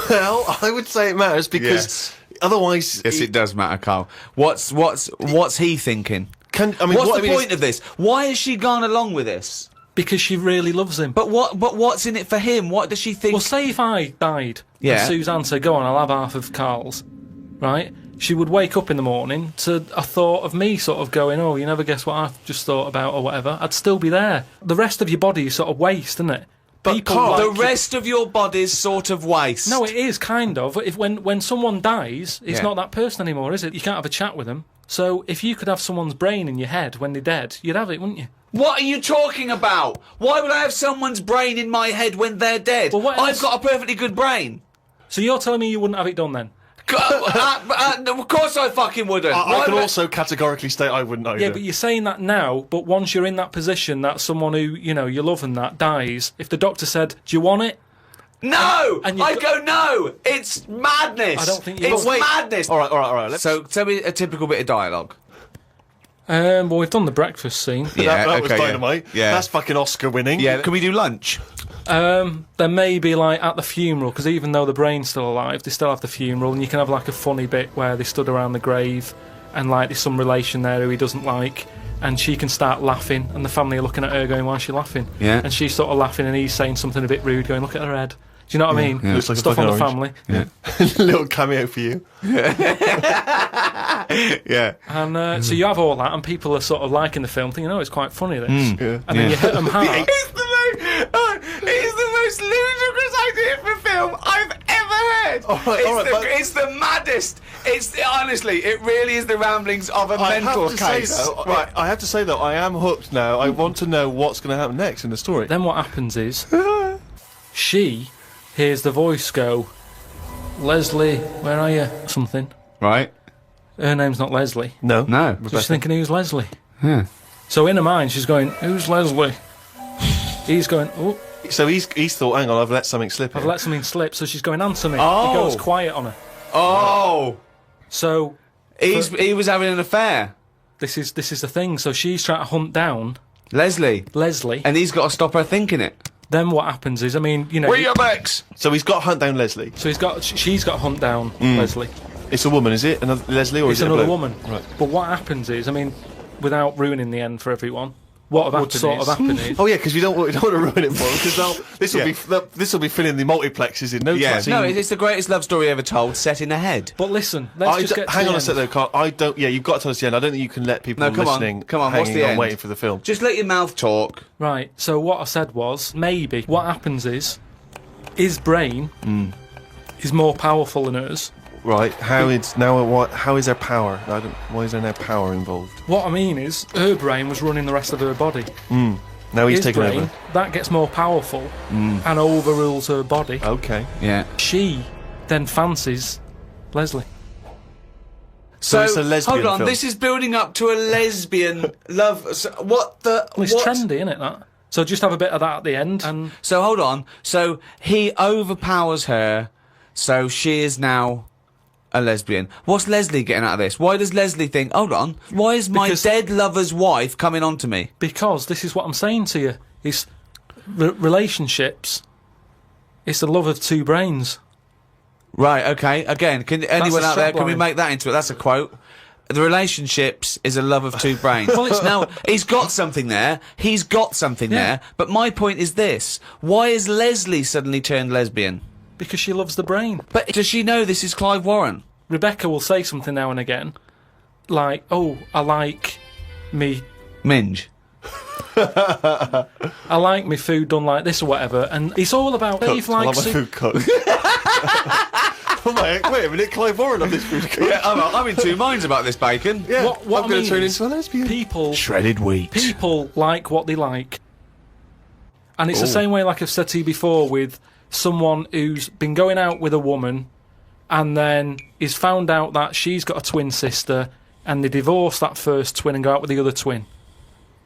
Well, I would say it matters because otherwise... Yes, it does matter, Carl. What's he thinking? What's the point of this? Why has she gone along with this? Because she really loves him. But what's in it for him? What does she think? Well, say if I died, Yeah. and Suzanne said, go on, I'll have half of Carl's, right? She would wake up in the morning to a thought of me sort of going, oh, you never guess what I've just thought about or whatever. I'd still be there. The rest of your body is sort of waste, isn't it? But Carl, the rest of your body's sort of waste. No, it is, kind of. When someone dies, it's Yeah. not that person anymore, is it? You can't have a chat with them. So if you could have someone's brain in your head when they're dead, you'd have it, wouldn't you? What are you talking about? Why would I have someone's brain in my head when they're dead? Well, what I've else? got a perfectly good brain. So you're telling me you wouldn't have it done then? Of course I fucking wouldn't. I Why can would also categorically state I wouldn't either. Yeah, but you're saying that now, but once you're in that position that someone who, you know, you love and that dies, if the doctor said, do you want it? No! And you've I go, no! It's madness! I don't think you It's would. madness! All right. So, tell me a typical bit of dialogue. Well, we've done the breakfast scene. that was dynamite. Yeah. That's fucking Oscar winning. Yeah, can we do lunch? There may be, like, at the funeral, because even though the brain's still alive, they still have the funeral, and you can have, like, a funny bit where they stood around the grave, and, like, there's some relation there who he doesn't like, and she can start laughing, and the family are looking at her going, why is she laughing? Yeah. And she's sort of laughing, and he's saying something a bit rude, going, look at her head. Do you know what I mean? Yeah. Looks like a Stuff on the fucking family. Yeah. Little cameo for you. Yeah. And so you have all that, and people are sort of liking the film, thinking, oh, it's quite funny, this. Yeah. And then you hit them hard. It's the most ludicrous idea for a film I've ever heard. It's the maddest. Honestly, it really is the ramblings of a mental case. I have to say though, I am hooked now. I want to know what's going to happen next in the story. Then what happens is, she hears the voice go, Leslie, where are you? Something. Right? Her name's not Leslie. No. No. So she's thinking, who's Leslie? Yeah. So in her mind, she's going, who's Leslie? He's going, oh, So he's thought, hang on, I've let something slip. I've here. let something slip. So she's going, answer me. Oh. He goes quiet on her. Oh! So He was having an affair. this is the thing. So she's trying to hunt down Leslie. Leslie. And he's got to stop her thinking it. Then what happens is, I mean, you know. Where your legs? So he's got to hunt down Leslie. So she's got to hunt down Leslie. It's a woman, is it? Another Leslie, or It's is it a another bloke? woman. Right. But what happens is, I mean, without ruining the end for everyone, what What sort of happened is. Oh yeah, because we don't want to ruin it for them because this will be filling the multiplexes in no time. No, it's the greatest love story ever told, set in a head. But listen, let's just get to hang the on a end. sec though, Carl. I don't. Yeah, you've got to tell us the end. I don't think you can let people No, come on, listening come on, what's hanging the on end? waiting for the film. Just let your mouth talk. Right, so what I said was, maybe what happens is, his brain is more powerful than hers. Right. How is there power? Why is there no power involved? What I mean is, her brain was running the rest of her body. Now he's His taken brain, over. that gets more powerful and overrules her body. Okay. Yeah. She then fancies Leslie. So it's a lesbian hold on, film. this is building up to a lesbian love. What the? Well, it's what? trendy, isn't it, that? So just have a bit of that at the end. And So hold on. So he overpowers her. So she is now a lesbian. What's Leslie getting out of this? Why does Leslie think? Hold on. Why is my Because- dead lover's wife coming on to me? because this is what I'm saying to you, is relationships, it's the love of two brains. Right. Okay. Again, can anyone a out there? Can we strapline. make that into it? That's a quote. The relationships is a love of two brains. Well, it's now he's got something there. He's got something there. But my point is this: why is Leslie suddenly turned lesbian? Because she loves the brain. But does she know this is Clive Warren? Rebecca will say something now and again, like, "Oh, I like me Minge. I like my food done like this or whatever," and it's all about Dave I like likes my food cooked. Wait a minute, Clive Warren on this food cooked. Yeah, I'm in two minds about this bacon. Yeah, what I'm I going mean to turn is into a lesbian. people Shredded wheat. people like what they like, and it's the same way, like I've said to you before, with someone who's been going out with a woman and then is found out that she's got a twin sister, and they divorce that first twin and go out with the other twin.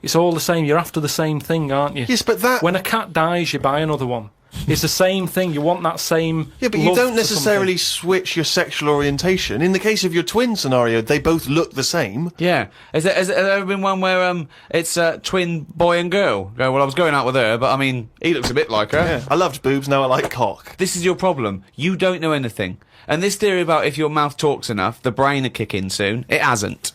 It's all the same. You're after the same thing, aren't you? Yes, but that... When a cat dies, you buy another one. It's the same thing. You want that same. Yeah, but you love don't for necessarily something. switch your sexual orientation. In the case of your twin scenario, they both look the same. Yeah. Has there ever been one where it's twin boy and girl? Go, well, I was going out with her, but I mean, he looks a bit like her. Yeah, I loved boobs, now I like cock. This is your problem. You don't know anything. And this theory about if your mouth talks enough, the brain will kick in soon. It hasn't.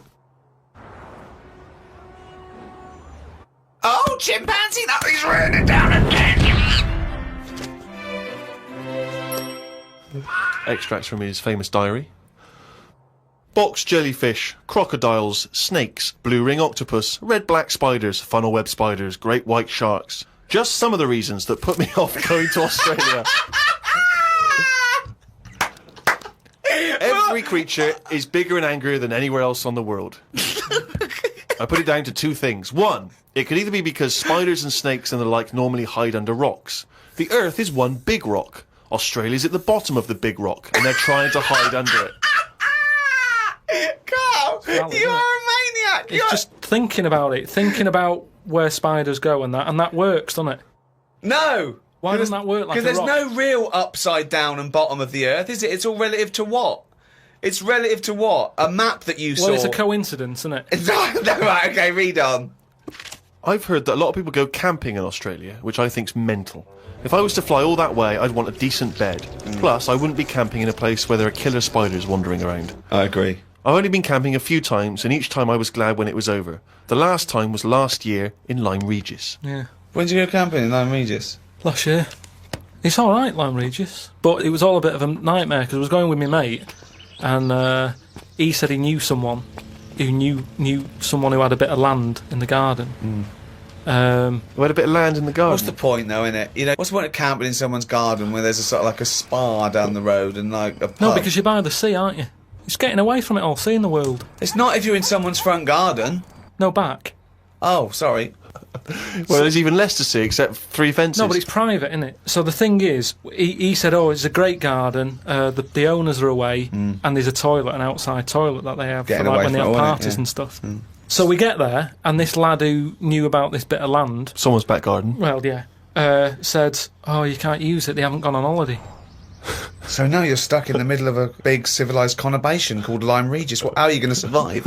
Oh, chimpanzee, that is written down again. Extracts from his famous diary. Box jellyfish, crocodiles, snakes, blue ring octopus, red-black spiders, funnel web spiders, great white sharks. Just some of the reasons that put me off going to Australia. Every creature is bigger and angrier than anywhere else on the world. I put it down to two things. One, it could either be because spiders and snakes and the like normally hide under rocks. The Earth is one big rock. Australia's at the bottom of the big rock, and they're trying to hide under it. Carl, valid, you isn't are it? a maniac. It's just thinking about it, thinking about where spiders go and that works, doesn't it? No. Why doesn't that work like a Because there's rock? no real upside down and bottom of the Earth, is it? It's all relative to what? It's relative to what? A map that you saw. Well, it's a coincidence, isn't it? No, right, okay, read on. I've heard that a lot of people go camping in Australia, which I think's mental. If I was to fly all that way, I'd want a decent bed. Plus, I wouldn't be camping in a place where there are killer spiders wandering around. I agree. I've only been camping a few times, and each time I was glad when it was over. The last time was last year in Lyme Regis. Yeah. When did you go camping in Lyme Regis? Last year. It's all right, Lyme Regis, but it was all a bit of a nightmare because I was going with my mate, and he said he knew someone who knew someone who had a bit of land in the garden. We had a bit of land in the garden. What's the point, though, innit? You know, what's the point of camping in someone's garden where there's a sort of like a spa down the road and like a pub? No, because you're by the sea, aren't you? It's getting away from it all, seeing the world. It's not if you're in someone's front garden. No, back. Oh, sorry. Well, there's even less to see except 3 fences. No, but it's private, isn't it? So the thing is, he said, oh, it's a great garden, the owners are away, and there's a toilet, an outside toilet that they have Getting for, like, away when they from have it, all, innit? parties Yeah. and stuff. So we get there, and this lad who knew about this bit of land, Someone's back garden. well, yeah, said, oh, you can't use it, they haven't gone on holiday. So now you're stuck in the middle of a big civilised conurbation called Lyme Regis. How are you going to survive?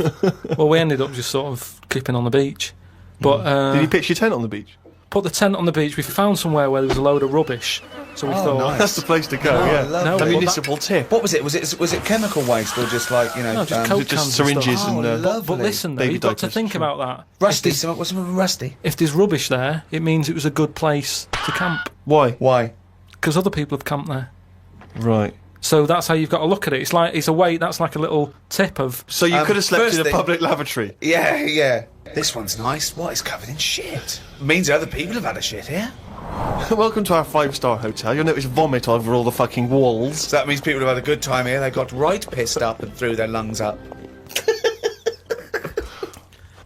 Well, we ended up just sort of keeping on the beach. But Did you pitch your tent on the beach? put the tent on the beach. We found somewhere where there was a load of rubbish. So we thought, nice. That's the place to go, yeah. lovely. No, A but municipal tip. What was it? Was it chemical waste or just like, you know... no, just Coke just cans and syringes stuff. and, Oh, uh, lovely. But listen, though, Baby you've got to diapers, think sure. about that. Rusty, what's something rusty? If there's rubbish there, it means it was a good place to camp. Why? Why? Because other people have camped there. Right. So that's how you've got to look at it. It's like, it's a way, that's like a little tip of... So you could have slept first in a thing- public lavatory. Yeah. This one's nice. What? It's covered in shit. Means other people have had a shit here. Welcome to our 5-star hotel. You'll notice vomit over all the fucking walls. So that means people have had a good time here. They got right pissed up and threw their lungs up.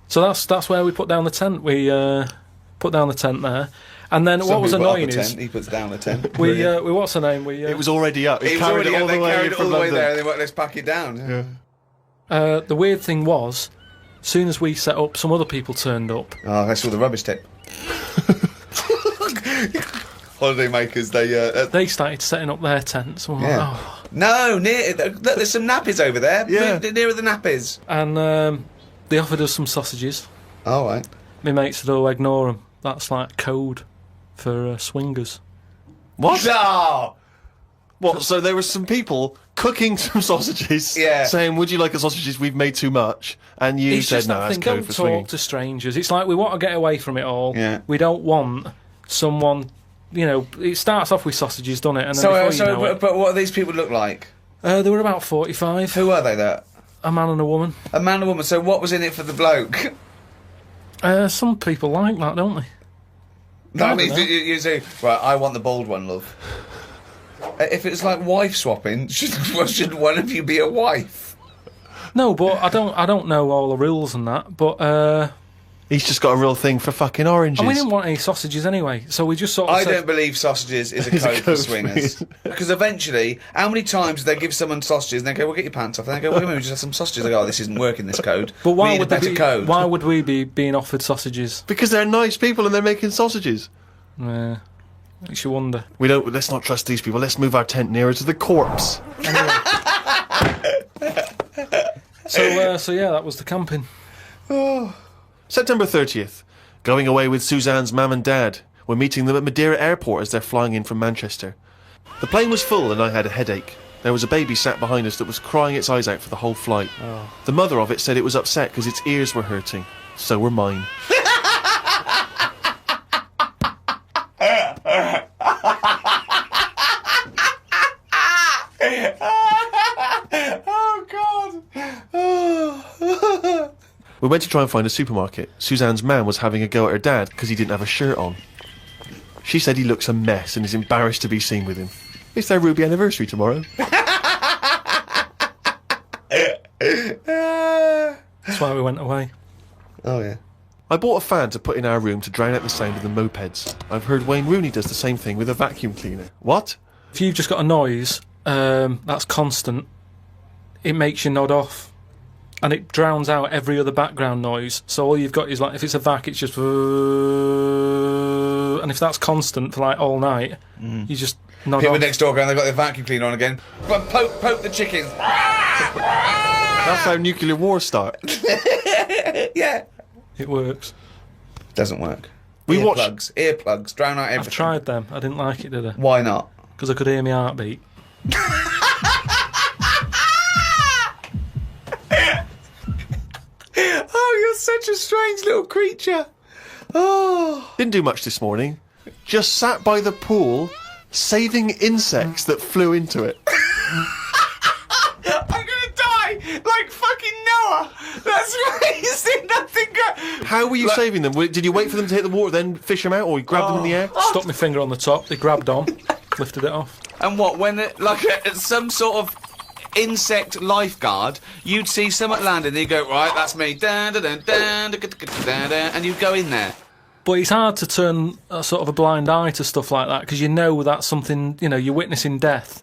So that's where we put down the tent. We put down the tent there. And then what was Somebody put up annoying a is... tent, he puts down a tent. We what's her name? It was already up. It It was carried already it all they the way carried it from all the way London. there and they went, let's pack it down. the weird thing was, as soon as we set up, some other people turned up. Oh, that's all the rubbish tip. Holiday makers, They started setting up their tents. And, Yeah. oh. No, look, there's some nappies over there. Yeah. Nearer the nappies. And they offered us some sausages. All right. My mate said, oh, ignore them. That's like code for swingers. What? No! What? So there were some people cooking some sausages, Yeah. saying, "Would you like a sausages? We've made too much," and you It's said, just "No, that that's thing, code don't for talk swinging." to strangers. It's like we want to get away from it all. Yeah. We don't want someone, it starts off with sausages, doesn't it? And then But what do these people look like? they were about 45. Who are they? That A man and a woman. a man and a woman. So what was in it for the bloke? Some people like that, don't they? No, I I mean, don't know. you say, right, I want the bald one, love. If it's like wife swapping, should one of you be a wife? No, but I don't know all the rules and that. But He's just got a real thing for fucking oranges. and we didn't want any sausages anyway, so we just sort of I said, don't believe sausages is a It's a code for code for swingers. Because eventually, how many times do they give someone sausages and they go, "Well, get your pants off," and they go, "Well, we just have some sausages." They go, "Oh, this isn't working, this code. But We why need would a better code." Why would we be being offered sausages? Because they're nice people and they're making sausages. Makes you wonder. Let's not trust these people. Let's move our tent nearer to the corpse. So yeah, that was the camping. September 30th. Going away with Suzanne's mum and dad. We're meeting them at Madeira Airport as they're flying in from Manchester. The plane was full and I had a headache. There was a baby sat behind us that was crying its eyes out for the whole flight. The mother of it said it was upset because its ears were hurting. So were mine. We went to try and find a supermarket. Suzanne's man was having a go at her dad because he didn't have a shirt on. She said he looks a mess and is embarrassed to be seen with him. It's their Ruby anniversary tomorrow. That's why we went away. Oh yeah. I bought a fan to put in our room to drown out the sound of the mopeds. I've heard Wayne Rooney does the same thing with a vacuum cleaner. What? If you've just got a noise that's constant, it makes you nod off. And it drowns out every other background noise. So all you've got is, like, if it's a vac, it's just... And if that's constant for, like, all night, you just nod People off. next door going, they've got their vacuum cleaner on again. But poke the chickens. That's how nuclear wars start. Yeah. It works. Doesn't work. We watched- Earplugs, drown out everything. I've tried them. I didn't like it, did I? Why not? Because I could hear my heartbeat. Oh, you're such a strange little creature. Oh. Didn't do much this morning. Just sat by the pool, saving insects that flew into it. I'm gonna die like fucking Noah. That's crazy. Nothing good. How were you saving them? Did you wait for them to hit the water, then fish them out, or you grab them in the air? Stuck my finger on the top. They grabbed on, lifted it off. And what, when some sort of insect lifeguard, you'd see someone land and you go, right, that's me, and you'd go in there. But it's hard to turn a sort of a blind eye to stuff like that because you know that's something, you're witnessing death.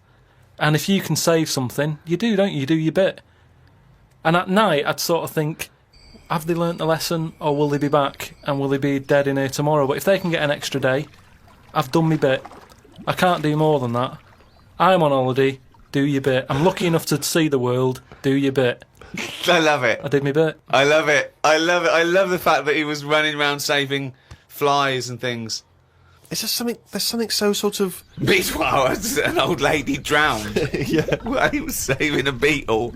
And if you can save something, you do, don't you? You do your bit. And at night, I'd sort of think, have they learnt the lesson or will they be back and will they be dead in here tomorrow? But if they can get an extra day, I've done my bit. I can't do more than that. I'm on holiday, do your bit. I'm lucky enough to see the world, do your bit. I love it. I did my bit. I love it. I love it. I love the fact that he was running around saving flies and things. It's just something. There's something so sort of. Meanwhile, an old lady drowned Yeah. while he was saving a beetle.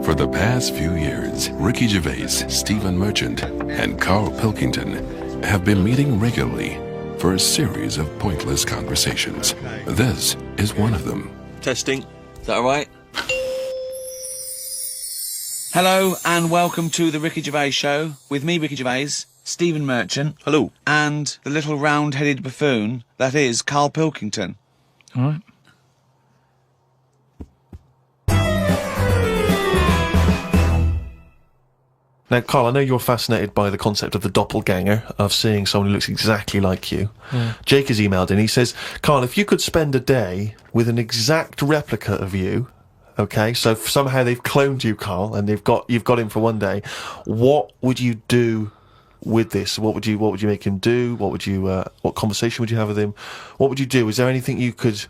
For the past few years, Ricky Gervais, Stephen Merchant, and Karl Pilkington have been meeting regularly for a series of pointless conversations. This is one of them. Testing. Is that all right? Hello and welcome to the Ricky Gervais Show with me, Ricky Gervais, Stephen Merchant. Hello. And the little round-headed buffoon that is Karl Pilkington. All right. Now, Karl, I know you're fascinated by the concept of the doppelganger, of seeing someone who looks exactly like you. Yeah. Jake has emailed in. He says, Karl, if you could spend a day with an exact replica of you, okay, so somehow they've cloned you, Karl, and you've got him for one day, what would you do with this? What would you make him do? What conversation would you have with him? What would you do? Is there anything you could,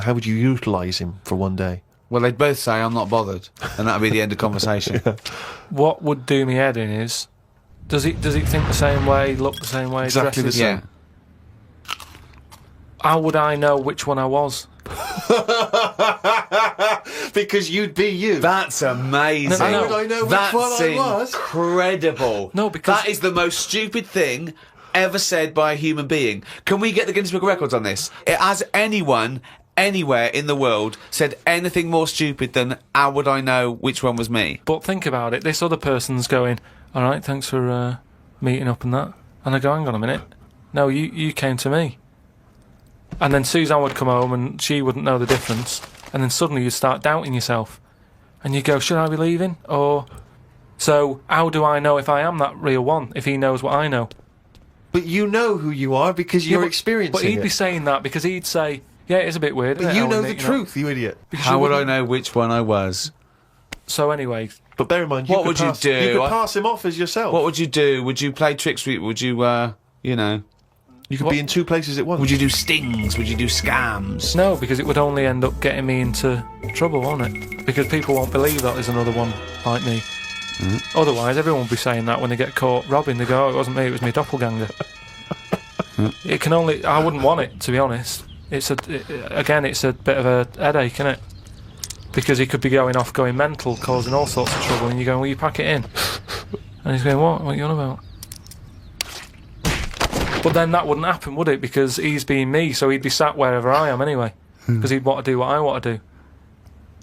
how would you utilise him for one day? Well, they'd both say, I'm not bothered, and that'd be the end of conversation. What would do me head in is, does he think the same way, look the same way, Exactly dresses? the same. Yeah. How would I know which one I was? Because you'd be you. That's amazing. No, no, no. How would I know which That's one I was? incredible. No, because- that is the most stupid thing ever said by a human being. Can we get the Guinness Book of Records on this? Has anyone anywhere in the world said anything more stupid than how would I know which one was me? But think about it, this other person's going, all right, thanks for meeting up and that. And I go, hang on a minute. No, you came to me. And then Suzanne would come home and she wouldn't know the difference. And then suddenly you'd start doubting yourself. And you go, should I be leaving? Or, so how do I know if I am that real one, if he knows what I know? But you know who you are because you're experiencing But he'd it. be saying that because he'd say, yeah, it's a bit weird. But isn't it, you how know we the meet, truth, you idiot. Because How you would I wouldn't- know which one I was? So anyway, But bear in mind, What would you do? You could pass him off as yourself. What would you do? Would you play tricks? Would you, You could be in two places at once. would you do stings? Would you do scams? no, because it would only end up getting me into trouble, won't it? Because people won't believe that there's another one like me. Otherwise, everyone would be saying that when they get caught robbing. They go, oh, it wasn't me, it was my doppelganger. It can only... I wouldn't want it, to be honest. It's a bit of a headache, isn't it? Because he could be going off, going mental, causing all sorts of trouble, and you're going, will you pack it in? And he's going, what? What are you on about? But then that wouldn't happen, would it? Because he's being me, so he'd be sat wherever I am anyway. Because he'd want to do what I want to do.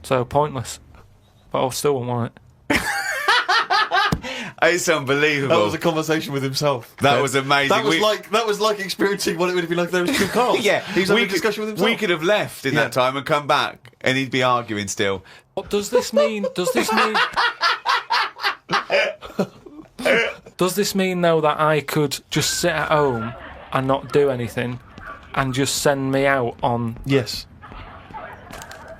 So, pointless. But I still wouldn't want it. It's unbelievable. That was a conversation with himself. That was amazing. That was like experiencing what it would have been like if there was two Karls. Yeah, He's having a discussion with himself. We could have left in that time and come back, and he'd be arguing still. What does this mean? Does this mean, though, that I could just sit at home and not do anything and just send me out on... Yes.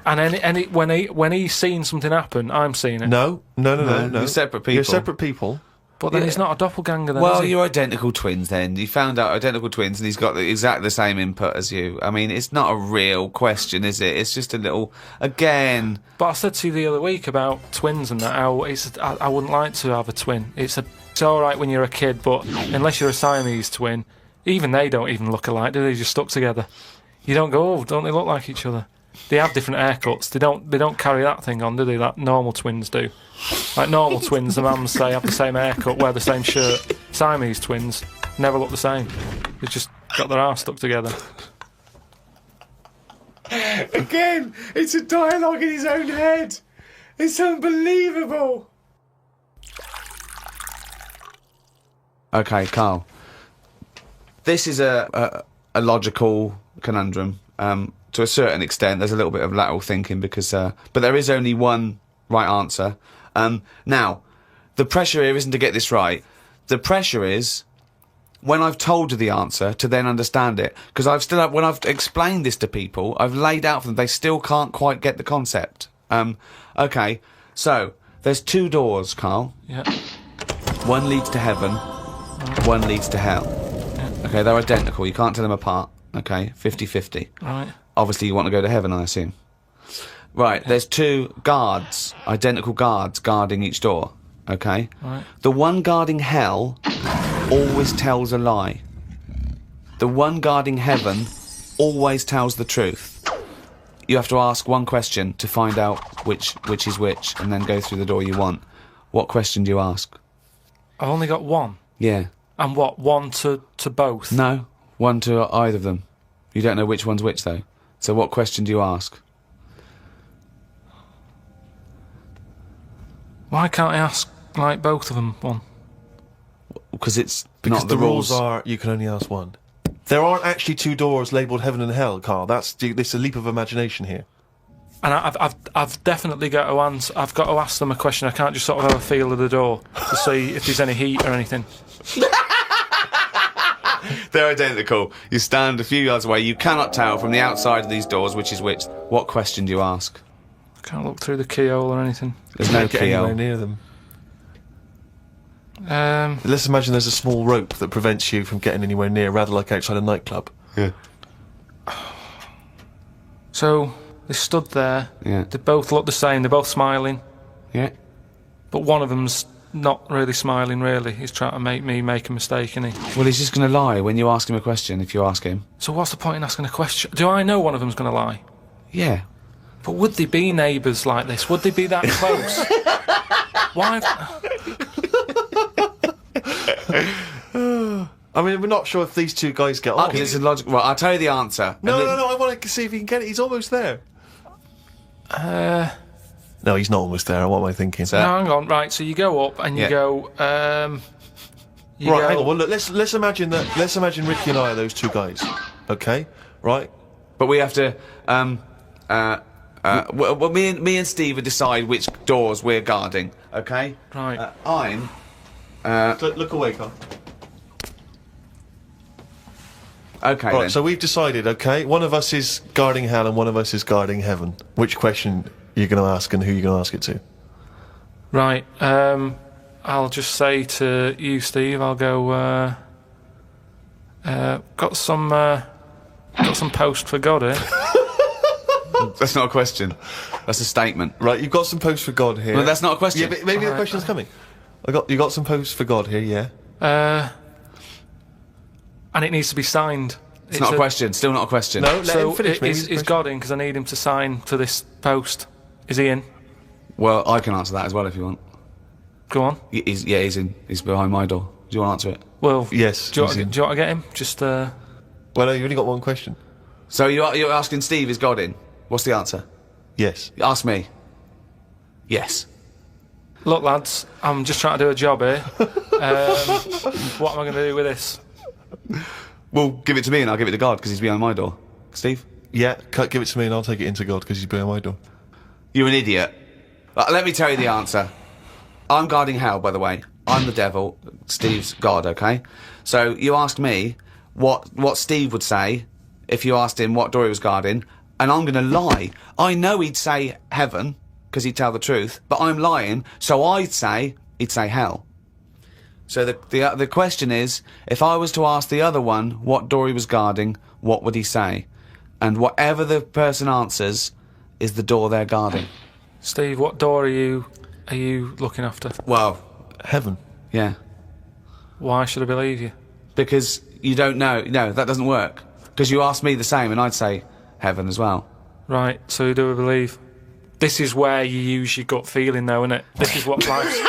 And when he's seen something happen, I'm seeing it. No. You're separate people. You're separate people. But then he's not a doppelganger then, Well, is he? you're identical twins then. You found out identical twins and he's got exactly the same input as you. I mean, it's not a real question, is it? It's just a little... Again... But I said to you the other week about twins and that, how I wouldn't like to have a twin. It's all right when you're a kid, but unless you're a Siamese twin, even they don't even look alike, do they? They're just stuck together. You don't go, oh, don't they look like each other? They have different haircuts. They don't carry that thing on, do they? That normal twins do. Like normal twins, the mums say have the same haircut, wear the same shirt. Siamese twins never look the same. They've just got their arse stuck together. Again, it's a dialogue in his own head. It's unbelievable. Okay, Karl. This is a logical conundrum. To a certain extent, there's a little bit of lateral thinking because, but there is only one right answer. Now, the pressure here isn't to get this right. The pressure is when I've told you the answer to then understand it. Because when I've explained this to people, I've laid out for them, they still can't quite get the concept. Okay, so there's two doors, Karl. Yeah. One leads to heaven, one leads to hell. Okay, they're identical. You can't tell them apart. Okay, 50-50. Right. Obviously, you want to go to heaven, I assume. Right, there's two guards, identical guards, guarding each door. Okay? Right. The one guarding hell always tells a lie. The one guarding heaven always tells the truth. you have to ask one question to find out which is which, and then go through the door you want. What question do you ask? I've only got one. Yeah. And what, one to both? No, one to either of them. You don't know which one's which, though. So what question do you ask? Why can't I ask, like, both of them one? Because it's Because not the rules. are you can only ask one. There aren't actually two doors labelled heaven and hell, Carl. This is a leap of imagination here. And I've definitely got to answer. I've got to ask them a question. I can't just sort of have a feel of the door to see if there's any heat or anything. They're identical. You stand a few yards away. You cannot tell from the outside of these doors which is which. What question do you ask? I can't look through the keyhole or anything. There's no Can't get anywhere keyhole. near them. Let's imagine there's a small rope that prevents you from getting anywhere near, rather like outside a nightclub. Yeah. So they stood there. Yeah. They both look the same. They're both smiling, Yeah. but one of them's not really smiling. Really, he's trying to make me make a mistake, isn't he? Well, he's just going to lie when you ask him a question. If you ask him. So what's the point in asking a question? Do I know one of them's going to lie? Yeah. But would they be neighbours like this? Would they be that close? Why? I mean, we're not sure if these two guys get on. Because it's a logical. Well, I'll tell you the answer. No, I want to see if he can get it. He's almost there. No, he's not almost there. What am I thinking? So- No, hang on. Right, so you go up and you Yeah. go. You Right, go, hang on. Well, look, let's imagine that. Let's imagine Ricky and I are those two guys. Okay, right? But we have to. Well, me and Steve will decide which doors we're guarding. Okay. Right. I'm. Look away, Carl. Okay. Right, then. so we've decided. Okay, one of us is guarding hell and one of us is guarding heaven. Which question you're going to ask and who you're going to ask it to? Right. I'll just say to you, Steve. I'll go. Got some post for God here. That's not a question. That's a statement. Right, you've got some posts for God here. Well, that's not a question. Yeah, but maybe the question's coming. You got some posts for God here, yeah. And it needs to be signed. It's not a question. Still not a question. No, let So him finish. Maybe is it's a question. God in? Because I need him to sign for this post. Is he in? Well, I can answer that as well if you want. Go on. He's in. He's behind my door. Do you want to answer it? Well, Yes, Do you, he's want, in. do you want to get him? Just Well, no, you've only got one question. So you're asking Steve, is God in? What's the answer? Yes. Ask me. Yes. look, lads. I'm just trying to do a job here. What am I going to do with this? Well, give it to me and I'll give it to God because he's behind my door. Steve? Yeah, give it to me and I'll take it into God because he's behind my door. You're an idiot. Let me tell you the answer. I'm guarding hell, by the way. I'm the devil. Steve's God, okay? So you asked me what Steve would say if you asked him what door he was guarding, and I'm going to lie. I know he'd say heaven because he'd tell the truth, but I'm lying, so he'd say hell. So the question is, if I was to ask the other one what door he was guarding, what would he say? And whatever the person answers is the door they're guarding. Steve, what door are you looking after? Well, Heaven. yeah. Why should I believe you? Because you don't know. No, that doesn't work. Because you asked me the same and I'd say heaven as well. Right, so who do I believe? This is where you use your gut feeling, though, isn't it? This is what life's...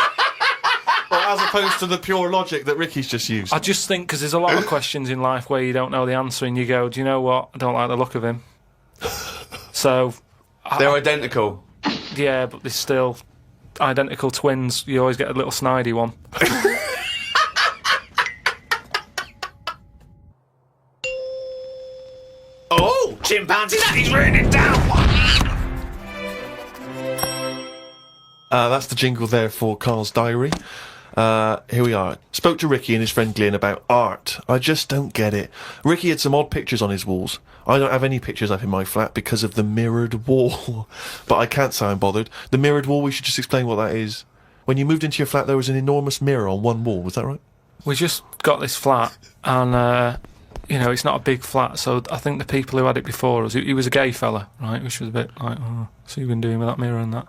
Well, as opposed to the pure logic that Ricky's just used. I just think because there's a lot of questions in life where you don't know the answer and you go, do you know what? I don't like the look of him. So, They're identical. yeah, but they're still identical twins. You always get a little snidey one. Oh, chimpanzee, that is written it down. That's the jingle there for Carl's diary. Here we are. Spoke to Ricky and his friend Glyn about art. I just don't get it. Ricky had some odd pictures on his walls. I don't have any pictures up in my flat because of the mirrored wall. But I can't say I'm bothered. The mirrored wall, we should just explain what that is. When you moved into your flat, there was an enormous mirror on one wall. Was that right? We just got this flat and, it's not a big flat, so I think the people who had it before us, he was a gay fella, right, which was a bit like, oh, so you've been doing with that mirror and that.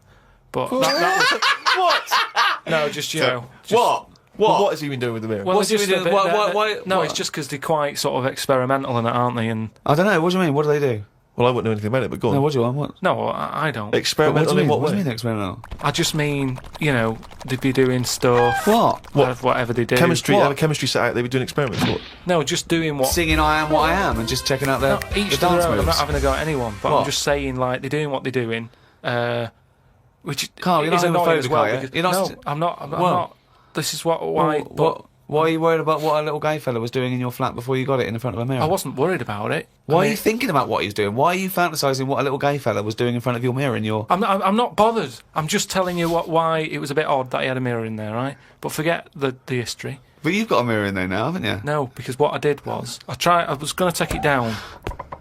But that was... What? No, just, just, What? What has he been doing with the mirror? Well, What's they're he just a been bit- doing? they're- Why- No, what? it's just because they're quite sort of experimental in it, aren't they? And I don't know. What do you mean? What do they do? Well, I wouldn't know anything about it, but go on. No, what do you want? What? No, I don't. Experimental in what What do you way? mean experimental? I just mean, they'd be doing stuff. What? Whatever they do. Chemistry. What? Have a chemistry set out. They were doing experiments. What? No, just doing what. Singing I Am What I Am and just checking out No, the each to dance their own. I'm moves. not having a go at anyone, but What? I'm just saying, like, they're doing what they're doing, which Carl, you're is not annoying as homophobic, well. are you? Because, You're not no, st- I'm not. I'm Well- not. This is why. Why are you worried about what a little gay fella was doing in your flat before you got it in front of a mirror? I wasn't worried about it. Why I are mean, you thinking about what he was doing? Why are you fantasising what a little gay fella was doing in front of your mirror in your... I'm not bothered. I'm just telling you why it was a bit odd that he had a mirror in there, right? But forget the history. But you've got a mirror in there now, haven't you? No, because what I did was I was going to take it down,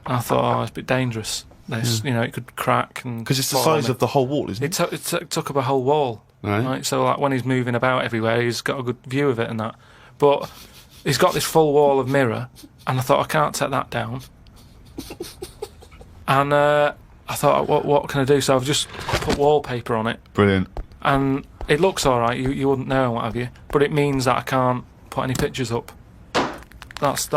and I thought, oh, it's a bit dangerous. This, it could crack and Because it's the fall on size me. of the whole wall, isn't it? It took up a whole wall, Right. So like when he's moving about everywhere, he's got a good view of it and that. But he's got this full wall of mirror, and I thought I can't take that down. And I thought, what can I do? So I've just put wallpaper on it, Brilliant. and it looks all right. You wouldn't know, what have you? But it means that I can't put any pictures up. That's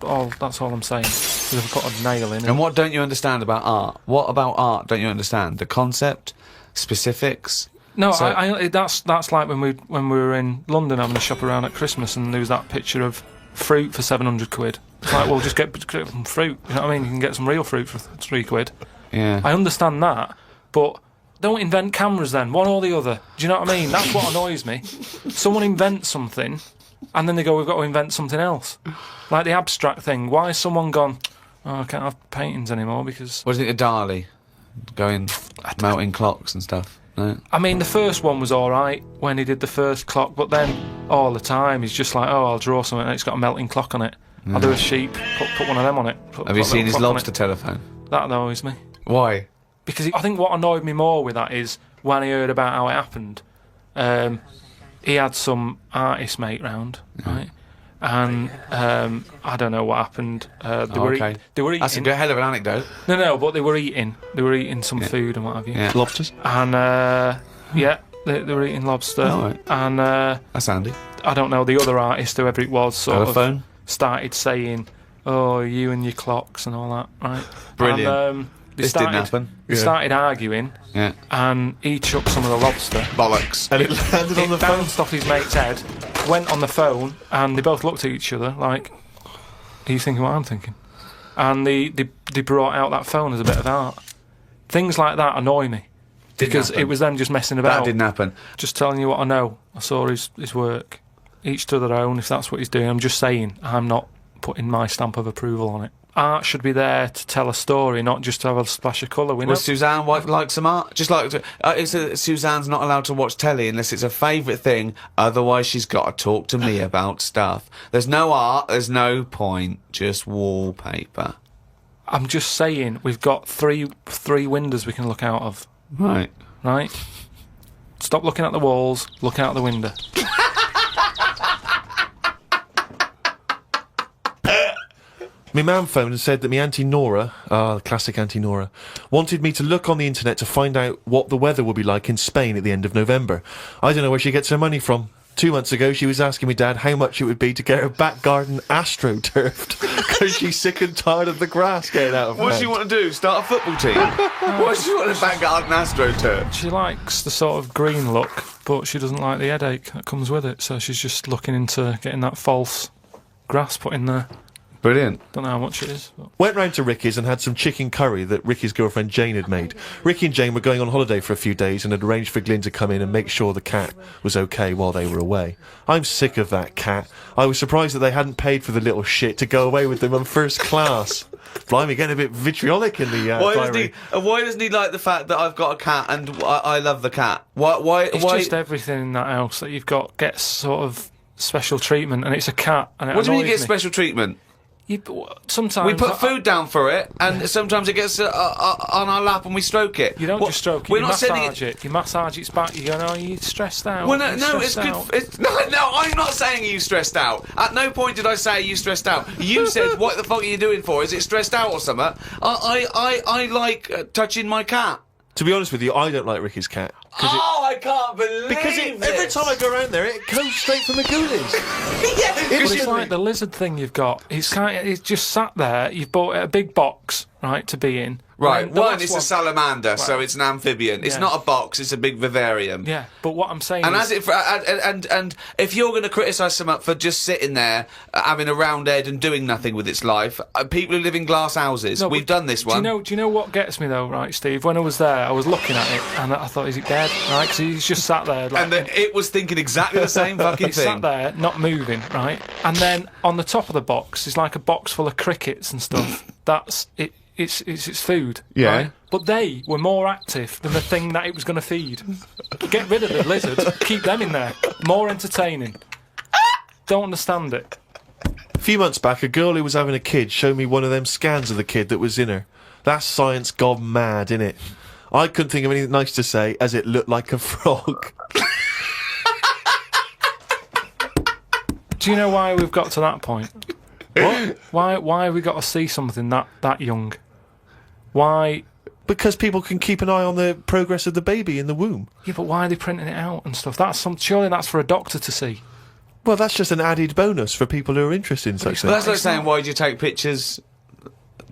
all. That's all I'm saying. 'Cause I've got a nail in it. And what don't you understand about art? What about art don't you understand? The concept? Specifics? No, So- that's like when we were in London having a shop around at Christmas, and there was that picture of fruit for 700 quid. It's like, well, just get some fruit. You know what I mean? You can get some real fruit for 3 quid. Yeah. I understand that, but don't invent cameras then, one or the other. Do you know what I mean? That's what annoys me. Someone invents something, and then they go, we've got to invent something else. Like the abstract thing. Why has someone gone, oh, I can't have paintings anymore because... What do you think of Dali? Going, melting clocks and stuff? No? I mean, the first one was all right when he did the first clock, but then all the time he's just like, oh, I'll draw something and it's got a melting clock on it. I'll do a sheep, put one of them on it. Have you seen his lobster telephone? That annoys me. Why? Because I think what annoyed me more with that is when I heard about how it happened, he had some artist mate round, right? And I don't know what happened. They were okay. they were eating. That's a hell of an anecdote. No, but they were eating. They were eating some food and what have you. Yeah. Lobsters? And they were eating lobster. All right. And That's handy. I don't know, the other artist, whoever it was, sort Telephone? of started saying, "Oh, you and your clocks" and all that, right? Brilliant. And, This didn't happen. They started arguing, Yeah. and he chucked some of the lobster. Bollocks. And it landed on the It phone. bounced off his mate's head, went on the phone, and they both looked at each other like, "Are you thinking what I'm thinking?" And they brought out that phone as a bit of art. Things like that annoy me. Because happen. it was them just messing about. That didn't happen. Just telling you what I know. I saw his work. Each to their own, if that's what he's doing. I'm just saying, I'm not putting my stamp of approval on it. Art should be there to tell a story, not just to have a splash of colour. We know. Was Suzanne like some art? Just like Suzanne's not allowed to watch telly unless it's a favourite thing. Otherwise, she's got to talk to me about stuff. There's no art. There's no point. Just wallpaper. I'm just saying, we've got three windows we can look out of, Right. right? Stop looking at the walls, look out the window. My mum phoned and said that my Auntie Nora, the classic Auntie Nora, wanted me to look on the internet to find out what the weather will be like in Spain at the end of November. I don't know where she gets her money from. 2 months ago, she was asking me dad how much it would be to get her back garden astroturfed because she's sick and tired of the grass getting out of What does hand. she want to do? Start a football team? What does she want to back garden AstroTurf? She likes the sort of green look, but she doesn't like the headache that comes with it, so she's just looking into getting that false grass put in there. Brilliant. Don't know how much it is. But. Went round to Ricky's and had some chicken curry that Ricky's girlfriend Jane had made. Ricky and Jane were going on holiday for a few days and had arranged for Glyn to come in and make sure the cat was okay while they were away. I'm sick of that cat. I was surprised that they hadn't paid for the little shit to go away with them on first class. Blimey, getting a bit vitriolic in the diary. Why doesn't he like the fact that I've got a cat and I love the cat? Why? It's just everything in that house that you've got gets sort of special treatment, and it's a cat. And it What do you mean you annoys get me. special treatment? Sometimes We put food down for it, and sometimes it gets on our lap and we stroke it. You don't just stroke it. We're You not sending massage it. You massage its back. You go, no, you're stressed out. Well, You're no, it's stressed good. out." No, I'm not saying you stressed out. At no point did I say you stressed out. You said, "What the fuck are you doing for? Is it stressed out or something?" I like touching my cat. To be honest with you, I don't like Ricky's cat. I can't believe Because every time I go around there, it comes straight from the Goonies. But it's like the lizard thing you've got. It's just sat there. You've bought a big box, right, to be in, Right, And the one, last it's a salamander, so it's an amphibian. It's Yeah. not a box, it's a big vivarium. Yeah, but what I'm saying And is... and if you're going to criticise someone for just sitting there, having a round head and doing nothing with its life, people who live in glass houses, No, we've but done this one. Do you know what gets me though, right, Steve? When I was there, I was looking at it and I thought, is it dead? Right, because he's just sat there. Like, And it was thinking exactly the same fucking he's sat thing. there, not moving, right? And then on the top of the box is like a box full of crickets and stuff. That's it. It's its food. Yeah. Right? But they were more active than the thing that it was going to feed. Get rid of the lizards. Keep them in there. More entertaining. Don't understand it. A few months back, a girl who was having a kid showed me one of them scans of the kid that was in her. That's science gone mad, innit? I couldn't think of anything nice to say, as it looked like a frog. Do you know why we've got to that point? What? Why have we got to see something that young? Why? Because people can keep an eye on the progress of the baby in the womb. Yeah, but why are they printing it out and stuff? Surely that's for a doctor to see. Well, that's just an added bonus for people who are interested in such But that's things. like saying, why do you take pictures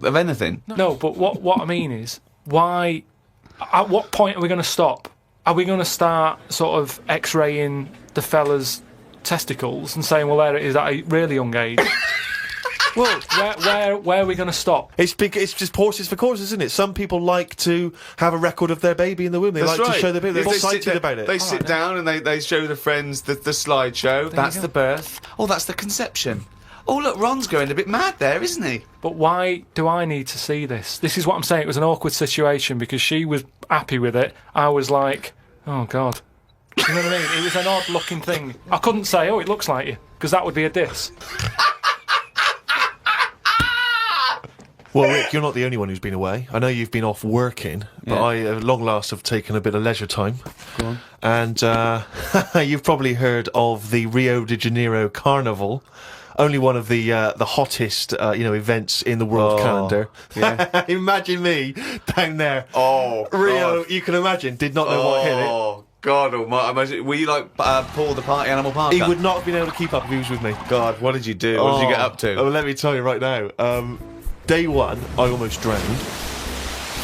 of anything? No, but what I mean is, why? At what point are we going to stop? Are we going to start sort of X-raying the fella's testicles and saying, well, there it is at a really young age? Well, where are we going to stop? It's just horses for courses, isn't it? Some people like to have a record of their baby in the womb. They That's like right. to show their baby. They're They sit excited there- about it. They sit down and they show the friends the slideshow. That's the birth. Oh, that's the conception. Oh, look, Ron's going a bit mad there, isn't he? But why do I need to see this? This is what I'm saying. It was an awkward situation because she was happy with it. I was like, oh, God. You know what I mean? It was an odd-looking thing. I couldn't say, oh, it looks like you, because that would be a diss. Well, Rick, you're not the only one who's been away. I know you've been off working, but I, at long last, have taken a bit of leisure time. Go on. And you've probably heard of the Rio de Janeiro Carnival. Only one of the hottest, events in the world calendar. Yeah. Imagine me down there. Oh, Rio, God. you can imagine, did not know what hit it. Oh, God almighty. Imagine, were you like Paul the Party Animal Park? He would not have been able to keep up if he was with me. God, what did you do? What did you get up to? Oh, let me tell you right now. Day one, I almost drowned.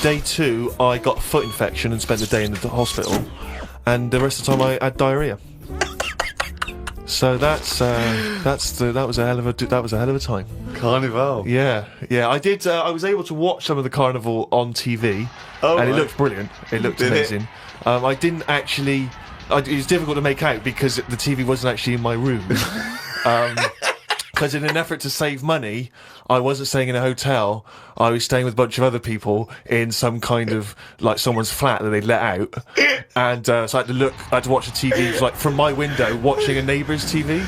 Day two, I got a foot infection and spent the day in the hospital. And the rest of the time, I had diarrhea. So that was a hell of a time. Carnival. Yeah. I did. I was able to watch some of the carnival on TV, and it looked brilliant. It looked Did it? amazing. I didn't actually. It was difficult to make out because the TV wasn't actually in my room. Because in an effort to save money, I wasn't staying in a hotel. I was staying with a bunch of other people in some kind of, like, someone's flat that they'd let out. And so I had to watch the TV, like, from my window, watching a neighbour's TV.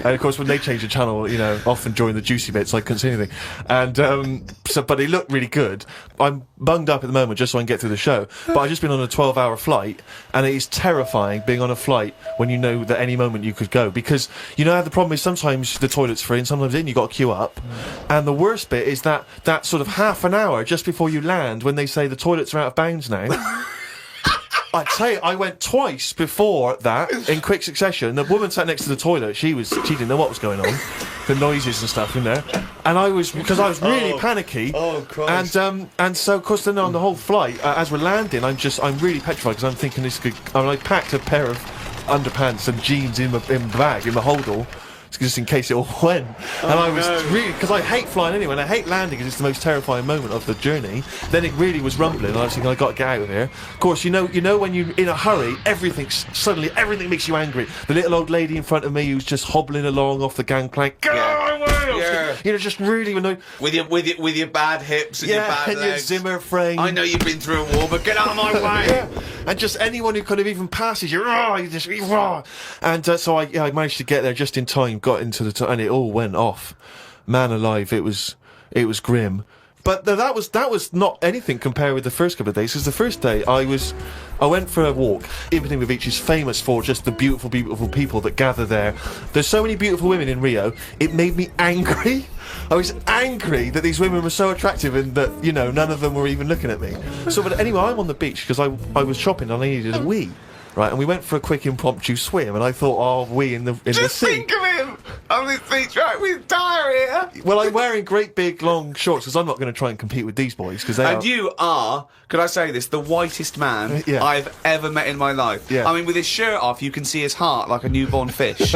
And of course, when they change the channel, often during the juicy bits, I couldn't see anything. And but it looked really good. I'm bunged up at the moment just so I can get through the show. But I've just been on a 12-hour flight, and it is terrifying being on a flight when you know that any moment you could go. Because how the problem is sometimes the toilet's free, and sometimes then you got to queue up. And the worst bit is that sort of half an hour just before you land, when they say the toilets are out of bounds now. I tell you, I went twice before that in quick succession. The woman sat next to the toilet. She didn't know what was going on, the noises and stuff in there, and I was really panicky. Oh, Christ! And so of course then on the whole flight, as we're landing, I'm really petrified because I'm thinking this could. I packed a pair of underpants and jeans in my bag in my holdall. Just in case it all went. And I was really, because I hate flying anyway, and I hate landing because it's the most terrifying moment of the journey. Then it really was rumbling, and I was thinking, I got to get out of here. Of course, you know when you're in a hurry, everything makes you angry. The little old lady in front of me who's just hobbling along off the gangplank. Yeah. Just really annoyed. With your bad hips and your bad and legs. your Zimmer frame. I know you've been through a war, but get out of my way. Yeah. And just anyone who kind of even passes you, and so I managed to get there just in time. Got into and it all went off. Man alive, it was grim. But that was not anything compared with the first couple of days. Because the first day I went for a walk. Ipswich Beach is famous for just the beautiful, beautiful people that gather there. There's so many beautiful women in Rio. It made me angry. I was angry that these women were so attractive and that none of them were even looking at me. So, but anyway, I'm on the beach because I was shopping and I needed a wee. Right, and we went for a quick impromptu swim, and I thought, wee in the sea. Just think of him! on this beach, right, with diarrhea. Well, I'm wearing great big long shorts because I'm not going to try and compete with these boys because they And are. you are, could I say this, the whitest man Yeah. I've ever met in my life. Yeah. I mean, with his shirt off, you can see his heart like a newborn fish.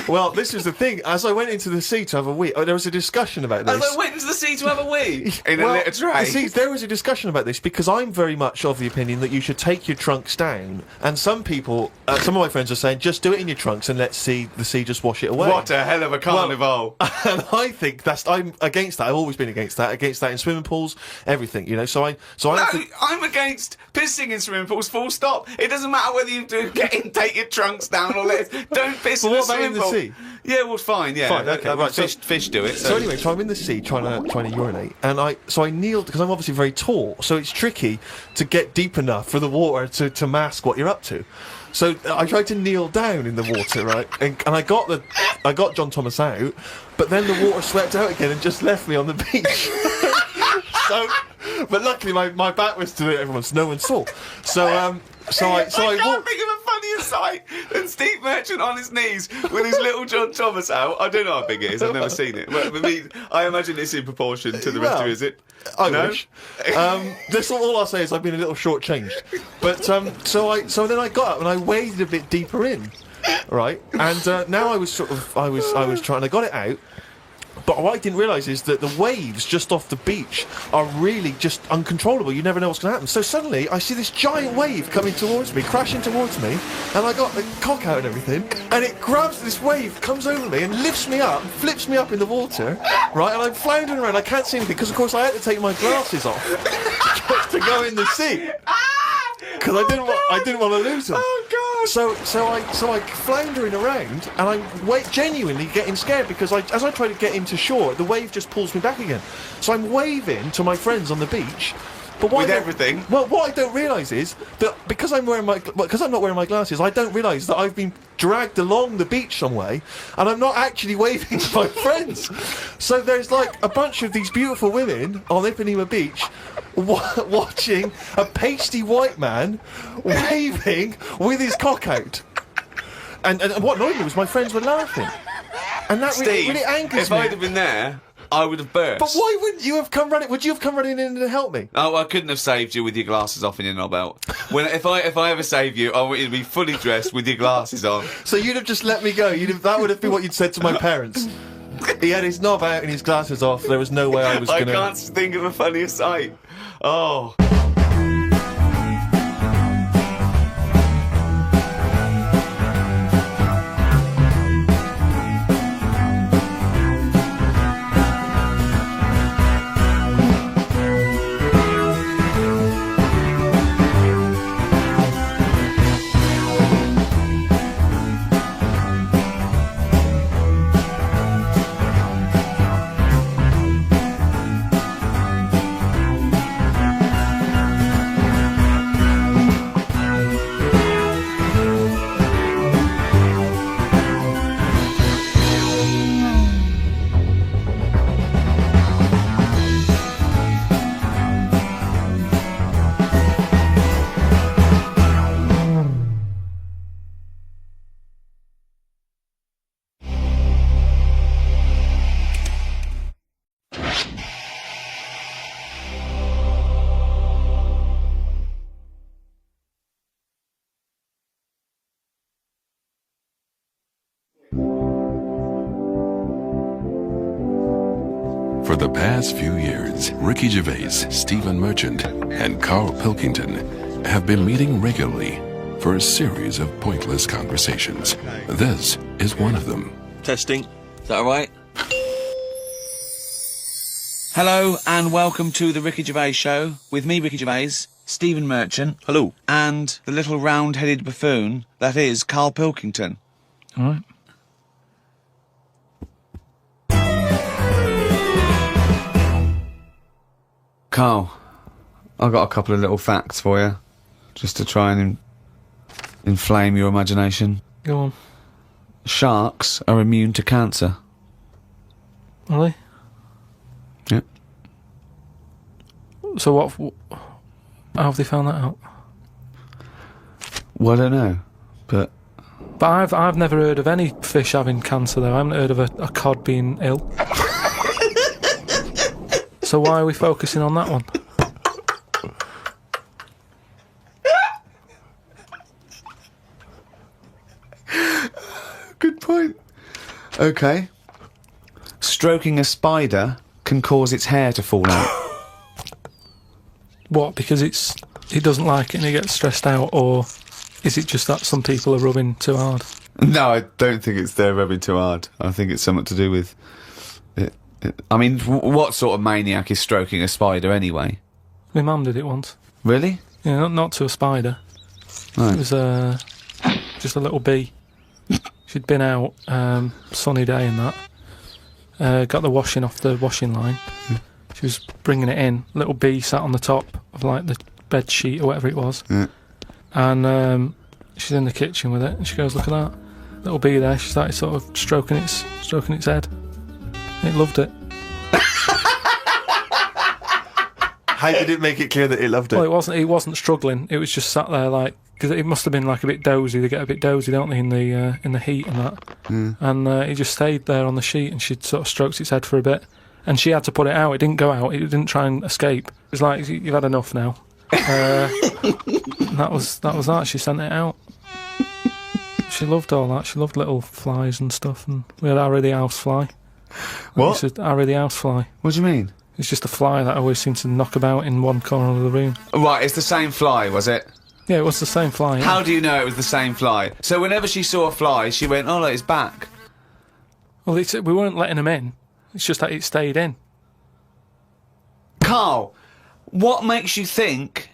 Well, this is the thing. As I went into the sea to have a wee, there was a discussion about this. As I went into the sea to have a wee in Well, a litter tray. you see, there was a discussion about this because I'm very much of the opinion that you should take your trunks down, and some people, some of my friends are saying, just do it in your trunks and let the sea just wash it away. What a hell of a carnival. And I think I'm against that. I've always been against that in swimming pools, everything, you know. So I No, think, I'm against pissing in swimming pools, full stop. It doesn't matter whether you do get in, take your trunks down or don't piss But in the what about swimming in the pool. sea? Yeah, well, fine, yeah. Fine, okay, right, so- Fish do it. So anyway, so I'm in the sea trying to urinate, and I kneeled because I'm obviously very tall, so it's tricky to get deep enough for the water to mask what you're up to. So I tried to kneel down in the water, right, and I got John Thomas out, but then the water swept out again and just left me on the beach. But luckily my back was to everyone, so no one saw. I can't walked. think of a funnier sight than Steve Merchant on his knees with his little John Thomas out. I don't know how big it is. I've never seen it. But for me, I imagine it's in proportion to the rest of it, is it? I No? wish. That's all I'll say is I've been a little shortchanged. But so then I got up and I waded a bit deeper in, right? And now I was trying. I got it out. But what I didn't realise is that the waves just off the beach are really just uncontrollable. You never know what's going to happen. So suddenly I see this giant wave coming towards me, crashing towards me, and I got the cock out and everything, and it grabs this wave, comes over me, and lifts me up, flips me up in the water, right? And I'm floundering around. I can't see anything because, of course, I had to take my glasses off to go in the sea because I didn't want to lose them. Oh, God. So I floundering around, and I'm genuinely getting scared because as I try to get into shore, the wave just pulls me back again. So I'm waving to my friends on the beach. But With everything? Well, what I don't realise is that because I'm not wearing my glasses, I don't realise that I've been dragged along the beach some way, and I'm not actually waving to my friends. So there's like a bunch of these beautiful women on Ipanema Beach watching a pasty white man waving with his cock out. And what annoyed me was my friends were laughing, and that Steve, really angers if me. I'd have been there, I would have burst. But why wouldn't you have come running? Would you have come running in to help me? Oh, I couldn't have saved you with your glasses off and your knob out. If I ever save you, I want you to be fully dressed with your glasses on. So you'd have just let me go. That would have been what you'd said to my parents. He had his knob out and his glasses off. There was no way I was I going to... can't think of a funnier sight. Oh. For the past few years, Ricky Gervais, Stephen Merchant, and Karl Pilkington have been meeting regularly for a series of pointless conversations. This is one of them. Testing. Is that all right? Hello and welcome to the Ricky Gervais Show with me, Ricky Gervais, Stephen Merchant. Hello. And the little round-headed buffoon that is Karl Pilkington. All right. Carl, I've got a couple of little facts for you, just to try and inflame your imagination. Go on. Sharks are immune to cancer. Are they? Yeah. So how have they found that out? Well, I don't know, but But I've never heard of any fish having cancer, though. I haven't heard of a cod being ill. So why are we focusing on that one? Good point. Okay. Stroking a spider can cause its hair to fall out. What, because it doesn't like it and it gets stressed out, or is it just that some people are rubbing too hard? No, I don't think it's they're rubbing too hard. I think it's something to do with it. I mean, what sort of maniac is stroking a spider anyway? My mum did it once. Really? Yeah, not to a spider. Right. It was just a little bee. She'd been out, sunny day and that. Got the washing off the washing line. She was bringing it in. Little bee sat on the top of like the bed sheet or whatever it was. Yeah. And she's in the kitchen with it, and she goes, "Look at that little bee there." She started sort of stroking its head. It loved it. How did it make it clear that it loved it? Well, it wasn't struggling. It was just sat there like, because it must have been like a bit dozy. They get a bit dozy, don't they, in the heat and that. And it just stayed there on the sheet, and she sort of stroked its head for a bit, and she had to put it out. It didn't go out. It didn't try and escape. It was like, "You've had enough now." That was that. She sent it out. She loved all that. She loved little flies and stuff, and we had Harry the housefly. What? Harry the housefly. What do you mean? It's just a fly that always seems to knock about in one corner of the room. Right, it's the same fly, was it? Yeah, it was the same fly. Yeah. How do you know it was the same fly? So whenever she saw a fly, she went, "Oh, look, it's back." Well, we weren't letting him in. It's just that it stayed in. Carl, what makes you think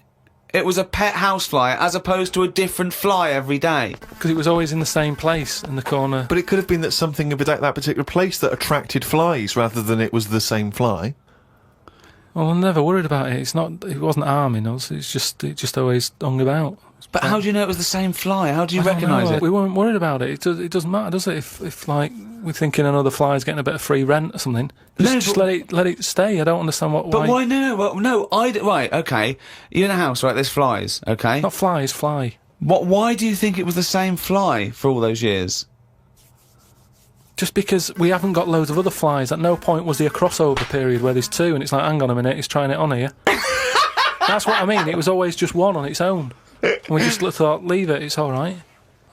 it was a pet housefly as opposed to a different fly every day? Because it was always in the same place, in the corner. But it could have been that something about that particular place that attracted flies rather than it was the same fly. Well, I'm never worried about it. It wasn't harming us. It just always hung about. But how do you know it was the same fly? How do you I don't recognise know. it? We weren't worried about it. It doesn't matter, does it? If like we're thinking another fly's getting a bit of free rent or something, just let it stay. I don't understand why. But why no? Well, no, right, okay. You're in a house, right? There's flies, okay? Not flies, fly. Why do you think it was the same fly for all those years? Just because we haven't got loads of other flies. At no point was there a crossover period where there's two, and it's like, hang on a minute, he's trying it on here. That's what I mean. It was always just one on its own. And we just thought, leave it, it's all right.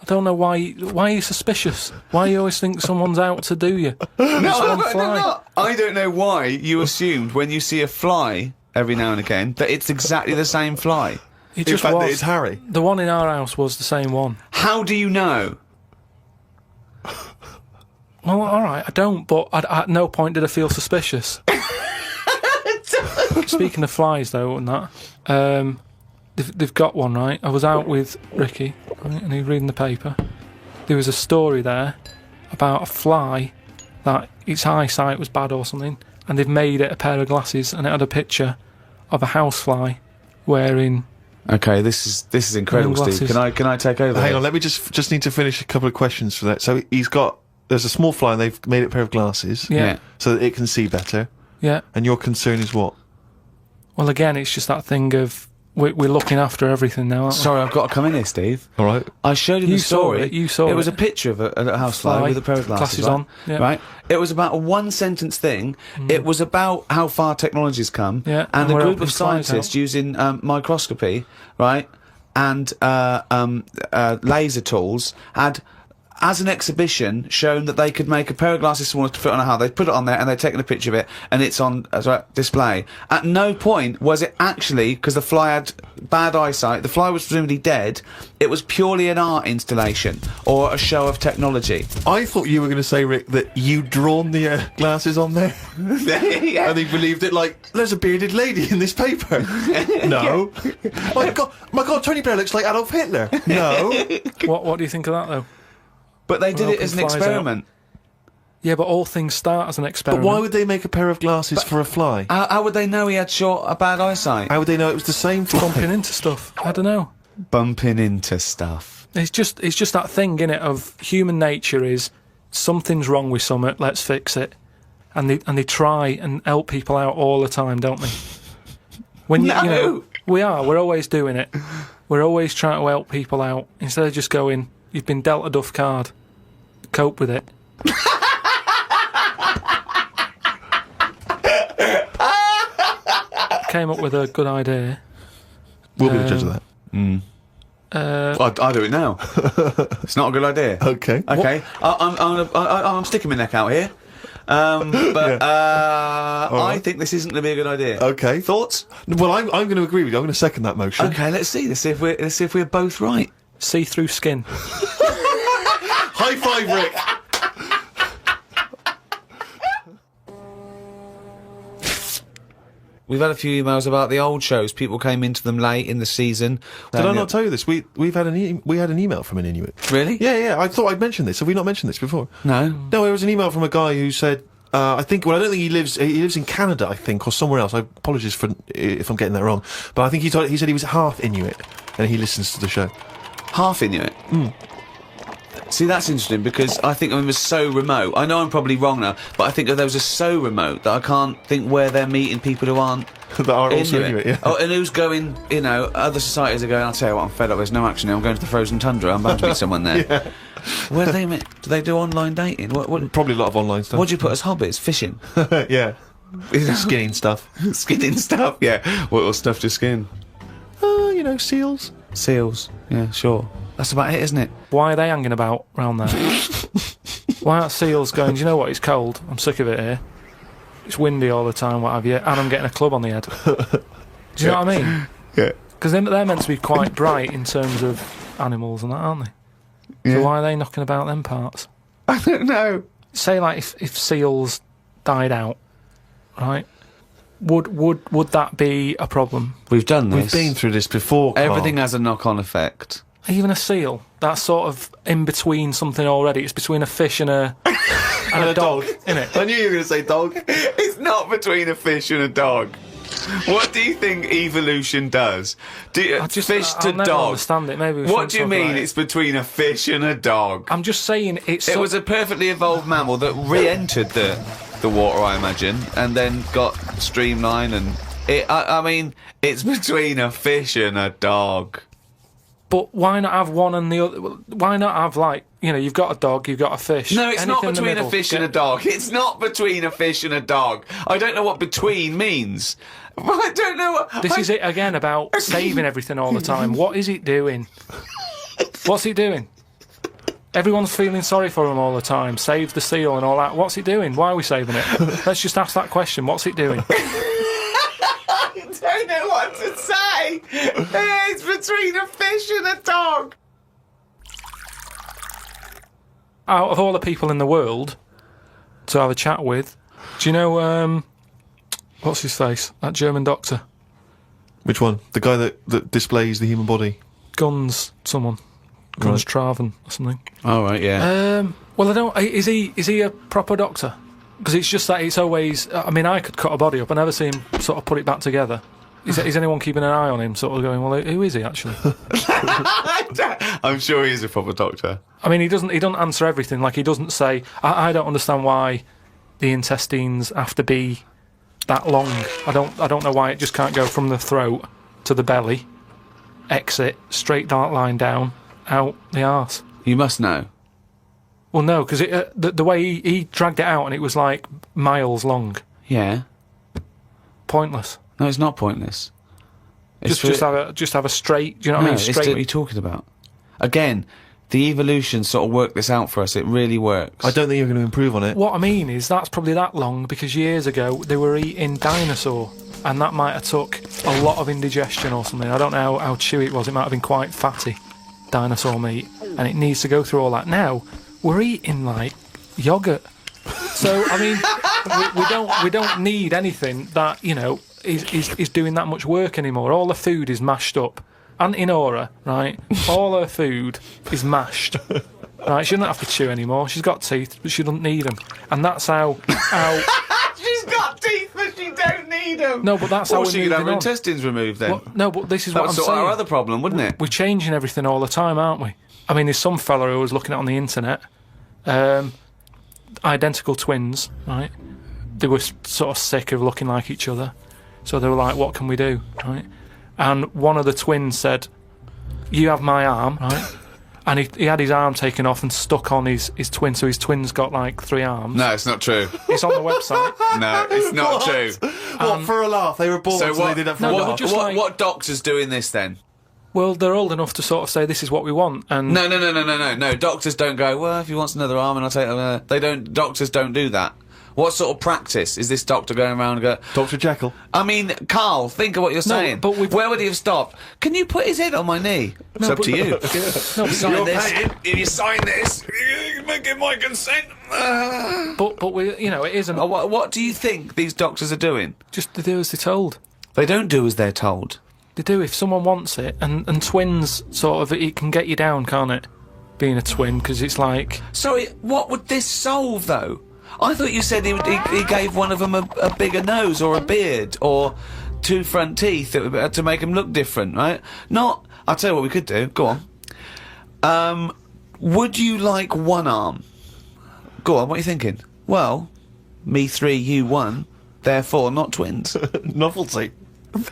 I don't know why are you suspicious? Why you always think someone's out to do you? No. I don't know why you assumed when you see a fly every now and again that it's exactly the same fly. It just In fact, was. that it's Harry. The one in our house was the same one. How do you know? Well, all right, I don't, but at no point did I feel suspicious. Speaking of flies, though, and that, they've got one, right? I was out with Ricky, right, and he was reading the paper. There was a story there about a fly that its eyesight was bad or something, and they've made it a pair of glasses, and it had a picture of a housefly wearing. Okay, this is incredible, Steve. Can I take over? Hang on, let me just need to finish a couple of questions for that. So there's a small fly and they've made it a pair of glasses. Yeah. So that it can see better. Yeah. And your concern is what? Well, again, it's just that thing of we're looking after everything now, aren't we? Sorry, I've got to come in here, Steve. All right. I showed you the story. You saw it. It was a picture of a housefly with a pair of glasses on. Yeah. Right. It was about a one-sentence thing. It was about how far technology's come. Yeah, And and a we're group helping of scientists flies out. using microscopy, right, and laser tools had, as an exhibition, shown that they could make a pair of glasses smaller to fit on a hat. They put it on there and they'd taken a picture of it, and it's on display. At no point was it actually, because the fly had bad eyesight, the fly was presumably dead, it was purely an art installation or a show of technology. I thought you were going to say, Rick, that you'd drawn the glasses on there. Yeah. And he believed it like, there's a bearded lady in this paper. No. My God, Tony Blair looks like Adolf Hitler. No. What do you think of that, though? But they did Well, it as an flies out. experiment. Yeah, but all things start as an But experiment. why would they make a pair of glasses for a fly? How would they know he had a bad eyesight? How would they know it was the same fly? bumping into stuff? I don't know. Bumping into stuff. It's just that thing, innit, of human nature is something's wrong with something, let's fix it. And they try and help people out all the time, don't they? When No. you know, we're always doing it. We're always trying to help people out instead of just going, You've been dealt a duff card. Cope with it. Came up with a good idea. We'll be the judge of that. I do it now. It's not a good idea. Okay. Okay. I'm sticking my neck out here. I think this isn't going to be a good idea. Okay. Thoughts? Well, I'm going to agree with you. I'm going to second that motion. Okay, let's see. Let's see if we're both right. See-through skin. High five, Rick. We've had a few emails about the old shows. People came into them late in the season. Did I not tell you this? We had an email from an Inuit. Really? Yeah. I thought I'd mentioned this. Have we not mentioned this before? No. No, it was an email from a guy who said, I don't think he lives in Canada, I think, or somewhere else. I apologise if I'm getting that wrong. But I think he said he was half Inuit, and he listens to the show. Half Inuit? See, that's interesting, because I think it was so remote. I know I'm probably wrong now, but I think that those are so remote that I can't think where they're meeting people who aren't that are also Inuit, yeah. Oh, and who's going, other societies are going, I'll tell you what, I'm fed up, there's no action now, I'm going to the frozen tundra, I'm bound to meet someone there. Yeah. Where do they meet? Do they do online dating? What, Probably a lot of online stuff. what do you put as hobbies? Fishing? Yeah. Skinning stuff. Skinning stuff, yeah. What stuff to skin? Seals. Seals, yeah, sure. That's about it, isn't it? Why are they hanging about round there? Why aren't seals going, do you know what, it's cold, I'm sick of it here. It's windy all the time, what have you, and I'm getting a club on the head. Do you know what I mean? Yeah. Because they're meant to be quite bright in terms of animals and that, aren't they? Yeah. So why are they knocking about them parts? I don't know. Say, like, if seals died out, right, would that be a problem? We've done this. We've been through this before, Carl. Everything has a knock-on effect. Even a seal, that's sort of in between something already. It's between a fish and a dog, isn't it? I knew you were going to say dog. It's not between a fish and a dog. What do you think evolution does? I'll never dog? understand it. Maybe What do you mean it's between a fish and a dog? I'm just saying it's. It was a perfectly evolved mammal that re-entered the water, I imagine, and then got streamlined. And I mean, it's between a fish and a dog. But why not have one and the other? Why not have, like, you've got a dog, you've got a fish. No, it's not Anything in the between a middle. fish and a dog. It's not between a fish and a dog. I don't know what between means. I don't know what... This is it again about saving everything all the time. What is it doing? What's it doing? Everyone's feeling sorry for him all the time. Save the seal and all that. What's it doing? Why are we saving it? Let's just ask that question. What's it doing? I don't know what to say. It's between a fish and a dog. Out of all the people in the world to have a chat with, do you know, what's his face? That German doctor. Which one? The guy that displays the human body? Guns Traven or something. All right, yeah. Well, I don't. Is he a proper doctor? Because it's just that it's always. I mean, I could cut a body up. I never see him sort of put it back together. Is anyone keeping an eye on him? Sort of going, well, who is he actually? I'm sure he is a proper doctor. I mean, he doesn't answer everything. Like, he doesn't say. I don't understand why the intestines have to be that long. I don't know why it just can't go from the throat to the belly, exit straight dark line down, out the arse. You must know. Well, no, because the way he dragged it out and it was like miles long. Yeah. Pointless. No, it's not pointless. Just have a straight. Do you know what I mean? Straight. What are you talking about? Again, the evolution sort of worked this out for us. It really works. I don't think you're going to improve on it. What I mean is that's probably that long because years ago they were eating dinosaur, and that might have took a lot of indigestion or something. I don't know how chewy it was. It might have been quite fatty, dinosaur meat, and it needs to go through all that. Now we're eating like yogurt. So I mean, we don't need anything that is doing that much work anymore. All the food is mashed up. Auntie Nora, right? All her food is mashed. Right? She doesn't have to chew anymore. She's got teeth, but she doesn't need them. And that's how. She's got teeth, but she don't need them. No, but that's how we're she could have her moving on. intestines removed then. Well, no, but this is what I'm That's saying. our other problem, wouldn't it? We're changing everything all the time, aren't we? I mean, there's some fella who was looking at on the internet, identical twins, right? They were sort of sick of looking like each other, so they were like, "What can we do?" Right? And one of the twins said, "You have my arm, right? And he had his arm taken off and stuck on his twin, so his twin's got like 3 arms. No, it's not true. It's on the website. No, it's not true. What, for a laugh? They were born So so they didn't have No, a but laugh. just like- what doctor's doing this then? Well, they're old enough to sort of say this is what we want, and No. Doctors don't go, well, if he wants another arm, and I'll take it. They don't. Doctors don't do that. What sort of practice is this doctor going around and go? Dr. Jekyll. I mean, Carl, think of what you're saying. but where would he have stopped? Can you put his head on my knee? It's up to you. No, but Sign this. If you sign this, you give my consent. but we, it isn't What do you think these doctors are doing? just to do as they're told. They don't do as they're told. They do if someone wants it, and twins sort of it can get you down, can't it? Being a twin, because it's like Sorry, what would this solve though? I thought you said he gave one of them a bigger nose or a beard or 2 front teeth to make him look different, right? Not. I'll tell you what we could do. Go on. Would you like one arm? Go on. What are you thinking? Well, me 3, you 1. Therefore, not twins. Novelty.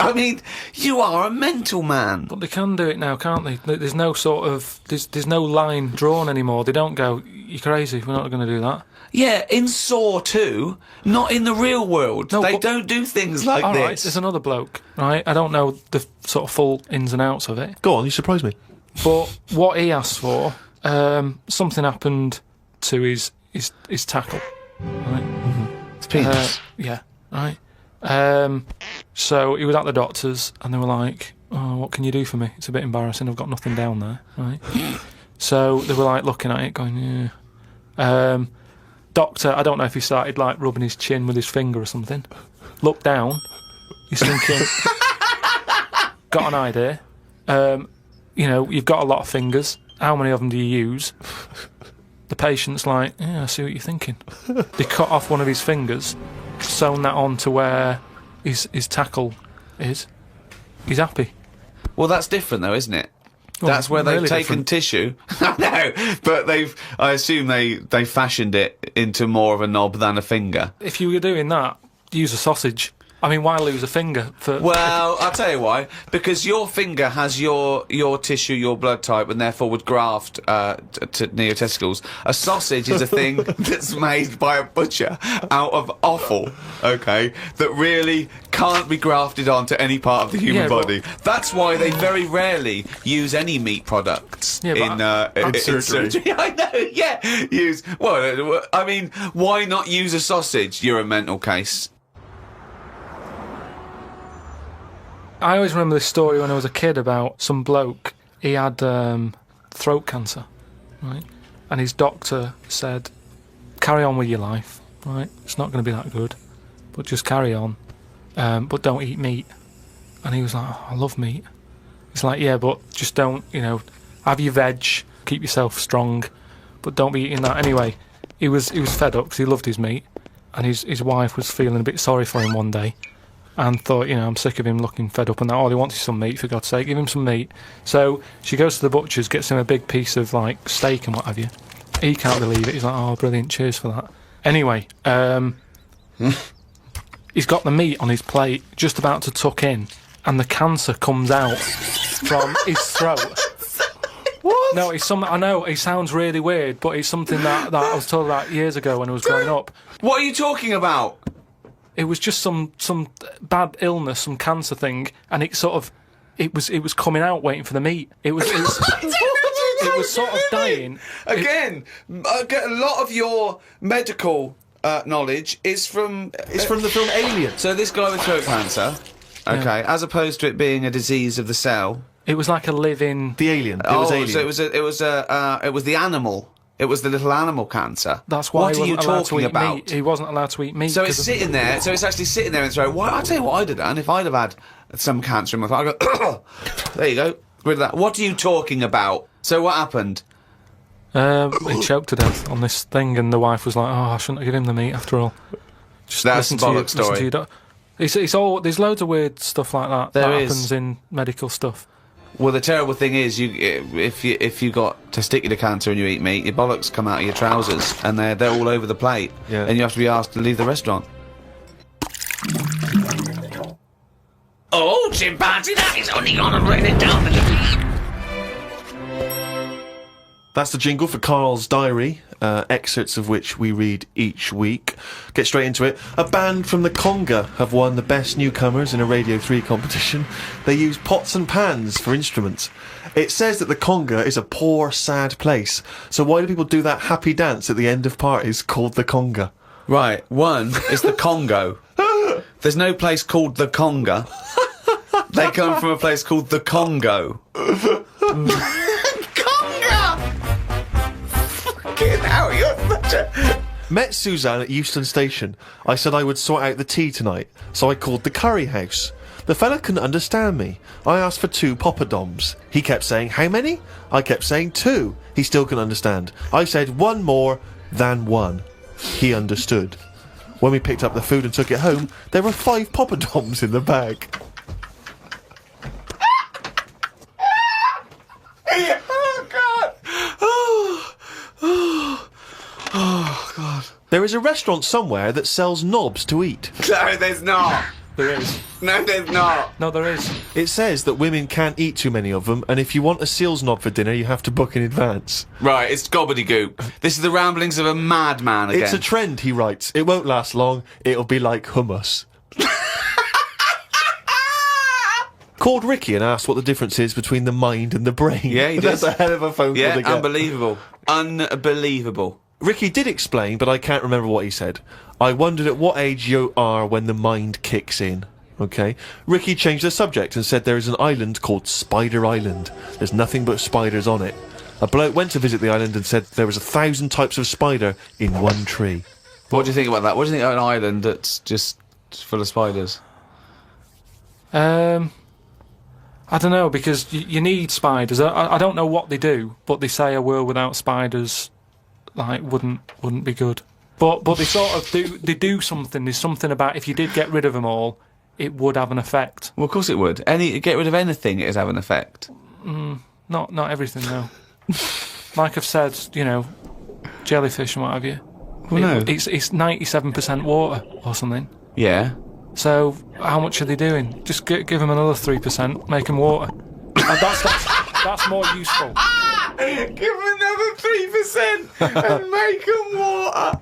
I mean, you are a mental man. But they can do it now, can't they? There's no sort of there's no line drawn anymore. They don't go, "You're crazy. We're not going to do that." Yeah, in Saw 2, not in the real world. No, they but- don't do things like All right, this. there's another bloke, right? I don't know the sort of full ins and outs of it, Go on, you surprise me. but what he asked for, something happened to his tackle, right? It's penis. Yeah, right. So he was at the doctor's, and they were like, "Oh, what can you do for me? It's a bit embarrassing. I've got nothing down there." Right. So they were like looking at it, going, "Yeah." Doctor, I don't know if he started like rubbing his chin with his finger or something. Looked down. He's thinking, got an idea. You've got a lot of fingers. How many of them do you use? The patient's like, yeah, I see what you're thinking. They cut off one of his fingers, sewn that on to where his tackle is. He's happy. Well, that's different though, isn't it? Well, That's where they've really taken different. tissue. I know, but I assume they fashioned it into more of a knob than a finger. If you were doing that, use a sausage. I mean, why lose a finger for? Well, I'll tell you why. Because your finger has your tissue, your blood type, and therefore would graft near your testicles. A sausage is a thing that's made by a butcher out of offal, okay, that really can't be grafted onto any part of the human Yeah, but- body. That's why they very rarely use any meat products Yeah, but in surgery. I know, yeah. I mean, why not use a sausage? You're a mental case. I always remember this story when I was a kid about some bloke. He had throat cancer, right? And his doctor said, "Carry on with your life, right? It's not going to be that good, but just carry on. But don't eat meat." And he was like, "Oh, I love meat." It's like, yeah, but just don't, have your veg, keep yourself strong, but don't be eating that. Anyway, he was fed up because he loved his meat, and his wife was feeling a bit sorry for him one day. And thought, I'm sick of him looking fed up and that. All he wants is some meat, for God's sake, give him some meat. So she goes to the butcher's, gets him a big piece of like steak and what have you. He can't believe it. He's like, "Oh, brilliant, cheers for that." Anyway, he's got the meat on his plate, just about to tuck in, and the cancer comes out from his throat. What? No, it's something. I know it sounds really weird, but it's something that I was told about years ago when I was growing up. What are you talking about? It was just some bad illness, some cancer thing, and it was coming out waiting for the meat. It was sort of dying. Again, I get a lot of your medical knowledge is from It's from the film Alien. So this guy with throat cancer, okay, as opposed to it being a disease of the cell. It was like a living. The Alien. It was Alien. So it was the animal. It was the little animal cancer. That's why What he are you wasn't allowed to talking eat about? meat. He wasn't allowed to eat meat. So it's 'cause of- sitting there. So it's actually sitting there and throwing. Well, I'll tell you what I'd have done if I'd have had some cancer in my throat. I'd go, there you go, rid of that. What are you talking about? So what happened? He choked to death on this thing, and the wife was like, "Oh, I shouldn't have given him the meat after all." Just That's listen to bollocks listen story. to your It's all. There's loads of weird stuff like that There that is. happens in medical stuff. Well, the terrible thing is, if you got testicular cancer and you eat meat, your bollocks come out of your trousers and they're all over the plate, Yeah. and you have to be asked to leave the restaurant. Oh, chimpanzee, that is only gonna bring it down to the beat. That's the jingle for Karl's diary, excerpts of which we read each week. Get straight into it. A band from the Conga have won the Best Newcomers in a Radio 3 competition. They use pots and pans for instruments. It says that the Conga is a poor, sad place. So why do people do that happy dance at the end of parties called the Conga? Right, one is the Congo. There's no place called the Conga. They come from a place called the Congo. Now you're such a... Met Suzanne at Euston Station. I said I would sort out the tea tonight, so I called the curry house. The fella couldn't understand me. I asked for 2 poppadoms. He kept saying, how many? I kept saying 2. He still couldn't understand. I said 1 more than 1. He understood. When we picked up the food and took it home, there were 5 poppadoms in the bag. Oh, God! Oh, God. There is a restaurant somewhere that sells knobs to eat. No, there's not. There is. No, there's not. No, there is. It says that women can't eat too many of them, and if you want a seal's knob for dinner, you have to book in advance. Right, it's gobbledygook. This is the ramblings of a madman again. It's a trend, he writes. It won't last long. It'll be like hummus. Called Ricky and asked what the difference is between the mind and the brain. Yeah, he did. That's a hell of a phone call to get. Unbelievable. Unbelievable. Ricky did explain, but I can't remember what he said. I wondered at what age you are when the mind kicks in. Okay. Ricky changed the subject and said there is an island called Spider Island. There's nothing but spiders on it. A bloke went to visit the island and said there was 1,000 types of spider in one tree. What do you think about that? What do you think of an island that's just full of spiders? I don't know, because you need spiders. I don't know what they do, but they say a world without spiders, like, wouldn't be good. But they sort of do something. There's something about if you did get rid of them all, it would have an effect. Well, of course it would. Get rid of anything, it'd have an effect. Not everything though. Like I've said, you know, jellyfish and what have you. Well, no. It's 97% water or something. Yeah. So how much are they doing? Just give them another 3%, make them water. And that's more useful. Give them another 3% and make them water.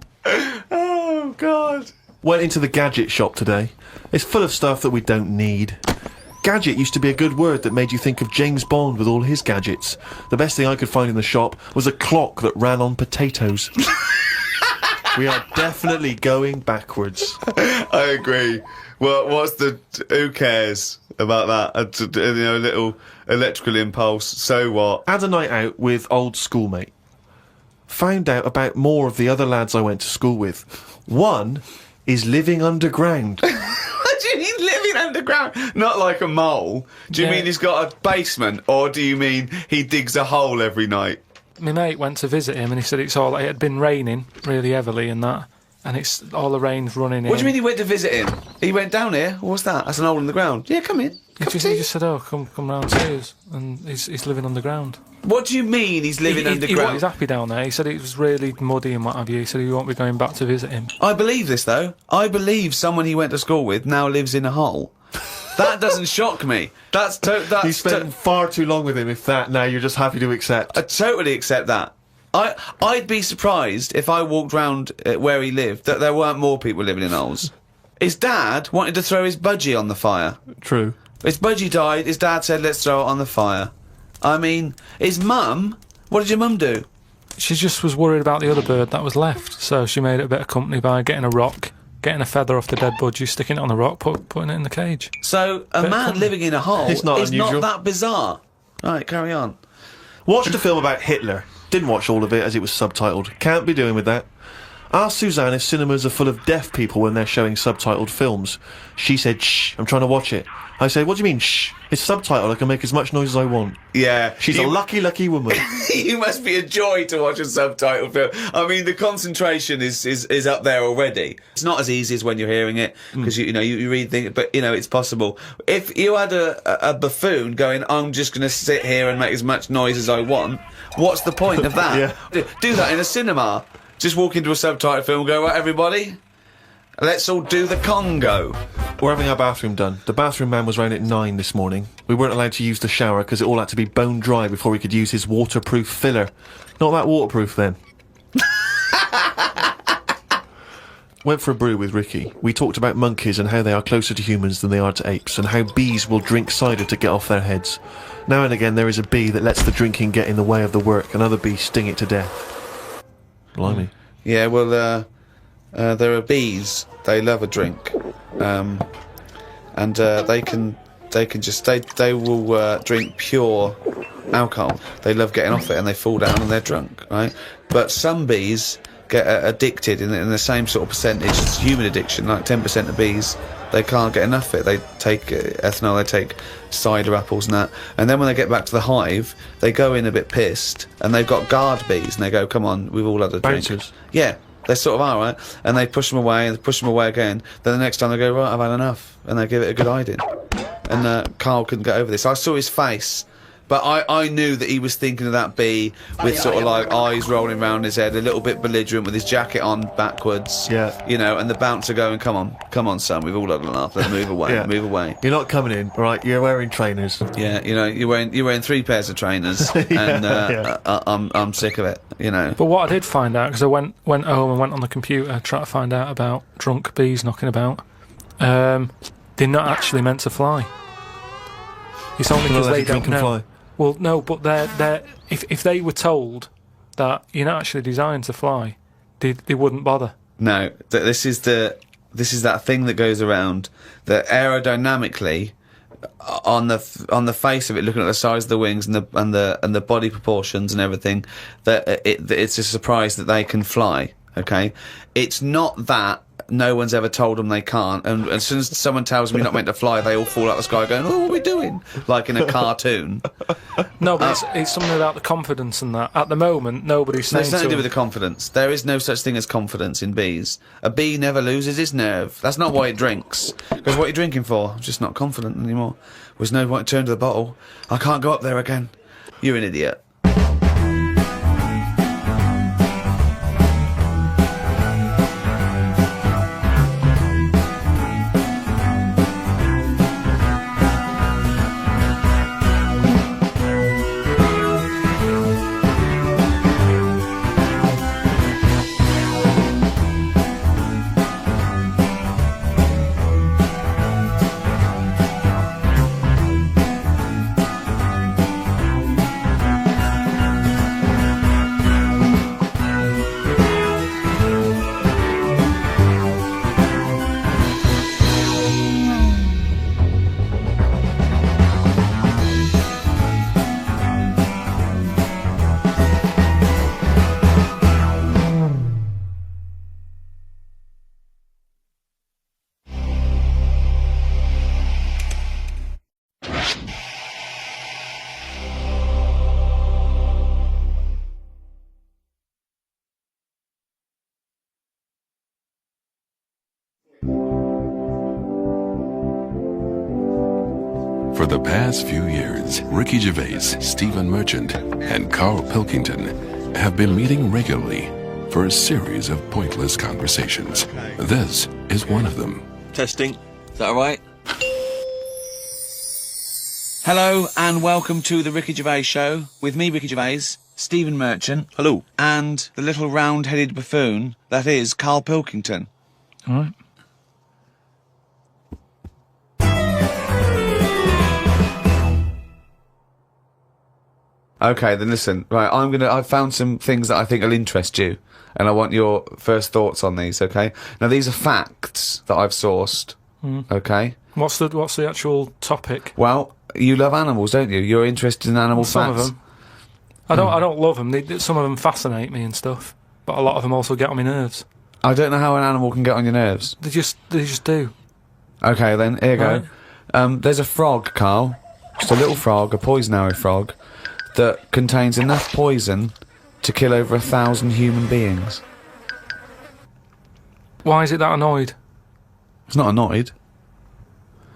Oh, God. Went into the gadget shop today. It's full of stuff that we don't need. Gadget used to be a good word that made you think of James Bond with all his gadgets. The best thing I could find in the shop was a clock that ran on potatoes. We are definitely going backwards. I agree. Well, who cares about that? A little electrical impulse, so what? Had a night out with old schoolmate. Found out about more of the other lads I went to school with. One is living underground. What do you mean living underground? Not like a mole. Do you mean he's got a basement, or do you mean he digs a hole every night? My mate went to visit him and he said it had been raining really heavily and that, and it's all the rain's running in. What do you mean he went to visit him? He went down here? What's that? That's an hole in the ground. Yeah, come in. He just said, oh, come round to us, and he's living underground. What do you mean he's living underground? He's happy down there. He said it was really muddy and what have you. He said he won't be going back to visit him. I believe this, though. I believe someone he went to school with now lives in a hole. That doesn't shock me. You spent far too long with him, if that, now you're just happy to accept. I totally accept that. I'd be surprised if I walked round where he lived that there weren't more people living in holes. His dad wanted to throw his budgie on the fire. True. His budgie died, his dad said, let's throw it on the fire. I mean, his mum, what did your mum do? She just was worried about the other bird that was left, so she made it a bit of company by getting a rock, getting a feather off the dead budgie, sticking it on the rock, putting it in the cage. So, a man living in a hole is not unusual. that bizarre. Right, carry on. Watched a film about Hitler. Didn't watch all of it as it was subtitled. Can't be doing with that. Asked Suzanne if cinemas are full of deaf people when they're showing subtitled films. She said, shh, I'm trying to watch it. I said, what do you mean, shh? It's subtitled, I can make as much noise as I want. Yeah. She's a lucky, lucky woman. You must be a joy to watch a subtitled film. I mean, the concentration is up there already. It's not as easy as when you're hearing it, because you read things, but it's possible. If you had a buffoon going, I'm just going to sit here and make as much noise as I want, what's the point of that? Yeah. Do that in a cinema. Just walk into a subtitled film and go, right, everybody, let's all do the Congo. We're having our bathroom done. The bathroom man was round at 9 this morning. We weren't allowed to use the shower because it all had to be bone dry before we could use his waterproof filler. Not that waterproof then. Went for a brew with Ricky. We talked about monkeys and how they are closer to humans than they are to apes, and how bees will drink cider to get off their heads. Now and again there is a bee that lets the drinking get in the way of the work, and other bees sting it to death. Blimey. Yeah, well, there are bees. They love a drink, and they will drink pure alcohol. They love getting off it, and they fall down and they're drunk, right? But some bees get addicted in the same sort of percentage as human addiction. Like 10% of bees, they can't get enough of it. They take ethanol, they take cider apples and that, and then when they get back to the hive, they go in a bit pissed, and they've got guard bees, and they go, "Come on, we've all had a drink." Bouncers. Yeah, they sort of are, right? And they push them away, and they push them away again. Then the next time they go, "Right, I've had enough," and they give it a good hiding. And Carl couldn't get over this. I saw his face, but I knew that he was thinking of that bee with sort of like eyes rolling around his head, a little bit belligerent, with his jacket on backwards. Yeah. You know, and the bouncer going, come on, son, we've all had enough. Let's move away, Yeah. move away. You're not coming in, right? You're wearing trainers. Yeah, you know, you're wearing 3 pairs of trainers, and yeah. I'm sick of it. You know. But what I did find out, because I went home and went on the computer trying to find out about drunk bees knocking about, they're not actually meant to fly. It's only because they don't know. Fly. Well, no, but they're if they were told that you're not actually designed to fly, they wouldn't bother. No, this is that thing that goes around that aerodynamically, on the face of it, looking at the size of the wings and the body proportions and everything, that it's a surprise that they can fly. Okay, it's not that. No one's ever told them they can't, and as soon as someone tells them you're not meant to fly, they all fall out of the sky going, "Oh, what are we doing?" Like in a cartoon. No, but it's something about the confidence and that. At the moment, nobody's saying It's nothing to do to with the confidence. There is no such thing as confidence in bees. A bee never loses its nerve. That's not why it drinks. Because what are you drinking for? I'm just not confident anymore. There's no point to turn to the bottle. I can't go up there again. You're an idiot. For the past few years, Ricky Gervais, Stephen Merchant, and Karl Pilkington have been meeting regularly for a series of pointless conversations. This is one of them. Testing. Is that all right? Hello and welcome to the Ricky Gervais Show with me, Ricky Gervais, Stephen Merchant. Hello. And the little round-headed buffoon that is Karl Pilkington. All right. Okay, then listen. Right, I've found some things that I think will interest you, and I want your first thoughts on these. Okay. Now these are facts that I've sourced. Okay. What's the actual topic? Well, you love animals, don't you? You're interested in animal Some facts. of them. I don't love them. Some of them fascinate me and stuff, but a lot of them also get on my nerves. I don't know how an animal can get on your nerves. They just do. Okay, then here you Right. go. There's a frog, Carl. Just a little frog, a poisonary frog, that contains enough poison to kill over 1,000 human beings. Why is it that annoyed? It's not annoyed.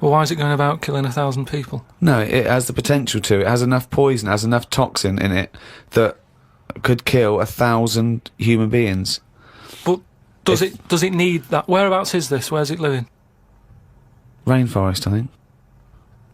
Well, why is it going about killing 1,000 people? No, it has the potential to. It has enough poison, it has enough toxin in it that could kill 1,000 human beings. But does it need that? Whereabouts is this? Where's it living? Rainforest, I think.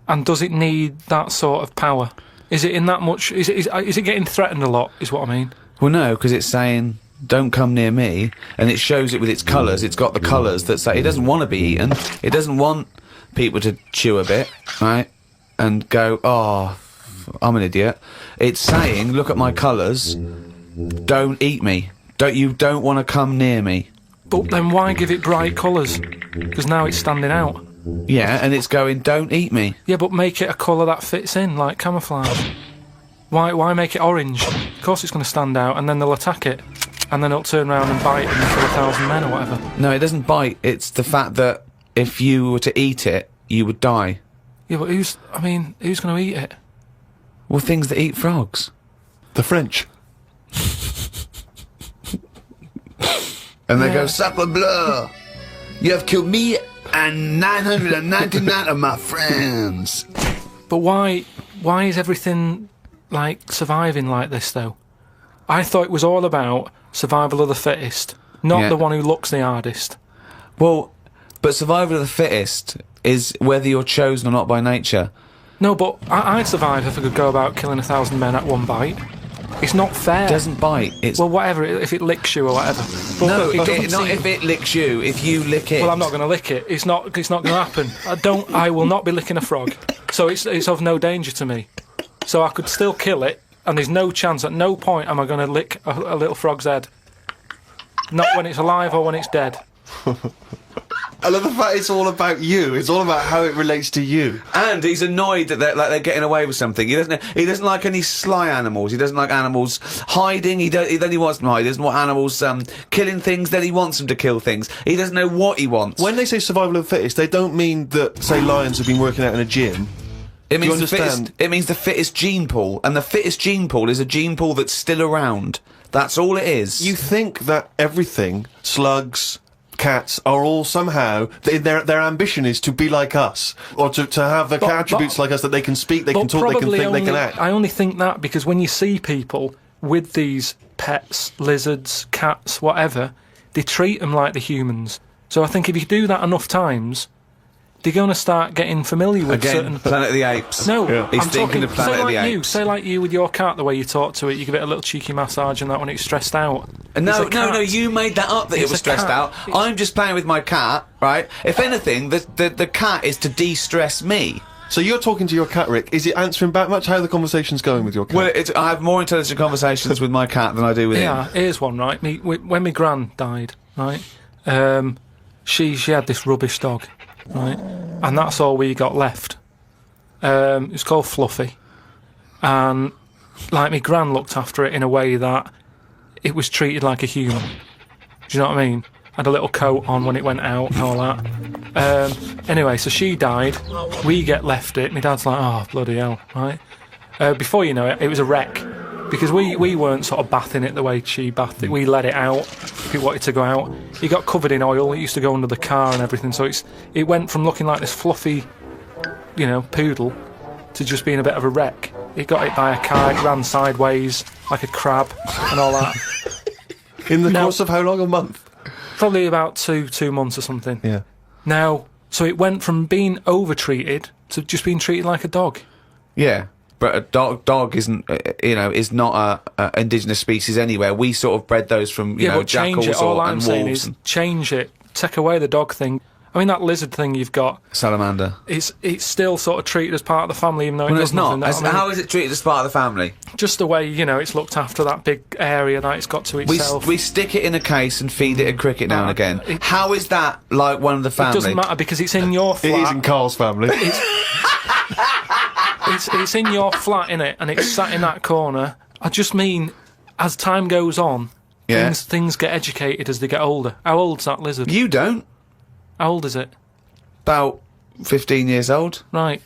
And does it need that sort of power? Is it in that much? Is it getting threatened a lot? Is what I mean. Well, no, because it's saying, don't come near me, and it shows it with its colours. It's got the colours that say it doesn't want to be eaten. It doesn't want people to chew a bit, right, and go, oh, I'm an idiot. It's saying, look at my colours, don't eat me. You don't want to come near me. But then why give it bright colours? Because now it's standing out. Yeah, and it's going, don't eat me. Yeah, but make it a colour that fits in, like camouflage. Why make it orange? Of course it's going to stand out, and then they'll attack it. And then it'll turn around and bite and kill 1,000 men or whatever. No, it doesn't bite. It's the fact that if you were to eat it, you would die. Yeah, but who's going to eat it? Well, things that eat frogs. The French. And they go, sacre bleu! You have killed me and 999 of my friends. But why is everything, like, surviving like this, though? I thought it was all about survival of the fittest, not the one who looks the hardest. Well, but survival of the fittest is whether you're chosen or not by nature. No, but I'd survive if I could go about killing 1,000 men at one bite. It's not fair. It doesn't bite. It's well, whatever. If it licks you or whatever. But no, not if it licks you. If you lick it. Well, I'm not going to lick it. It's not going to happen. I will not be licking a frog. So it's of no danger to me. So I could still kill it, and there's no chance. At no point am I going to lick a little frog's head. Not when it's alive or when it's dead. I love the fact it's all about you. It's all about how it relates to you. And he's annoyed that they're getting away with something. He doesn't like any sly animals. He doesn't like animals hiding. Then he wants them hide. He doesn't want animals killing things. Then he wants them to kill things. He doesn't know what he wants. When they say survival of the fittest, they don't mean that, say, lions have been working out in a gym. It means the fittest gene pool, and the fittest gene pool is a gene pool that's still around. That's all it is. You think that everything, slugs, cats, are all somehow their ambition is to be like us, or to have the attributes like us, that they can speak, they can talk, they can think, they can act. I only think that because when you see people with these pets, lizards, cats, whatever, they treat them like the humans. So I think if you do that enough times, they're going to start getting familiar with certain... Planet of the Apes. No, He's I'm thinking talking, of Planet of the Apes. Say like you with your cat, the way you talk to it, you give it a little cheeky massage and that when it's stressed out. No, you made that up that it was stressed out. I'm just playing with my cat, right? If anything, the cat is to de-stress me. So you're talking to your cat, Rick. Is it answering back much? How are the conversations going with your cat? Well, I have more intelligent conversations with my cat than I do with him. Yeah, here's one, right? When my gran died, right, she had this rubbish dog, right, and that's all we got left. It was called Fluffy, and like my gran looked after it in a way that it was treated like a human. Do you know what I mean? Had a little coat on when it went out and all that. Anyway, so she died. We get left it. My dad's like, oh, bloody hell, right? Before you know it, it was a wreck. Because we weren't sort of bathing it the way she bathed it. We let it out if it wanted to go out. It got covered in oil. It used to go under the car and everything. So it went from looking like this fluffy, poodle to just being a bit of a wreck. It got hit by a car. It ran sideways like a crab and all that. In the course of how long? A month? Probably about two months or something. Yeah. Now, so it went from being over-treated to just being treated like a dog. Yeah, but a dog isn't, is not a indigenous species anywhere. We sort of bred those from, but jackals change it. All I'm and saying wolves. is change it. Take away the dog thing. I mean, that lizard thing you've got... Salamander. It's still sort of treated as part of the family, even though Well, it it's does not. nothing. How is it treated as part of the family? Just the way, it's looked after, that big area that it's got to itself. We stick it in a case and feed it a cricket now and again. How is that like one of the family? It doesn't matter because it's in your flat. It is in Carl's family. It's in your flat, innit? And it's sat in that corner. I just mean, as time goes on, things get educated as they get older. How old's that lizard? You don't. How old is it? About 15 years old. Right.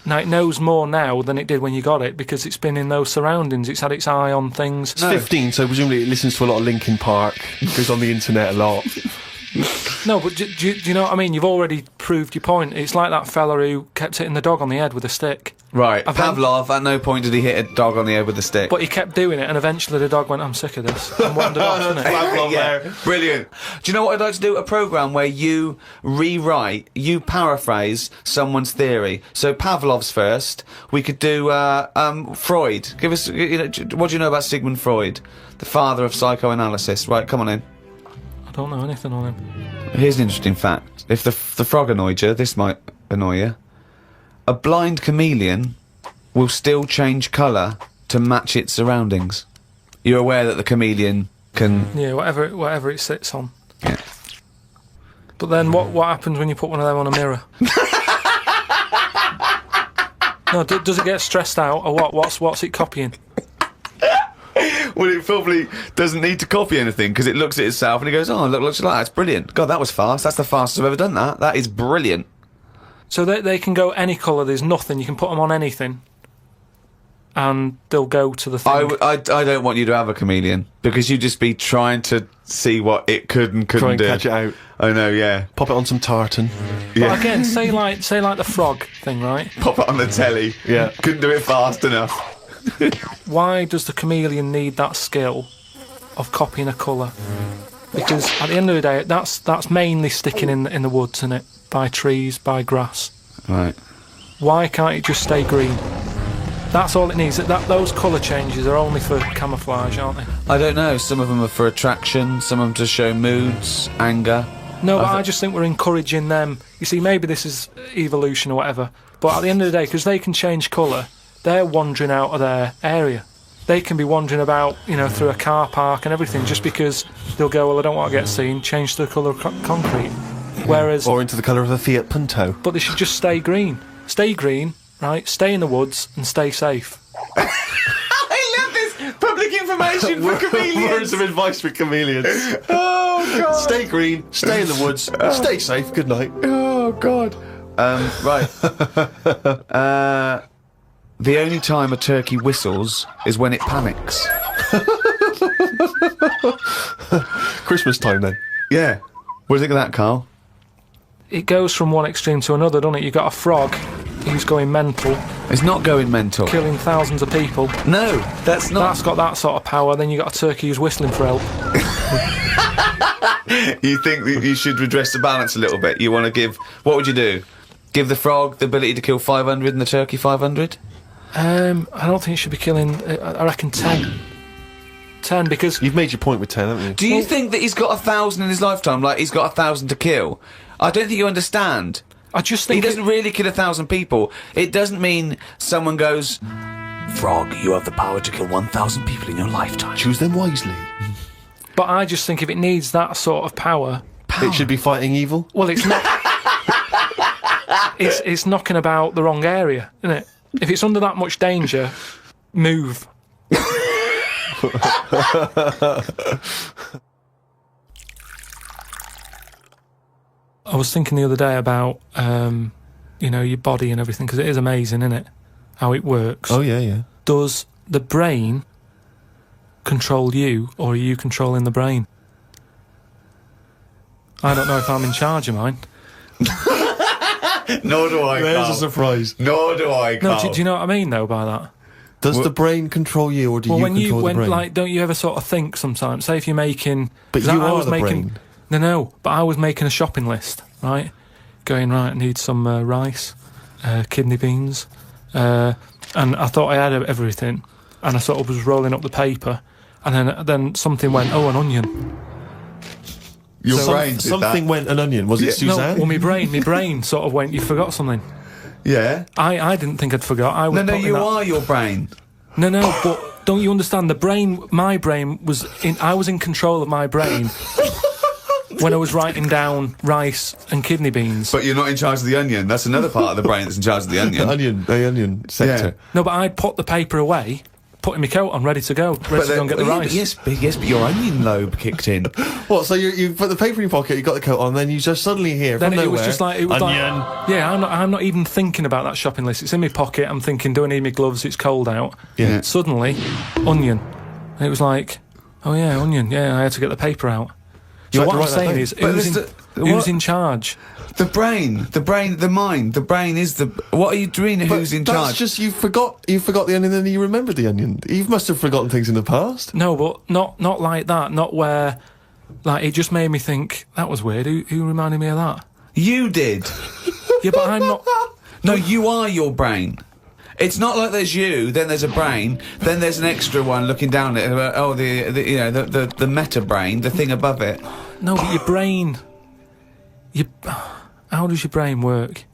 Now, it knows more now than it did when you got it because it's been in those surroundings. It's had its eye on things. It's 15, so presumably it listens to a lot of Linkin Park, goes on the internet a lot. No, but do you know what I mean? You've already proved your point. It's like that fella who kept hitting the dog on the head with a stick, Right, I've had- Pavlov, at no point did he hit a dog on the head with a stick. But he kept doing it, and eventually the dog went, I'm sick of this, and wandered off, didn't it? Pavlov Yeah, there. brilliant. Do you know what I'd like to do? A programme where you you paraphrase someone's theory. So Pavlov's first. We could do Freud. Give us, what do you know about Sigmund Freud, the father of psychoanalysis? Right, come on in. I don't know anything on him. Here's an interesting fact. If the frog annoyed you, this might annoy you. A blind chameleon will still change colour to match its surroundings. You're aware that the chameleon can... Yeah, whatever it sits on. Yeah. But then what happens when you put one of them on a mirror? No, does it get stressed out, or what? What's it copying? Well, it probably doesn't need to copy anything, because it looks at itself and it goes, oh, looks like that. It's brilliant. God, that was fast. That's the fastest I've ever done that. That is brilliant. So they can go any colour, there's nothing, you can put them on anything, and they'll go to the thing. I don't want you to have a chameleon, because you'd just be trying to see what it could and couldn't Try and do. catch it out. I know, yeah. Pop it on some tartan. But again, say like the frog thing, right? Pop it on the telly. Yeah. Couldn't do it fast enough. Why does the chameleon need that skill of copying a colour? Because at the end of the day, that's mainly sticking in the woods, isn't it? By trees, by grass. Right. Why can't it just stay green? That's all it needs. Those colour changes are only for camouflage, aren't they? I don't know. Some of them are for attraction, some of them to show moods, anger. No, but I just think we're encouraging them. You see, maybe this is evolution or whatever, but at the end of the day, because they can change colour, they're wandering out of their area. They can be wandering about, through a car park and everything, just because they'll go, well, I don't want to get seen, change the colour of concrete. Whereas... Or into the colour of a Fiat Punto. But they should just stay green. Stay green, right? Stay in the woods and stay safe. I love this public information for chameleons. Words of advice for chameleons. Oh, God. Stay green, stay in the woods, stay safe, good night. Oh, God. Right. The only time a turkey whistles is when it panics. Christmas time then. Yeah. What do you think of that, Carl? It goes from one extreme to another, doesn't it? You've got a frog who's going mental, It's not going mental. killing thousands of people. No, that's not. That's got that sort of power. Then you've got a turkey who's whistling for help. You think that you should redress the balance a little bit? You want to give... What would you do? Give the frog the ability to kill 500 and the turkey 500? I don't think it should be killing... I reckon 10. 10, because... You've made your point with 10, haven't you? Do you think that he's got 1,000 in his lifetime, like he's got 1,000 to kill? I don't think you understand. I just He think... doesn't really kill 1,000 people. It doesn't mean someone goes, Frog, you have the power to kill 1,000 people in your lifetime. Choose them wisely. But I just think if it needs that sort of power... It should be fighting evil. Well, it's not... it's knocking about the wrong area, isn't it? If it's under that much danger, move. I was thinking the other day about, your body and everything, because it is amazing, isn't it? How it works. Oh, yeah. Does the brain control you, or are you controlling the brain? I don't know if I'm in charge of mine. Nor do I, There's a surprise. Nor do I, No, do you know what I mean, though, by that? Does the brain control you, or do you control the brain? Don't you ever sort of think sometimes? Say if you're making, But 'cause you I are was the making, brain. No, but I was making a shopping list, right? Going right, I need some rice, kidney beans, and I thought I had everything, and I sort of was rolling up the paper, and then something went, oh, an onion. Your brain did Something went an onion. Was it Suzanne? No, well, my brain sort of went, you forgot something. Yeah. I didn't think I'd forgot. I was No, putting you that- are your brain. No, but don't you understand? My brain was I was in control of my brain when I was writing down rice and kidney beans. But you're not in charge of the onion. That's another part of the brain that's in charge of the onion. The onion sector. No, but I'd put the paper away, putting my coat on, ready to go and get the rice. Yes, but your onion lobe kicked in. What? So you put the paper in your pocket, you got the coat on, then you just suddenly hear Then from it nowhere, was just like onion. Yeah, I'm not even thinking about that shopping list. It's in my pocket. I'm thinking, do I need my gloves? It's cold out. Yeah. Suddenly, onion. And it was like, oh yeah, onion. Yeah, I had to get the paper out. You So had what to I'm write that saying down. is, But who's what? in charge? The brain, the mind. The brain is the. What are you doing? But Who's in that's charge? just you forgot the onion, and then you remembered the onion. You must have forgotten things in the past. No, but not like that. Not where, like, it just made me think that was weird. Who reminded me of that? You did. Yeah, but I'm not. No, you are your brain. It's not like there's you, then there's a brain, then there's an extra one looking down at it. Oh, the meta brain, the thing above it. No, but your brain. How does your brain work?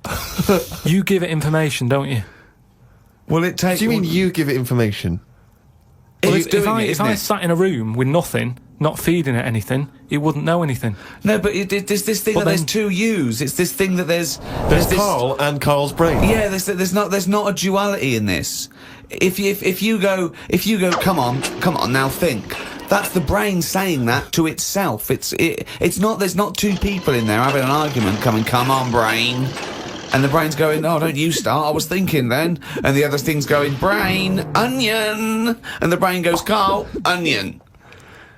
You give it information, don't you? Well, it takes. Do you mean you give it information? Well, It's doing it, if isn't I it? sat in a room with nothing, not feeding it anything, it wouldn't know anything. No, but there's this thing But that there's then- two yous. It's this thing that there's There's this. Carl and Carl's brain. Yeah, there's not a duality in this. If you go, come on, now think. That's the brain saying that to itself. It's not. There's not two people in there having an argument. Come on, brain. And the brain's going, oh, don't you start, I was thinking then. And the other thing's going, brain, onion. And the brain goes, Carl, onion.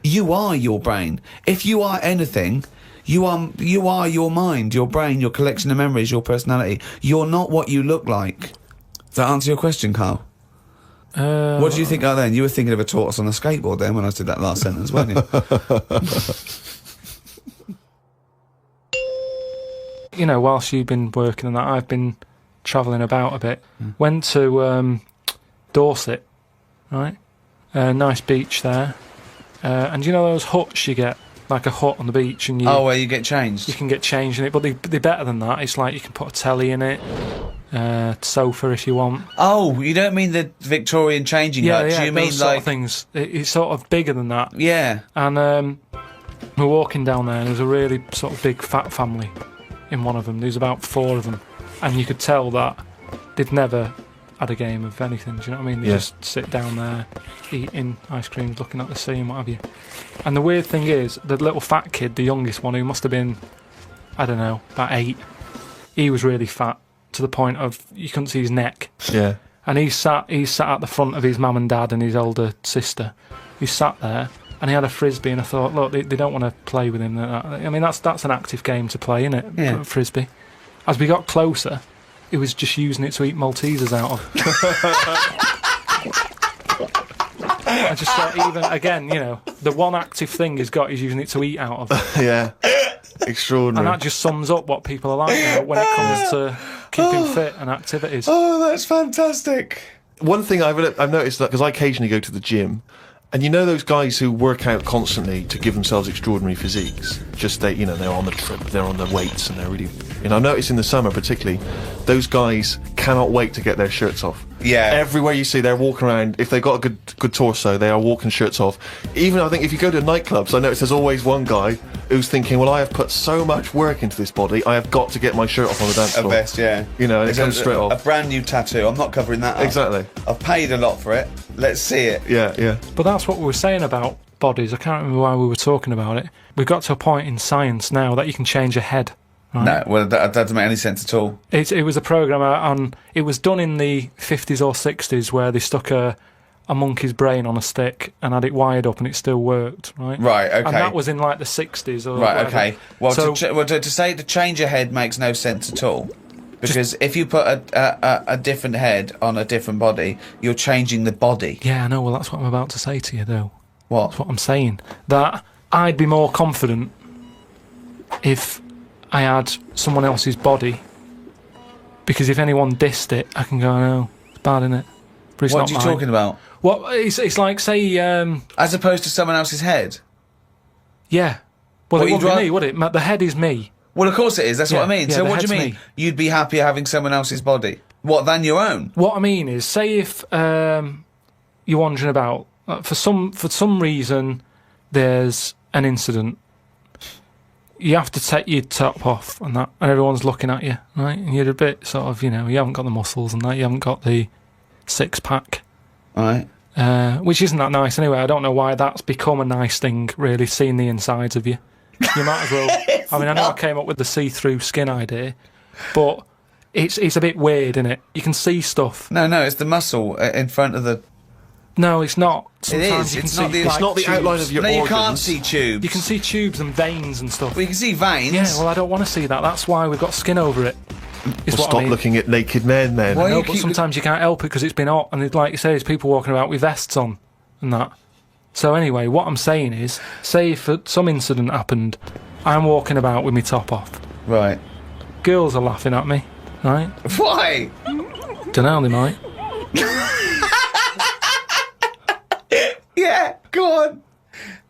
You are your brain. If you are anything, you are your mind, your brain, your collection of memories, your personality. You're not what you look like. Does that answer your question, Carl? What do you think of then? You were thinking of a tortoise on a skateboard then when I did that last sentence, weren't you? You know, whilst you've been working on that, I've been travelling about a bit. Went to Dorset, right? Nice beach there. And you know those huts you get, like a hut on the beach, and Oh, where you get changed? you can get changed in it, but they're better than that. It's like you can put a telly in it, sofa if you want. Oh, you don't mean the Victorian changing hut? Yeah, You those mean sort like... of things. It's sort of bigger than that. Yeah. And we're walking down there, and there's a really sort of big fat family in one of them. There's about 4 of them, and you could tell that they'd never had a game of anything. Do you know what I mean? They Yeah. just sit down there, eating ice creams, looking at the sea and what have you. And the weird thing is, the little fat kid, the youngest one, who must have been, I don't know, about 8, he was really fat to the point of you couldn't see his neck. Yeah. And he sat at the front of his mum and dad and his older sister. He sat there and he had a frisbee, and I thought, look, they don't want to play with him. I mean, that's an active game to play, isn't it? Yeah. Frisbee. As we got closer, he was just using it to eat Maltesers out of. I just thought, even again, you know, the one active thing he's got, he's using it to eat out of. Yeah. Extraordinary. And that just sums up what people are like now when it comes to keeping fit and activities. Oh, that's fantastic. One thing I've noticed that because I occasionally go to the gym, and you know those guys who work out constantly to give themselves extraordinary physiques. Just they're on the trip, they're on the weights, and they're really. And I notice in the summer particularly, those guys cannot wait to get their shirts off. Yeah. Everywhere you see, they're walking around. If they've got a good torso, they are walking shirts off. Even I think if you go to nightclubs, I notice there's always one guy who's thinking, well, I have put so much work into this body, I have got to get my shirt off on the dance A floor. vest, yeah. You know, and it comes straight A off. brand new tattoo. I'm not covering that up. Exactly. I've paid a lot for it. Let's see it. Yeah, yeah. But that's what we were saying about bodies. I can't remember why we were talking about it. We've got to a point in science now that you can change a head. Right? No, well, that doesn't make any sense at all. It was a program on. It was done in the 50s or 60s where they stuck a monkey's brain on a stick and had it wired up and it still worked. Right. Right. Okay. And that was in like the 60s or Right. whatever. Okay. Well, So- to say to change a head makes no sense at all. Because if you put a different head on a different body, you're changing the body. Yeah, I know. Well, that's what I'm about to say to you, though. What? That's what I'm saying. That I'd be more confident if I had someone else's body, because if anyone dissed it, I can go, no, it's bad, innit? But it's What not are you mine. talking about? Well, it's like, say, As opposed to someone else's head? yeah. Well, What, it you'd wouldn't be rather- me, would it? The head is me. Well, of course it is. That's what I mean. Yeah, So the what do you head's mean? me. You'd be happier having someone else's body? What, than your own? What I mean is, say if you're wandering about, for some reason, there's an incident. You have to take your top off and that, and everyone's looking at you, right? And you're a bit sort of, you know, you haven't got the muscles and that, you haven't got the 6-pack, Right. which isn't that nice anyway. I don't know why that's become a nice thing, really, seeing the insides of you. You might as well. I mean, I know I came up with the see-through skin idea, but it's a bit weird, isn't it? You can see stuff. No, it's the muscle in front of the... No, it's not. It Sometimes is. you can It's see, not the- like, It's not the tubes. outline of your No, you organs. can't see tubes. You can see tubes and veins and stuff. Well, you can see veins. Yeah, well, I don't want to see that. That's why we've got skin over it. Is Well, what stop I mean. looking at naked men, then. Why- No, you but keep sometimes you can't help it because it's been hot, and like you say, there's people walking about with vests on and that. So anyway, what I'm saying is, say if some incident happened, I'm walking about with my top off. Right. Girls are laughing at me, right? Why? Dunno, they might. Yeah, go on.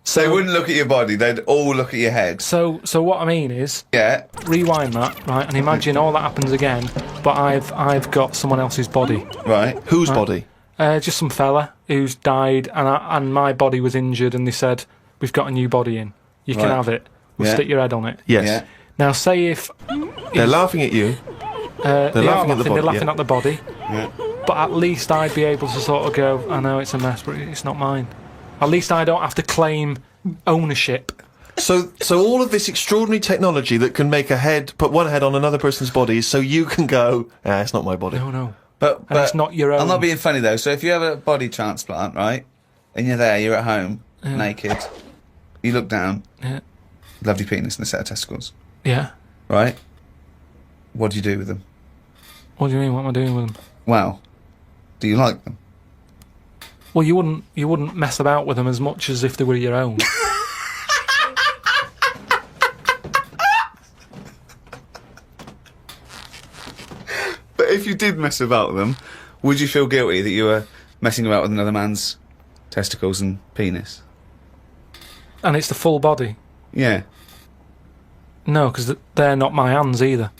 So they wouldn't look at your body, they'd all look at your head. So what I mean is, Yeah. rewind that, right, and imagine all that happens again, but I've got someone else's body. Right. Whose body? Just some fella who's died, and my body was injured, and they said, we've got a new body in. You can Right. have it. We'll Yeah. stick your head on it. Yes. Yeah. Now, say if They're laughing at you. they are laughing at the body, they're laughing yeah. at the body, Yeah. but at least I'd be able to sort of go, I know it's a mess, but it's not mine. At least I don't have to claim ownership. So all of this extraordinary technology that can make put one head on another person's body, so you can go, it's not my body. No. But And it's not your own. I'm not being funny though. So if you have a body transplant, right, and you're there, you're at home, naked, you look down, Yeah. lovely penis and a set of testicles, Yeah. right? What do you do with them? What do you mean? What am I doing with them? Well, do you like them? Well, you wouldn't mess about with them as much as if they were your own. But if you did mess about with them, would you feel guilty that you were messing about with another man's testicles and penis? And it's the full body. Yeah. No, because they're not my hands either.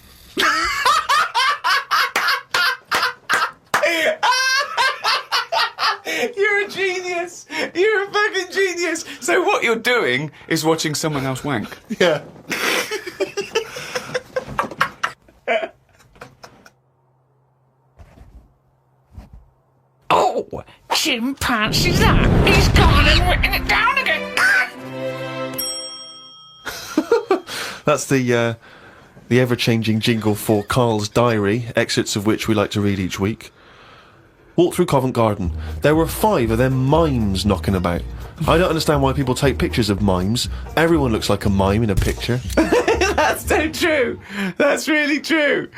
You're a genius! You're a fucking genius! So what you're doing is watching someone else wank. Yeah. Oh, chimpanzee that! He's gone and written it down again! That's the ever-changing jingle for Karl's diary, excerpts of which we like to read each week. Walked through Covent Garden. There were 5 of them mimes knocking about. I don't understand why people take pictures of mimes. Everyone looks like a mime in a picture. That's so true. That's really true.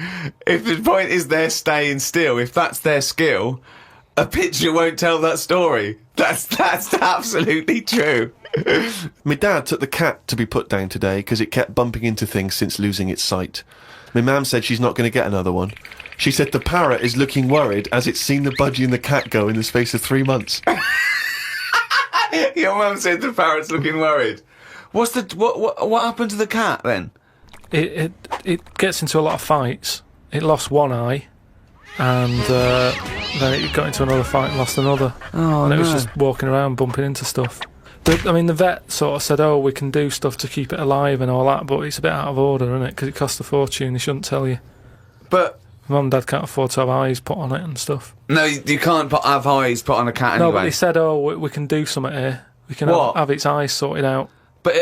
If the point is they're staying still, if that's their skill, a picture won't tell that story. That's absolutely true. My dad took the cat to be put down today because it kept bumping into things since losing its sight. My mum said she's not going to get another one. She said the parrot is looking worried as it's seen the budgie and the cat go in the space of 3 months. Your mum said the parrot's looking worried. What happened to the cat then? It gets into a lot of fights. It lost one eye, and then it got into another fight and lost another. Oh, and it was just walking around bumping into stuff. The vet sort of said, we can do stuff to keep it alive and all that, but it's a bit out of order, isn't it? Because it costs a fortune. They shouldn't tell you. But Mum and Dad can't afford to have eyes put on it and stuff. no, you can't have eyes put on a cat anyway. No, but they said, we can do something here. We can What? have its eyes sorted out. But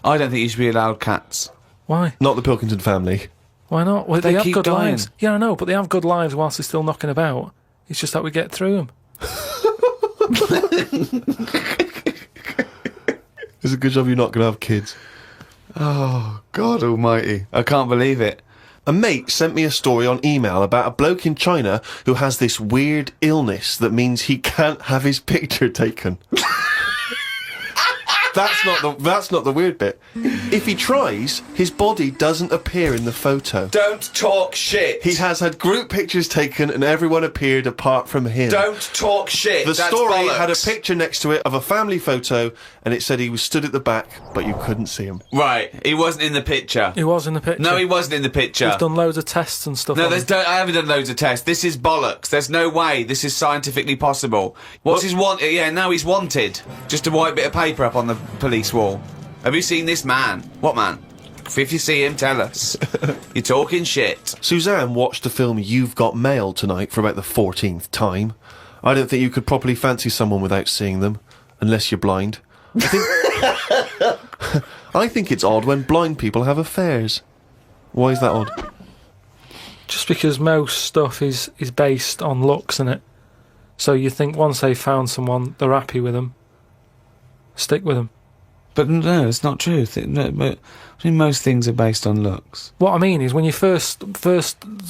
I don't think you should be allowed cats. Why? Not the Pilkington family. Why not? Well, They they have keep good dying. lives. Yeah, I know, but they have good lives whilst they're still knocking about. It's just that we get through them. It's a good job you're not going to have kids. Oh, God almighty. I can't believe it. A mate sent me a story on email about a bloke in China who has this weird illness that means he can't have his picture taken. That's not the weird bit. If he tries, his body doesn't appear in the photo. Don't talk shit. He has had group pictures taken and everyone appeared apart from him. Don't talk shit. The That's story bollocks. had a picture next to it of a family photo and it said he was stood at the back, but you couldn't see him. Right, he wasn't in the picture. He was in the picture. No, he wasn't in the picture. We've done loads of tests and stuff. No, on him. I haven't done loads of tests. This is bollocks. There's no way this is scientifically possible. What's his want? Yeah, now he's wanted. Just a white bit of paper up on the police wall. Have you seen this man? What man? If you see him, tell us. You're talking shit. Suzanne watched the film You've Got Mail tonight for about the 14th time. I don't think you could properly fancy someone without seeing them, unless you're blind. I think it's odd when blind people have affairs. Why is that odd? Just because most stuff is based on looks, isn't it? So you think once they've found someone, they're happy with them, stick with them. But no, it's not true. I mean, most things are based on looks. What I mean is when you first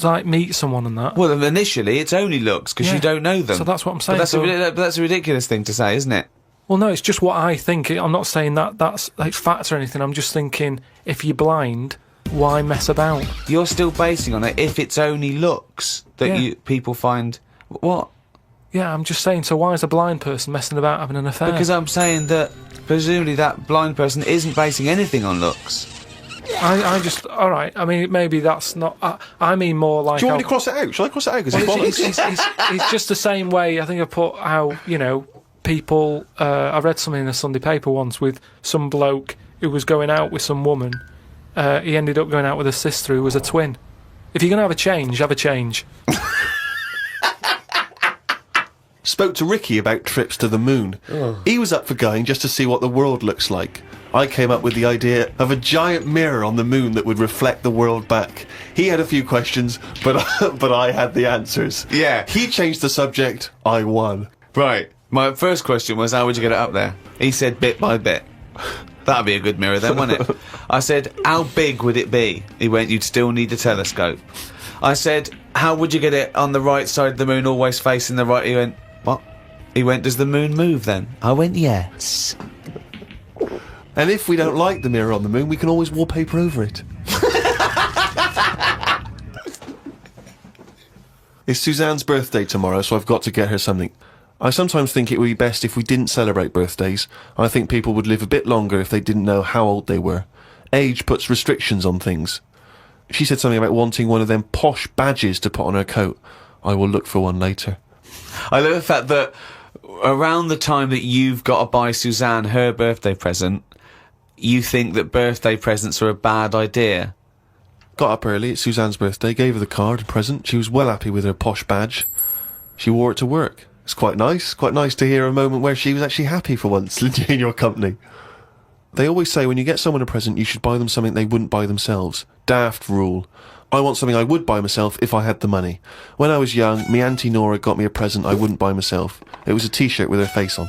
like meet someone and that. Well, initially it's only looks because you don't know them. So that's what I'm saying. But that's a ridiculous thing to say, isn't it? Well, no, it's just what I think. I'm not saying that's like facts or anything. I'm just thinking if you're blind, why mess about? You're still basing on it if it's only looks that people find. What? Yeah, I'm just saying. So why is a blind person messing about having an affair? Because I'm saying that presumably that blind person isn't basing anything on looks. I just all right. I mean, maybe that's not. I mean more like. Do you want me to cross it out? Shall I cross it out? Because it's just the same way. I think I put how people. I read something in a Sunday paper once with some bloke who was going out with some woman. He ended up going out with a sister who was a twin. If you're gonna have a change, have a change. Spoke to Ricky about trips to the moon. He was up for going just to see what the world looks like. I came up with the idea of a giant mirror on the moon that would reflect the world back. He had a few questions, but I had the answers. Yeah. He changed the subject. I won. Right. My first question was, how would you get it up there? He said bit by bit. That'd be a good mirror then, wouldn't it? I said, how big would it be? He went, you'd still need a telescope. I said, how would you get it on the right side of the moon, always facing the right? He went, what? He went, does the moon move then? I went, yes. And if we don't like the mirror on the moon, we can always wallpaper over it. It's Suzanne's birthday tomorrow, so I've got to get her something. I sometimes think it would be best if we didn't celebrate birthdays. I think people would live a bit longer if they didn't know how old they were. Age puts restrictions on things. She said something about wanting one of them posh badges to put on her coat. I will look for one later. I love the fact that around the time that you've got to buy Suzanne her birthday present, you think that birthday presents are a bad idea. Got up early, it's Suzanne's birthday, gave her the card and present. She was well happy with her posh badge. She wore it to work. It's quite nice to hear a moment where she was actually happy for once in your company. They always say when you get someone a present, you should buy them something they wouldn't buy themselves. Daft rule. I want something I would buy myself if I had the money. When I was young, me Auntie Nora got me a present I wouldn't buy myself. It was a t-shirt with her face on.